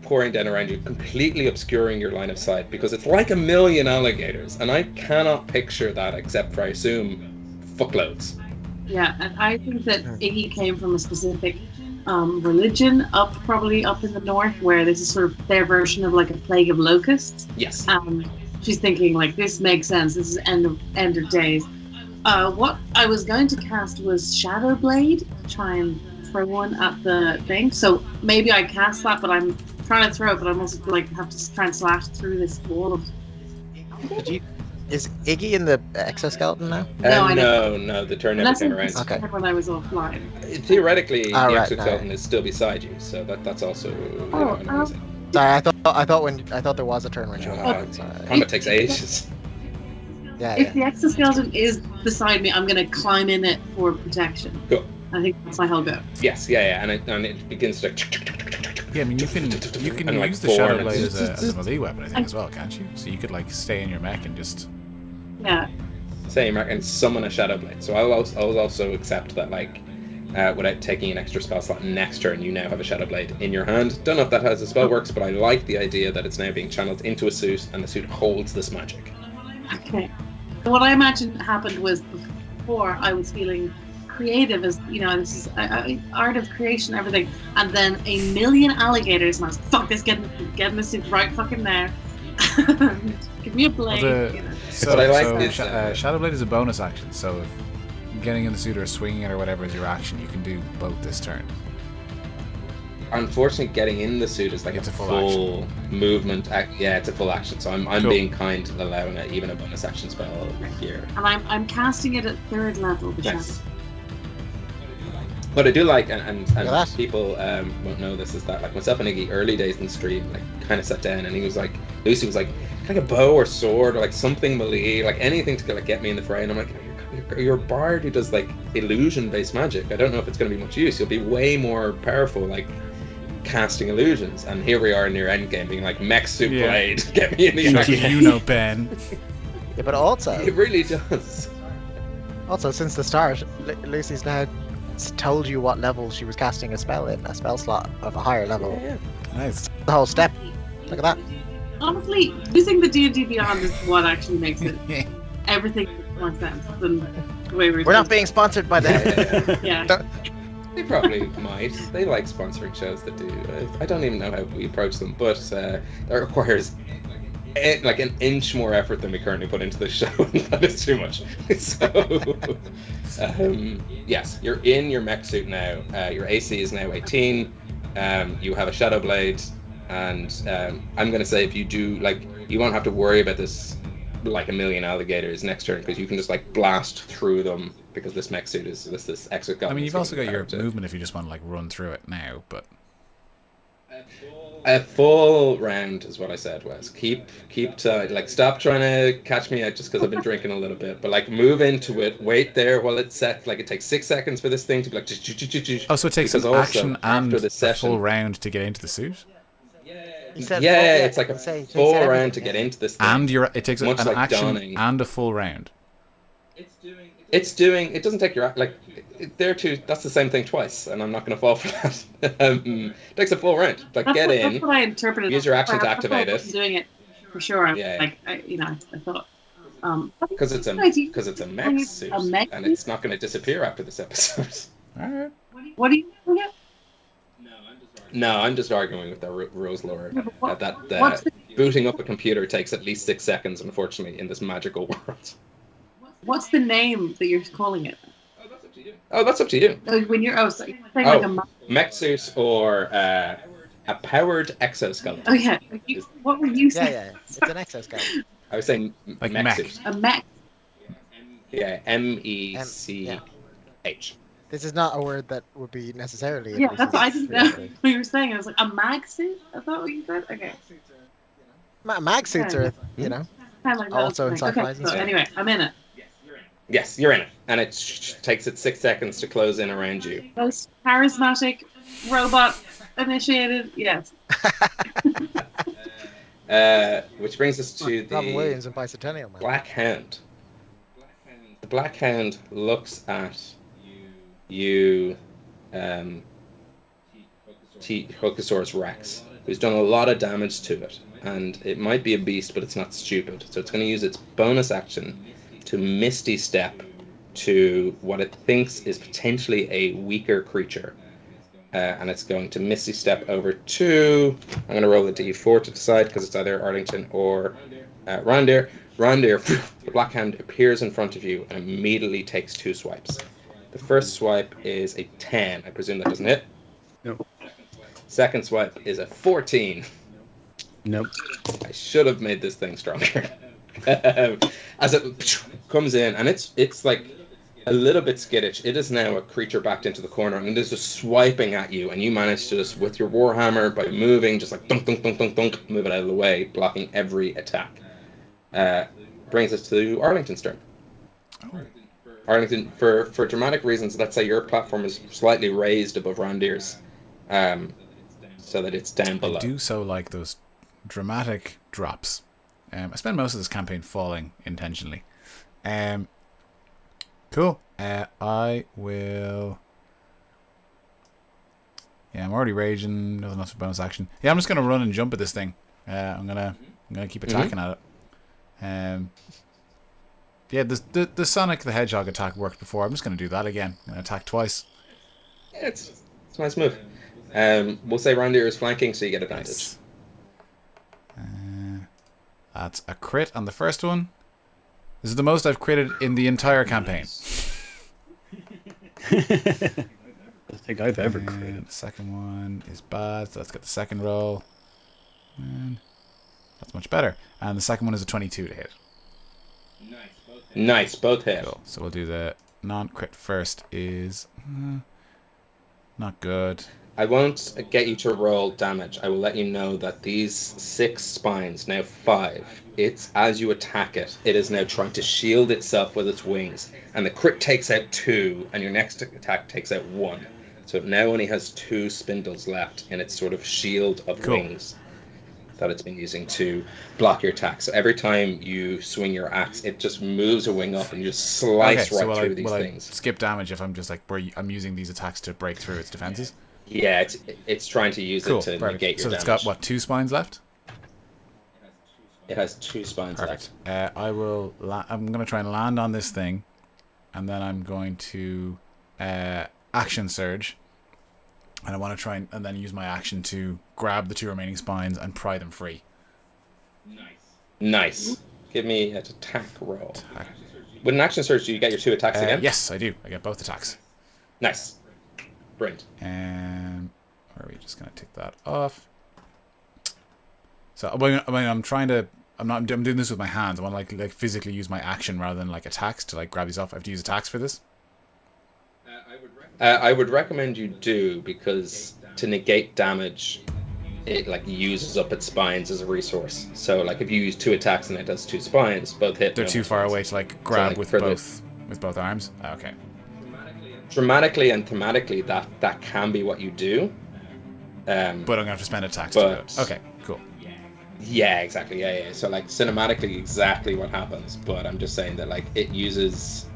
pouring down around you, completely obscuring your line of sight, because it's like 1 million alligators, and I cannot picture that except for, I assume, fuckloads. Yeah, and I think that Iggy came from a specific religion probably up in the north, where this is sort of their version of like a plague of locusts. Yes. She's thinking like, this makes sense. This is end of days. What I was going to cast was Shadow Blade, try and throw one at the thing. So maybe I cast that, but I'm trying to throw it, but I'm also like have to try and slash through this wall of. Is Iggy in the exoskeleton now? No, the turn never came around. Okay. When I was offline. Theoretically, the right, exoskeleton is still beside you, so that's also amazing. Sorry, I thought there was a turn when she was offline. Combat takes ages. If the exoskeleton is beside me, I'm gonna climb in it for protection. Cool. I think that's my whole go. Yes, and it begins to. Yeah, I mean you can use the Shadow Blade as a melee weapon, I think, as well, can't you? So you could like stay in your mech and just. Yeah. Same, and summon a Shadow Blade. So I'll also accept that, like, without taking an extra spell slot next turn, you now have a Shadow Blade in your hand. Don't know if that has a spell works, but I like the idea that it's now being channeled into a suit, and the suit holds this magic. Okay. What I imagined happened was before I was feeling creative, as this is art of creation, everything, and then a million alligators, and I was fuck this, getting the suit right fucking now. Give me a blade. Shadow Blade is a bonus action, so if getting in the suit or swinging it or whatever is your action, you can do both this turn. Unfortunately, getting in the suit is like it's a full movement. It's a full action. So I'm cool. Being kind to allowing even a bonus action spell here. And I'm casting it at 3rd level. Yes. What I do like, and people won't know this, is that like myself and Iggy, early days in the stream, like kind of sat down, and Lucy was like, like a bow or sword or like something melee, like anything to like get me in the fray. And I'm like, you're a bard who does like illusion-based magic. I don't know if it's going to be much use. You'll be way more powerful, like casting illusions. And here we are near endgame, being like, mech suit blade, get me in the action. Ben. Yeah, but also it really does. Also, since the start, Lucy's now told you what level she was casting a spell in, a spell slot of a higher level. Yeah. Nice. The whole step. Look at that. Honestly, using the D&D Beyond is what actually makes it everything makes more sense than the way we're not being sponsored by them. Yeah. They probably might. They like sponsoring shows that do. I don't even know how we approach them, but that requires like an inch more effort than we currently put into the show. That is too much. So, yes, you're in your mech suit now. Your AC is now 18. You have a Shadow Blade, and I'm going to say if you do, like, you won't have to worry about this, like, a million alligators next turn, because you can just, like, blast through them, because this mech suit is this exoskeleton. I mean, you've also got your movement if you just want to, like, run through it now, but... A full round is what I said, Wes. Keep to, like, stop trying to catch me out just because I've been drinking a little bit, but like move into it, wait there while it's set. Like, it takes 6 seconds for this thing to be like. Oh, so it takes an action and a full round to get into the suit. It's like a full round to get into this thing. And it takes an action Donning. and a full round. It doesn't take your, like, there too, that's the same thing twice, and I'm not going to fall for that. It takes a full round. Like, get in, that's what I interpreted. use your action to activate it. Doing it for sure. I thought. Because it's a mech suit, and it's not going to disappear after this episode. All right. What are you doing it? No, I'm just arguing with the rules lore. That booting up a computer takes at least 6 seconds, unfortunately, in this magical world. What's the name that you're calling it? Oh, that's up to you. When you're like a mech suit or a powered exoskeleton. Oh yeah. What were you saying? Yeah. It's an exoskeleton. I was saying like mech mech. suit. A mech. Yeah, MECH. This is not a word that would be necessarily. Yeah, that's what I didn't know what you were saying. I was like, a mag suit? I thought what you said. Okay. Mag suits are, kind of like also in sci-fi. Okay, so anyway, I'm in it. Yes, you're in it, and it takes it 6 seconds to close in around you. Most charismatic robot initiated, yes. Which brings us to the Robin Williams and Bicentennial Man. Black Hound. The Black Hound looks at you, Hokusaurus Rex, who's done a lot of damage to it, and it might be a beast, but it's not stupid. So it's going to use its bonus action to Misty Step to what it thinks is potentially a weaker creature. And it's going to Misty Step over to... I'm going to roll a d4 to decide, because it's either Arlington or Rondir. Rondir, the Black Hound appears in front of you and immediately takes 2 swipes. The first swipe is a 10. I presume that doesn't hit? No. Second swipe is a 14. Nope. I should have made this thing stronger. As it comes in, and it's like a little bit skittish. It is now a creature backed into the corner, and it is just swiping at you, and you manage to just, with your Warhammer, by moving, just like dunk, dunk, dunk, dunk, dunk, move it out of the way, blocking every attack. Brings us to Arlington's turn. Oh. Arlington, for dramatic reasons, let's say your platform is slightly raised above Randir's, so that it's down below. I do so like those dramatic drops. I spend most of this campaign falling intentionally. Cool. I will... Yeah, I'm already raging. Nothing else for bonus action. Yeah, I'm just gonna run and jump at this thing. I'm gonna keep attacking at it. Yeah, the Sonic the Hedgehog attack worked before. I'm just gonna do that again. I'm gonna attack twice. Yeah, it's a nice move. We'll say Randir is flanking, so you get advantage. Nice. That's a crit on the first one. This is the most I've critted in the entire campaign. I think I've ever critted. The second one is bad, so let's get the second roll. And that's much better. And the second one is a 22 to hit. Nice, both hit. Cool. So we'll do the non-crit first. Is not good. I won't get you to roll damage. I will let you know that these 6 spines, now 5, it's as you attack it, it is now trying to shield itself with its wings. And the crit takes out 2, and your next attack takes out 1. So it now only has 2 spindles left in its sort of shield of wings that it's been using to block your attack. So every time you swing your axe, it just moves a wing up and you just slice through these things. Skip damage if I'm just like, I'm using these attacks to break through its defenses? Yeah, it's trying to use it to negate your damage. So it's got, 2 spines left? It has 2 spines left. I'm going to try and land on this thing, and then I'm going to action surge. And I want to try and then use my action to grab the 2 remaining spines and pry them free. Nice. Give me an attack roll. With an action surge, do you get your 2 attacks again? Yes, I do. I get both attacks. Nice. Brilliant. And are we just going to tick that off? So I'm trying to... I'm doing this with my hands. I want to like physically use my action rather than like attacks to like grab these off. I have to use attacks for this. I would recommend you do, because to negate damage, it like uses up its spines as a resource. So like if you use 2 attacks and it does 2 spines, both hit. They're too far away to like grab with both arms. Okay. Dramatically and thematically, that can be what you do. But I'm gonna have to spend attacks to do it. Okay, cool. Yeah, exactly. Yeah. So like cinematically, exactly what happens. But I'm just saying that like it uses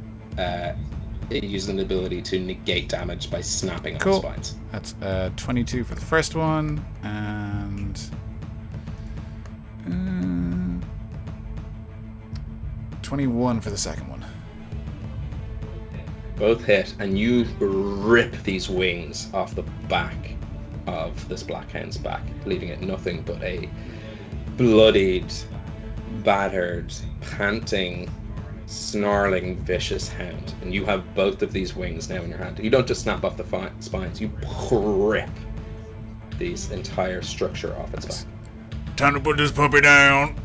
an ability to negate damage by snapping on spines. That's 22 for the first one, and 21 for the second one. Both hit, and you rip these wings off the back of this Black Hound's back, leaving it nothing but a bloodied, battered, panting, snarling, vicious hound. And you have both of these wings now in your hand. You don't just snap off the spines, you rip this entire structure off its back. Time to put this puppy down.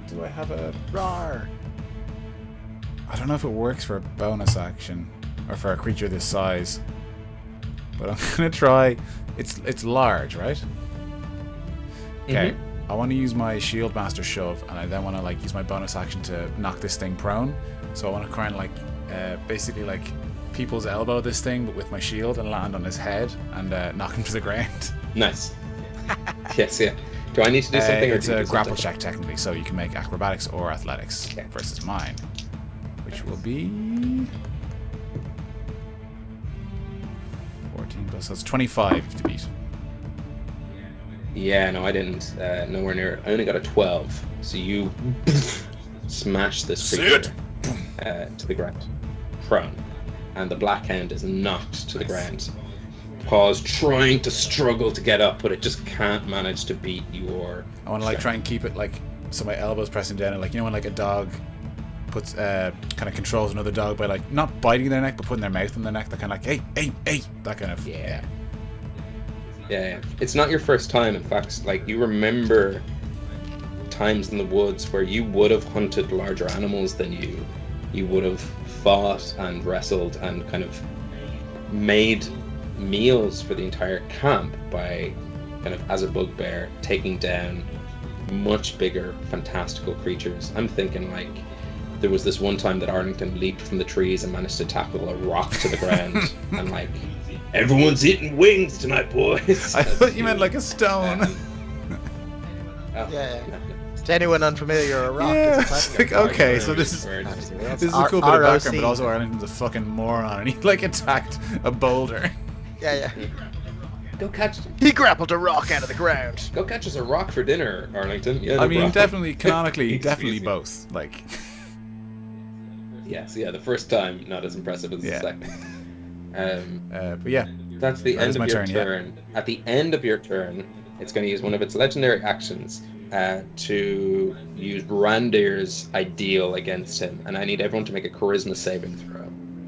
Do I have a roar? I don't know if it works for a bonus action or for a creature this size, but I'm gonna try. It's large, right? Okay. I want to use my Shield Master Shove, and I then want to like use my bonus action to knock this thing prone. So I want to kind of like basically like people's elbow this thing, but with my shield, and land on his head and knock him to the ground. Nice. Yes, yeah. Do I need to do something? It's a grapple check technically, so you can make acrobatics or athletics versus mine, which will be 14 plus. So it's 25 to beat. Yeah, no, I didn't. Nowhere near it. I only got a 12. So you smash this creature to the ground, prone, and the Black Hound is knocked to the ground. Paws trying to struggle to get up, but it just can't manage to beat your. I want to like try and keep it like so my elbows pressing down, and like when like a dog puts kind of controls another dog by like not biting their neck but putting their mouth in their neck. They're kind of like hey, that kind of Yeah. It's not your first time. In fact, like, you remember times in the woods where you would have hunted larger animals than you would have fought and wrestled and kind of made meals for the entire camp by kind of, as a bugbear, taking down much bigger fantastical creatures. I'm thinking, like, there was this one time that Arlington leaped from the trees and managed to tackle a rock to the ground and, like, everyone's eating wings tonight, boys. I thought you meant like a stone. Yeah. To anyone unfamiliar, a rock Yeah, is it's a like, type of okay, so this is a cool bit of background, but also Arlington's a fucking moron, and he like attacked a boulder. Yeah. Go catch. He grappled a rock out of the ground. Go catch us a rock for dinner, Arlington. Yeah, I no mean, problem. definitely, canonically, Easy, definitely easy. both. Like, Yes, yeah, the first time not as impressive as Yeah. the second. but yeah, That's the That end is of my your turn, yeah. turn. At the end of your turn, it's going to use one of its legendary actions to use Randir's ideal against him, and I need everyone to make a charisma saving throw.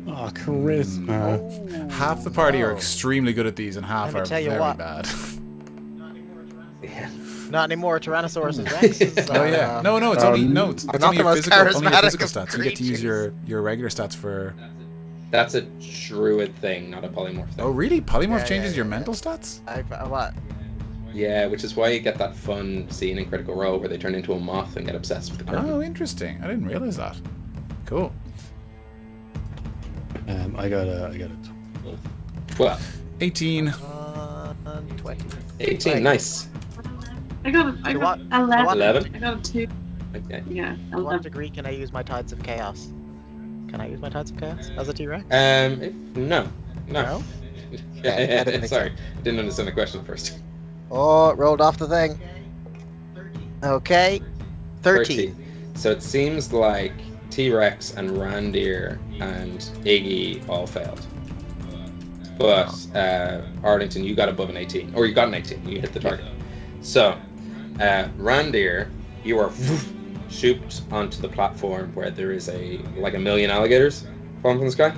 Oh, charisma. half the party are extremely good at these, and half Let me are tell you very what. bad. Yeah. Not anymore. Tyrannosaurus Rexes. Oh yeah, no, it's only it's not only the your most physical, only your charismatic physical of stats. You get to use creatures. your regular stats for. That's a druid thing, not a polymorph thing. Oh really? Polymorph Yeah, changes yeah, your yeah. mental stats? What? Yeah, which is why you get that fun scene in Critical Role where they turn into a moth and get obsessed with the crown. Oh, interesting. I didn't realize that. Cool. I got it. Well, 18. 20. 18, Right. nice. I got 11. 11? I got a 2. Okay. Yeah, To what 11. degree can I use my Tides of Chaos? Can I use my Tides of Chaos as a T-Rex? No. No? Yeah, I didn't think sorry, didn't understand the question first. Oh, it rolled off the thing. Okay. 13. So it seems like T-Rex and Randir and Iggy all failed. But Arlington, you got above an 18. Or you got an 18. You hit the target. So, Randir, you are shoot onto the platform where there is like a million alligators falling from the sky.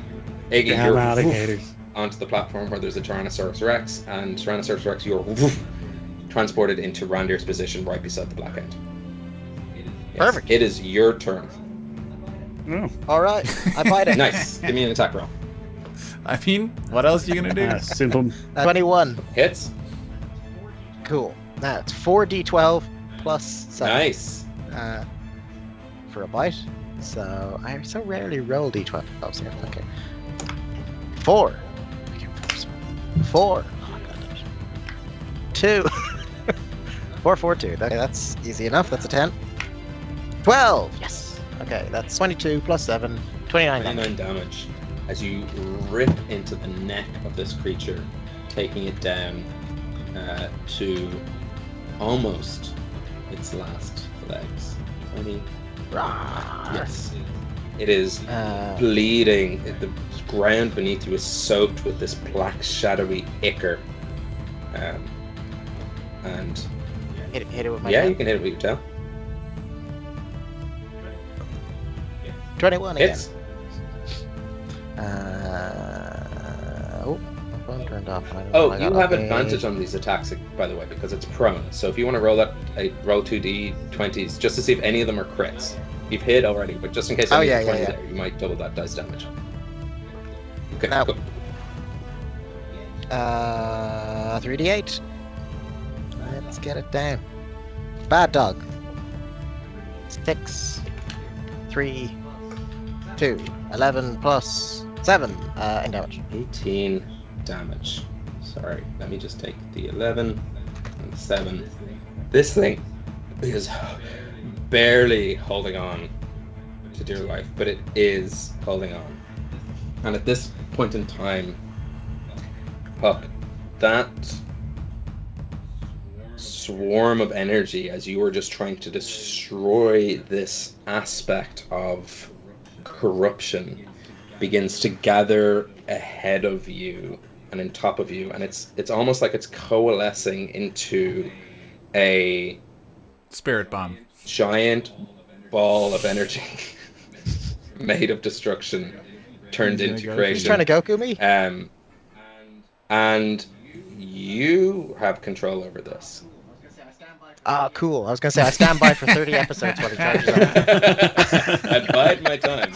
Iggy, Damn you're alligators. onto the platform where there's a Tyrannosaurus Rex, and Tyrannosaurus Rex, you're transported into Randir's position right beside the Black Hound. Yes, Perfect. It is your turn. Oh. Alright, I bite it. Nice. Give me an attack roll. I mean, what else are you gonna do? Simple. 21. Hits. Cool. Now it's 4d12 plus 7. Nice. For a bite. So I so rarely roll d12. Oh, sorry. Okay. 4. 4. Oh, God. 2. 4, 4, 2. Okay, that's easy enough. That's a 10. 12. Yes. Okay, that's 22 plus 7. 29 damage. 29 damage as you rip into the neck of this creature, taking it down to almost its last legs. 20. Yes. It is bleeding. The ground beneath you is soaked with this black, shadowy ichor. And Hit it with my yeah, tail. you can hit it with your tail. 21 again. Hits. Oh, my phone turned off. I don't know Oh, why I you got have okay. advantage on these attacks, by the way, because it's prone. So if you want to roll roll 2d20s just to see if any of them are crits. You've hit already, but just in case any of the 20s there, you might double that dice damage. Okay, Now- go. 3d8. Let's get it down. Bad dog. 6, 3, 2, 11 plus 7 in damage. 18 damage. Sorry, let me just take the 11 and 7. This thing is barely holding on to dear life, but it is holding on. And at this point in time, Puck, that swarm of energy as you were just trying to destroy this aspect of corruption begins to gather ahead of you and on top of you, and it's almost like it's coalescing into a Spirit bomb. giant ball of energy made of destruction turned He's gonna into go. creation. He's trying to Goku me? And you have control over this. Ah, cool. I was going to say, I stand by for 30 episodes while he charges up. I bide my time.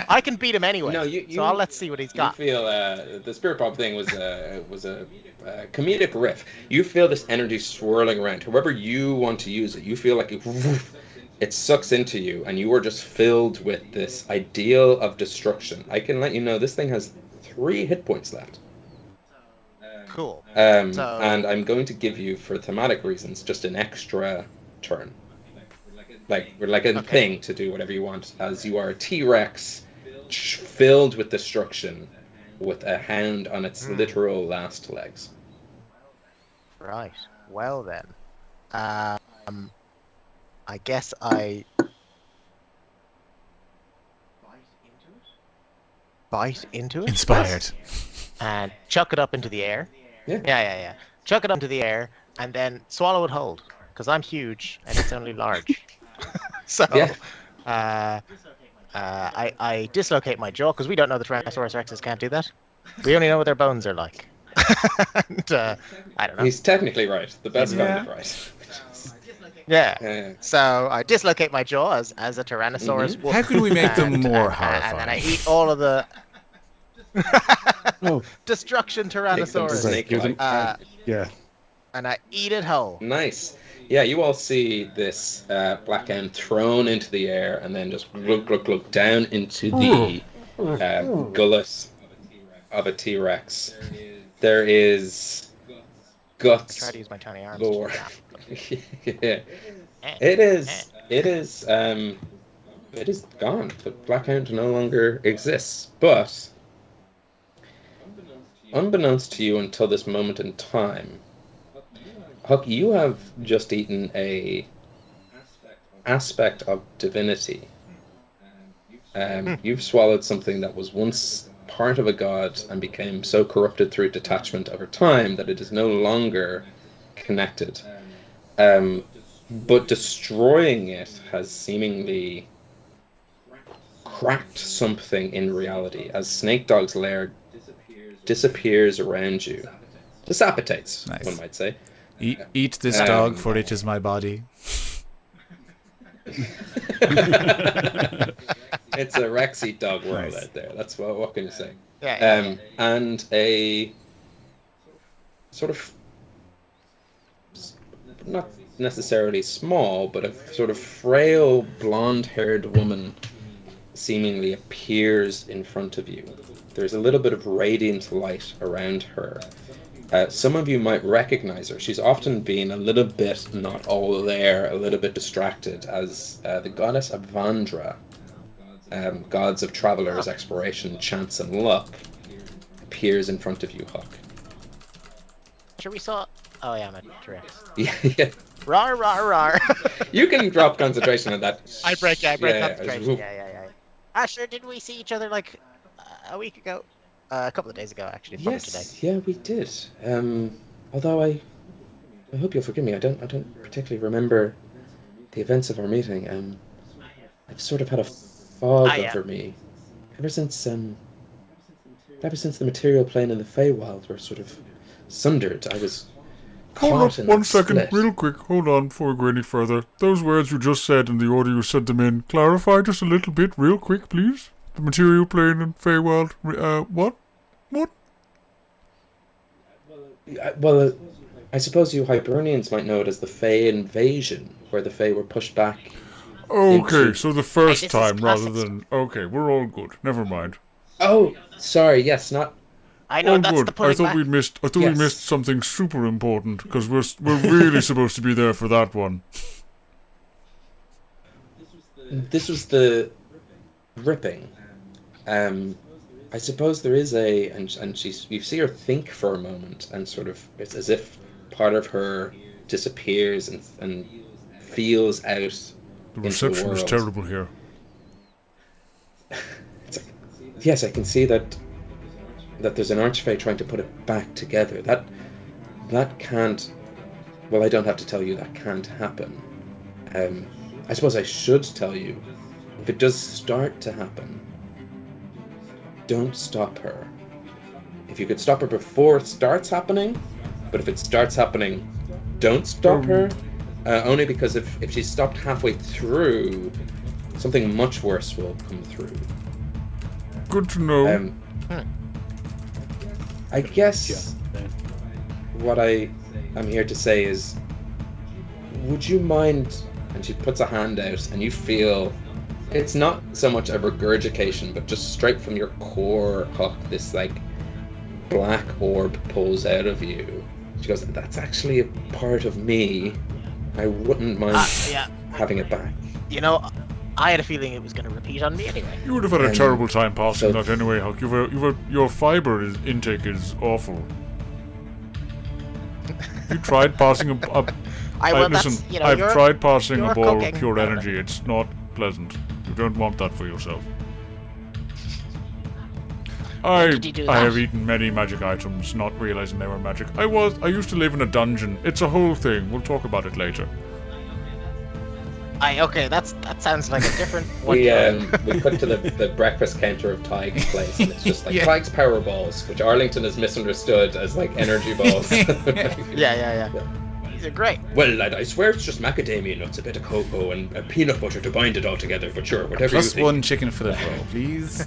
I can beat him anyway, No, so let's see what he's got. You feel the spirit bomb thing was a comedic riff. You feel this energy swirling around. However you want to use it, you feel like it sucks into you, and you are just filled with this ideal of destruction. I can let you know this thing has 3 hit points left. Cool. And I'm going to give you, for thematic reasons, just an extra turn. Like a thing to do whatever you want, as you are a T-Rex filled with destruction, with a hound on its literal last legs. Right. Well then, I guess I bite into it. Inspired. And chuck it up into the air. Yeah. Yeah. Chuck it up into the air and then swallow it whole, because I'm huge and it's only large. So, I dislocate my jaw, because we don't know the Tyrannosaurus Rexes can't do that. We only know what their bones are like. And, I don't know. He's technically right. The best kind of right. Yeah. So I dislocate my jaw as a Tyrannosaurus. Mm-hmm. How can we make them more horrifying? And then I eat all of the destruction Tyrannosaurus. Yeah. And I eat it whole. Nice. Yeah, you all see this Black Hound thrown into the air and then just glug down into the gullet of a T-Rex. There is guts. Try to use my tiny arms. Lore. Yeah. It is gone. The Black Hound no longer exists. But unbeknownst to you until this moment in time, Huck, you have just eaten a aspect of divinity. You've swallowed something that was once part of a god and became so corrupted through detachment over time that it is no longer connected. But destroying it has seemingly cracked something in reality as Snake Dog's lair disappears around you. Dissipates, Nice. one might say. Eat this dog, for it is my body. It's a Rexy dog world Nice. out there. That's what can you say? Yeah. And a sort of not necessarily small, but a sort of frail, blonde-haired woman seemingly appears in front of you. There's a little bit of radiant light around her. Some of you might recognize her. She's often been a little bit not all there, a little bit distracted, as the goddess Avandra, gods of travelers, exploration, chance, and luck, appears in front of you, Huck. Sure we saw... Oh yeah, I'm a T-Rex. Yeah. Rar, rar, rar. You can drop concentration on that. I break concentration. whoop. Yeah. Asher, didn't we see each other like a week ago? A couple of days ago, actually. Probably today. Yeah, we did. Although I hope you'll forgive me. I don't particularly remember the events of our meeting. I've sort of had a fog over me ever since the material plane and the Feywild were sort of sundered. I was Hold caught up in one that second, split. real quick. Hold on before we go any further. Those words you just said and the order you said them in, clarify just a little bit, real quick, please. The material plane and Feywild. What? Well, I suppose you Hibernians might know it as the Fey invasion, where the Fey were pushed back. Okay, so the first Hey, this is time rather classic. than... Okay, we're all good. Never mind. Oh, sorry. Yes, not. I know All that's good. the I point. thought we Yes. missed something super important because we're really supposed to be there for that one. This was the ripping. I suppose there is and you see her think for a moment, and sort of it's as if part of her disappears and feels out The into the reception is world. terrible here. Yes, I can see that there's an archfey trying to put it back together. That can't. Well, I don't have to tell you that can't happen. I suppose I should tell you, if it does start to happen, don't stop her. if you could stop her before it starts happening, but if it starts happening, don't stop her. Only because if she's stopped halfway through, something much worse will come through. Good to know. I guess what I'm here to say is, would you mind, and she puts a hand out and you feel it's not so much a regurgitation, but just straight from your core, Huck, this like black orb pulls out of you. She goes, that's actually a part of me. I wouldn't mind having it back. You know, I had a feeling it was going to repeat on me anyway. You would have had a terrible time passing that anyway, Huck. Your fiber intake is awful. You tried passing I've tried passing a ball of pure energy. It's not pleasant. You don't want that for yourself. I have eaten many magic items, not realizing they were magic. I used to live in a dungeon. It's a whole thing. We'll talk about it later. That sounds like a different one. We cut to the breakfast counter of Tig's place, and it's just like Tig's power balls, which Arlington has misunderstood as like energy balls. Yeah. These are great. Well, lad, I swear it's just macadamia nuts, a bit of cocoa, and a peanut butter to bind it all together. But sure, whatever you think. Plus one chicken fillet roll, please.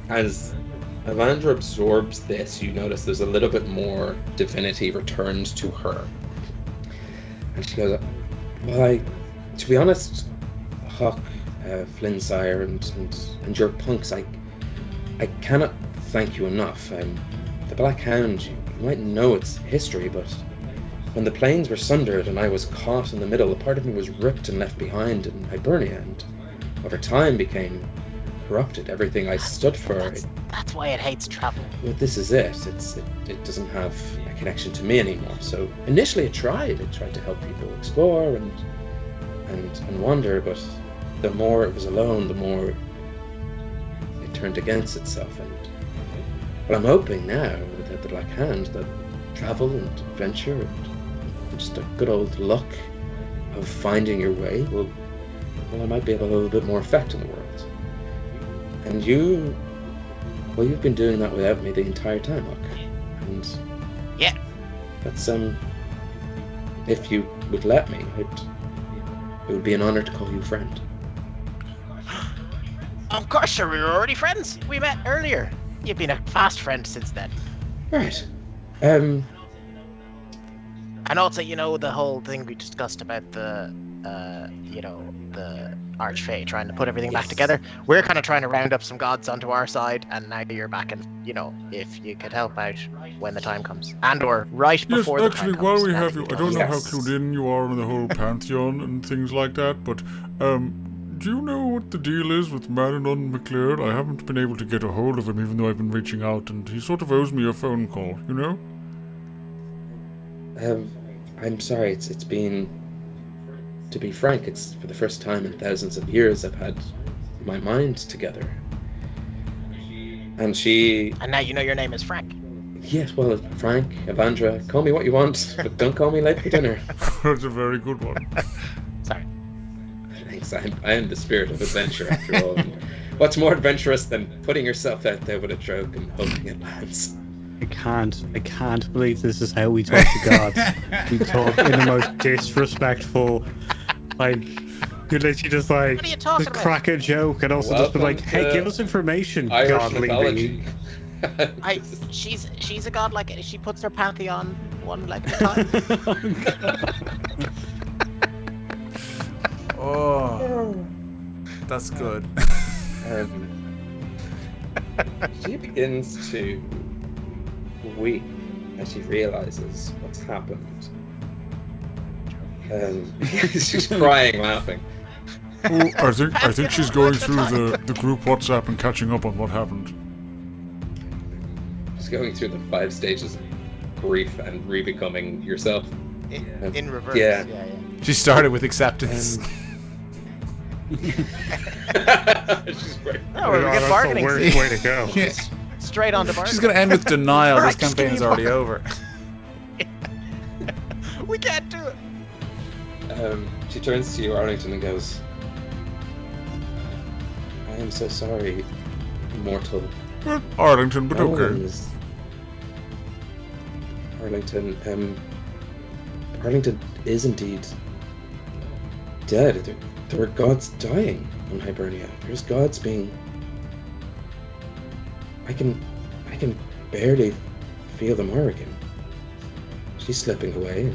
As Avandra absorbs this, you notice there's a little bit more divinity returned to her. And she goes, well, to be honest, Huck, Flynsire, and your punks, I cannot thank you enough. The Black Hound, you might know its history, but when the plains were sundered and I was caught in the middle, a part of me was ripped and left behind in Hibernia, and over time became corrupted. Everything I stood for. That's why it hates travel. Well, this is it. It doesn't have a connection to me anymore. So initially it tried to help people explore and wander, but the more it was alone, the more it turned against itself. And well, I'm hoping now with the Black Hand that travel and adventure and just a good old luck of finding your way will, I might be able to have a little bit more effect in the world. And you've been doing that without me the entire time, Huck. And that's if you would let me, it would be an honor to call you friend. Of course, sir. We were already friends. We met earlier. You've been a fast friend since then. Right. And also, the whole thing we discussed about the Archfey trying to put everything back together. We're kind of trying to round up some gods onto our side, and now you're back, and if you could help out when the time comes, and/or before the time comes. Yes, actually, while we have you, I don't know how clued in you are on the whole pantheon and things like that, but do you know what the deal is with Marinon McClure? I haven't been able to get a hold of him, even though I've been reaching out, and he sort of owes me a phone call, you know? I'm sorry, it's been... To be frank, it's for the first time in thousands of years I've had my mind together. And she... And now you know your name is Frank. Yes, well, Frank, Avandra, call me what you want, but don't call me late for dinner. That's a very good one. Sorry. Thanks, I am the spirit of adventure after all. And what's more adventurous than putting yourself out there with a joke and hoping it lands? I can't believe this is how we talk to gods. We talk in the most disrespectful, you literally just crack a joke and also just be like, hey, give us information, Irish godly mythology. being. She's a god, she puts her pantheon one leg at a time. Oh, that's good. She begins to weep as she realizes what's happened. She's crying, laughing. Oh, I think she's going through the group WhatsApp and catching up on what happened. She's going through the 5 stages of grief and re-becoming yourself. In reverse. Yeah. She started with acceptance. She's great. Oh, we're good bargaining. That's the worst way to go. Yeah. Straight on to bargaining. She's going to end with denial. This campaign is already over. We can't do it. She turns to you, Arlington, and goes, I am so sorry. mortal. Well, Arlington, but okay. Arlington is indeed dead. There are gods dying on Hibernia. There's gods being... I can barely feel the Morrigan. She's slipping away,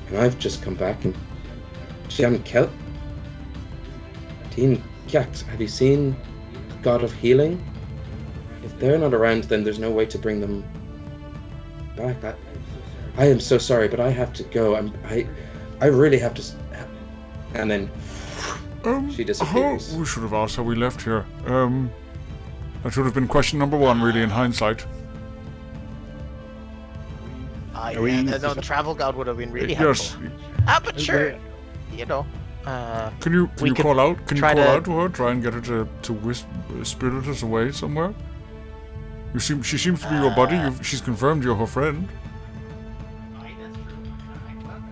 and I've just come back, and she hadn't killed. Teen Kyax, have you seen the God of Healing? If they're not around, then there's no way to bring them back. I am so sorry, but I have to go. I really have to. And then she disappears. We should have asked how we left here. That should have been question number one, really, in hindsight. The travel guide would have been really helpful. Yes. But sure, you know. Can you call out? Can you call out to her? Try and get her to spirit us away somewhere. She seems to be your buddy. She's confirmed you're her friend.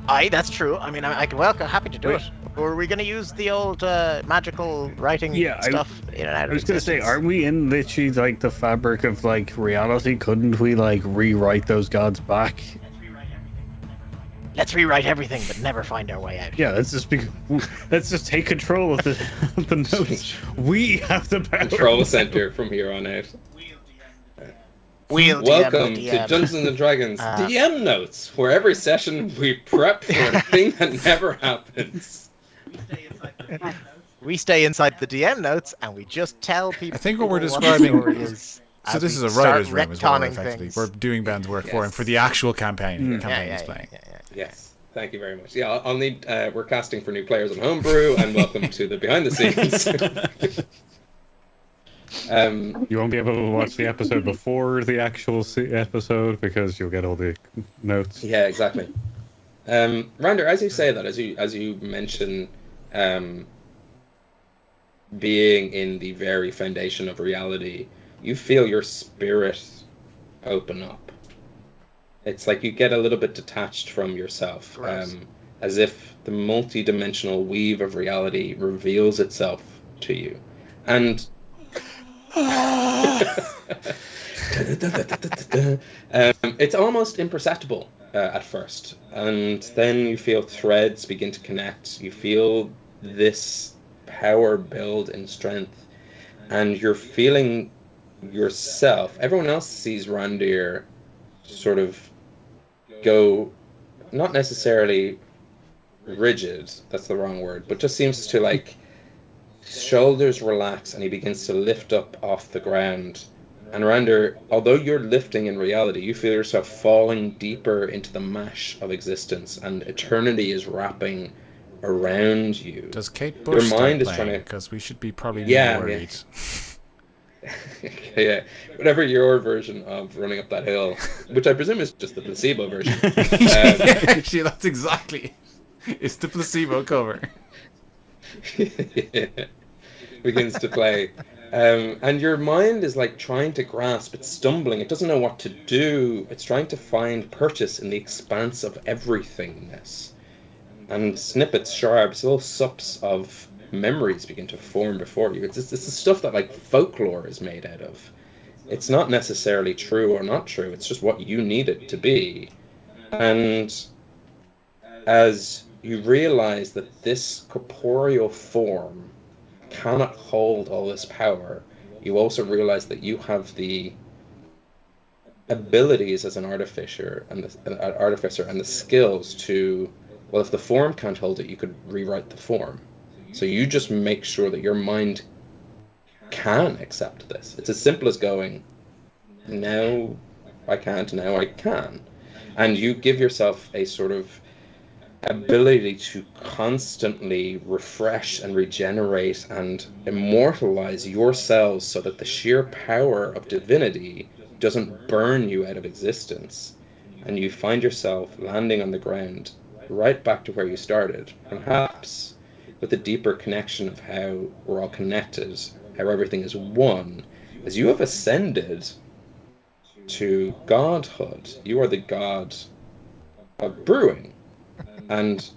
Aye, that's true. I mean, I'm happy to do it. Or are we going to use the old magical writing stuff? I was going to say, aren't we in literally like the fabric of like reality? Couldn't we like rewrite those gods back? Let's rewrite everything, but never find our way out. Yeah, let's just take control of the notes. We have the power. Control center from here on out. Welcome to Dungeons and Dragons DM notes, where every session we prep for a thing that never happens. We stay inside the DM notes, and we just tell people. I think what we're describing is. So this is a writer's room as well, effectively. We're doing Ben's work for him for the actual campaign. He's playing. Yes, thank you very much. Yeah, I'll need. We're casting for new players on Homebrew, and welcome to the behind the scenes. You won't be able to watch the episode before the actual episode because you'll get all the notes. Yeah, exactly. Rander, as you say that, as you mention, being in the very foundation of reality, you feel your spirit open up. It's like you get a little bit detached from yourself, as if the multi-dimensional weave of reality reveals itself to you, and. It's almost imperceptible at first, and then you feel threads begin to connect. You feel this power build in strength, and you're feeling yourself. Everyone else sees Randir sort of go, not necessarily rigid, that's the wrong word, but just seems to like shoulders relax, and he begins to lift up off the ground. And Rander, although you're lifting in reality, you feel yourself falling deeper into the mesh of existence, and eternity is wrapping around you. Does Kate Bush start playing? Because we should be probably more worried. Yeah, whatever your version of running up that hill, which I presume is just the placebo version. Actually, that's exactly. It's the placebo cover. Begins to play, and your mind is like trying to grasp. It's stumbling. It doesn't know what to do. It's trying to find purchase in the expanse of everythingness, and snippets, shards, little sups of memories begin to form before you. It's the stuff that like folklore is made out of. It's not necessarily true or not true. It's just what you need it to be. And as you realize that this corporeal form cannot hold all this power, you also realize that you have the abilities as an artificer and the skills to, well, if the form can't hold it, you could rewrite the form. So you just make sure that your mind can accept this. It's as simple as going, now I can't, now I can. And you give yourself a sort of ability to constantly refresh and regenerate and immortalize yourselves so that the sheer power of divinity doesn't burn you out of existence, and you find yourself landing on the ground right back to where you started, perhaps with a deeper connection of how we're all connected, how everything is one. As you have ascended to godhood, you are the god of brewing. And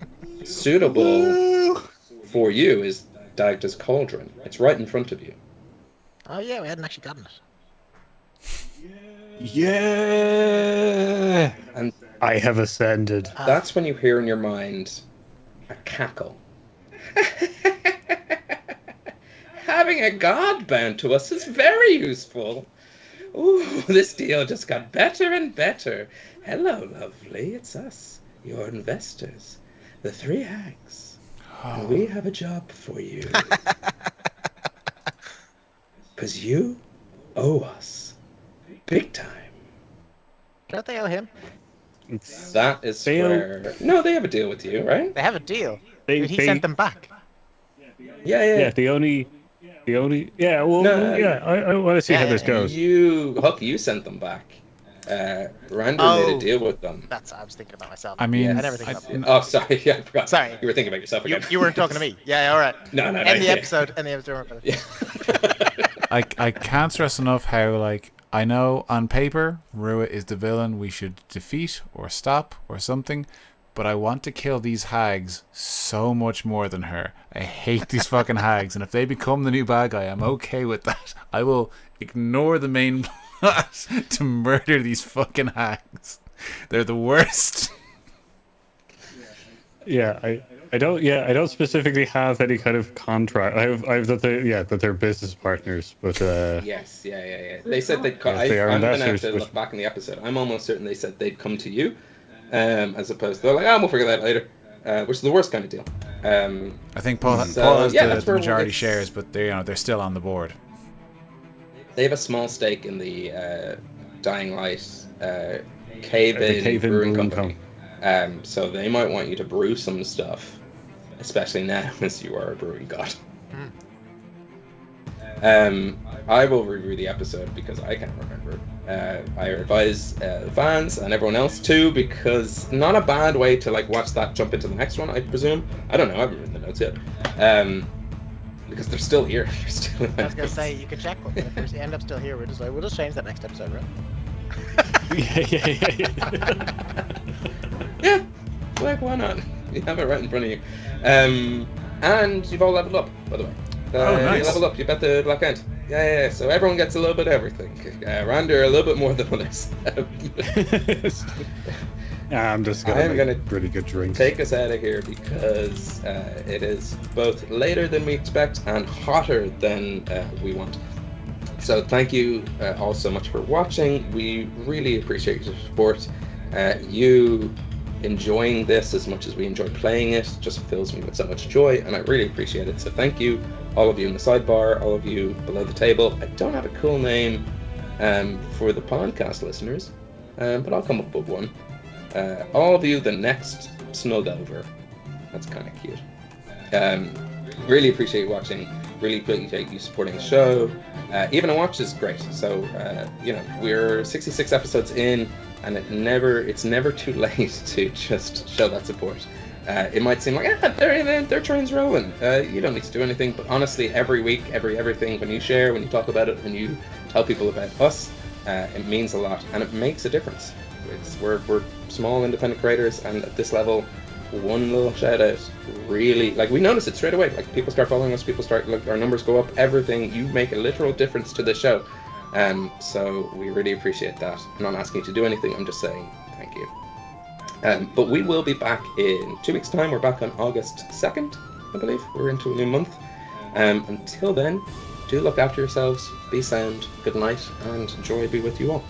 suitable for you is Dagda's cauldron. It's right in front of you. Oh yeah, we hadn't actually gotten it. Yeah. And I have ascended. that's when you hear in your mind a cackle. Having a god bound to us is very useful. Ooh, this deal just got better and better. Hello, lovely. It's us, your investors, the three hags. And we have a job for you. Because you owe us big time. Don't they owe him? That is where... No, they have a deal with you, right? They have a deal. He sent them back. Yeah. The only. Yeah. Well. No, yeah. I want to see how this goes. You sent them back. Randall made a deal with them. That's I was thinking about myself. I mean, I never think about that. Oh, sorry. Yeah, I forgot. Sorry. You were thinking about yourself again. You weren't talking to me. Yeah, all right. No. End the episode. Yeah. I can't stress enough how, like, I know on paper Rua is the villain we should defeat or stop or something, but I want to kill these hags so much more than her. I hate these fucking hags, and if they become the new bad guy, I'm okay with that. I will ignore the main plot to murder these fucking hags. They're the worst. Yeah, I don't specifically have any kind of contract. I have that they're business partners, but Yes, yeah. They said they'd come. they are I'm gonna have investors, to look back in the episode. I'm almost certain they said they'd come to you, as opposed to they're like, we'll figure that out later, which is the worst kind of deal. I think Paul has the majority shares, but they're still on the board. They have a small stake in the Dying Light Cave-In Brewing Company. So they might want you to brew some stuff, especially now as you are a brewing god. I will review the episode because I can't remember. I advise fans and everyone else too, because not a bad way to watch that jump into the next one, I presume. I don't know, I haven't written the notes yet. Because they're still here. I was gonna say you can check, but if they end up still here, we'll just change that next episode, right? Yeah, why not? You have it right in front of you. And you've all leveled up, by the way. Nice. You leveled up, you bet the Black Hound. Yeah, so everyone gets a little bit of everything. Rander a little bit more than others. I'm just gonna pretty good drink. Take us out of here because it is both later than we expect and hotter than we want. So thank you all so much for watching. We really appreciate your support. You enjoying this as much as we enjoy playing it just fills me with so much joy, and I really appreciate it. So thank you, all of you in the sidebar, all of you below the table. I don't have a cool name for the podcast listeners, but I'll come up with one. All of you, the next Snug Over. That's kind of cute. Really appreciate you watching. Really appreciate you supporting the show. Even a watch is great. So we're 66 episodes in, and it's never too late to just show that support. It might seem like their train's rolling. You don't need to do anything, but honestly, every week, everything, when you share, when you talk about it, when you tell people about us, it means a lot, and it makes a difference. We're small independent creators, and at this level, one little shout out really, we notice it straight away. People start following us, people start, our numbers go up, everything. You make a literal difference to the show. So we really appreciate that. I'm not asking you to do anything, I'm just saying thank you. But we will be back in 2 weeks' time. We're back on August 2nd, I believe. We're into a new month. Until then, do look after yourselves, be sound, good night, and joy be with you all.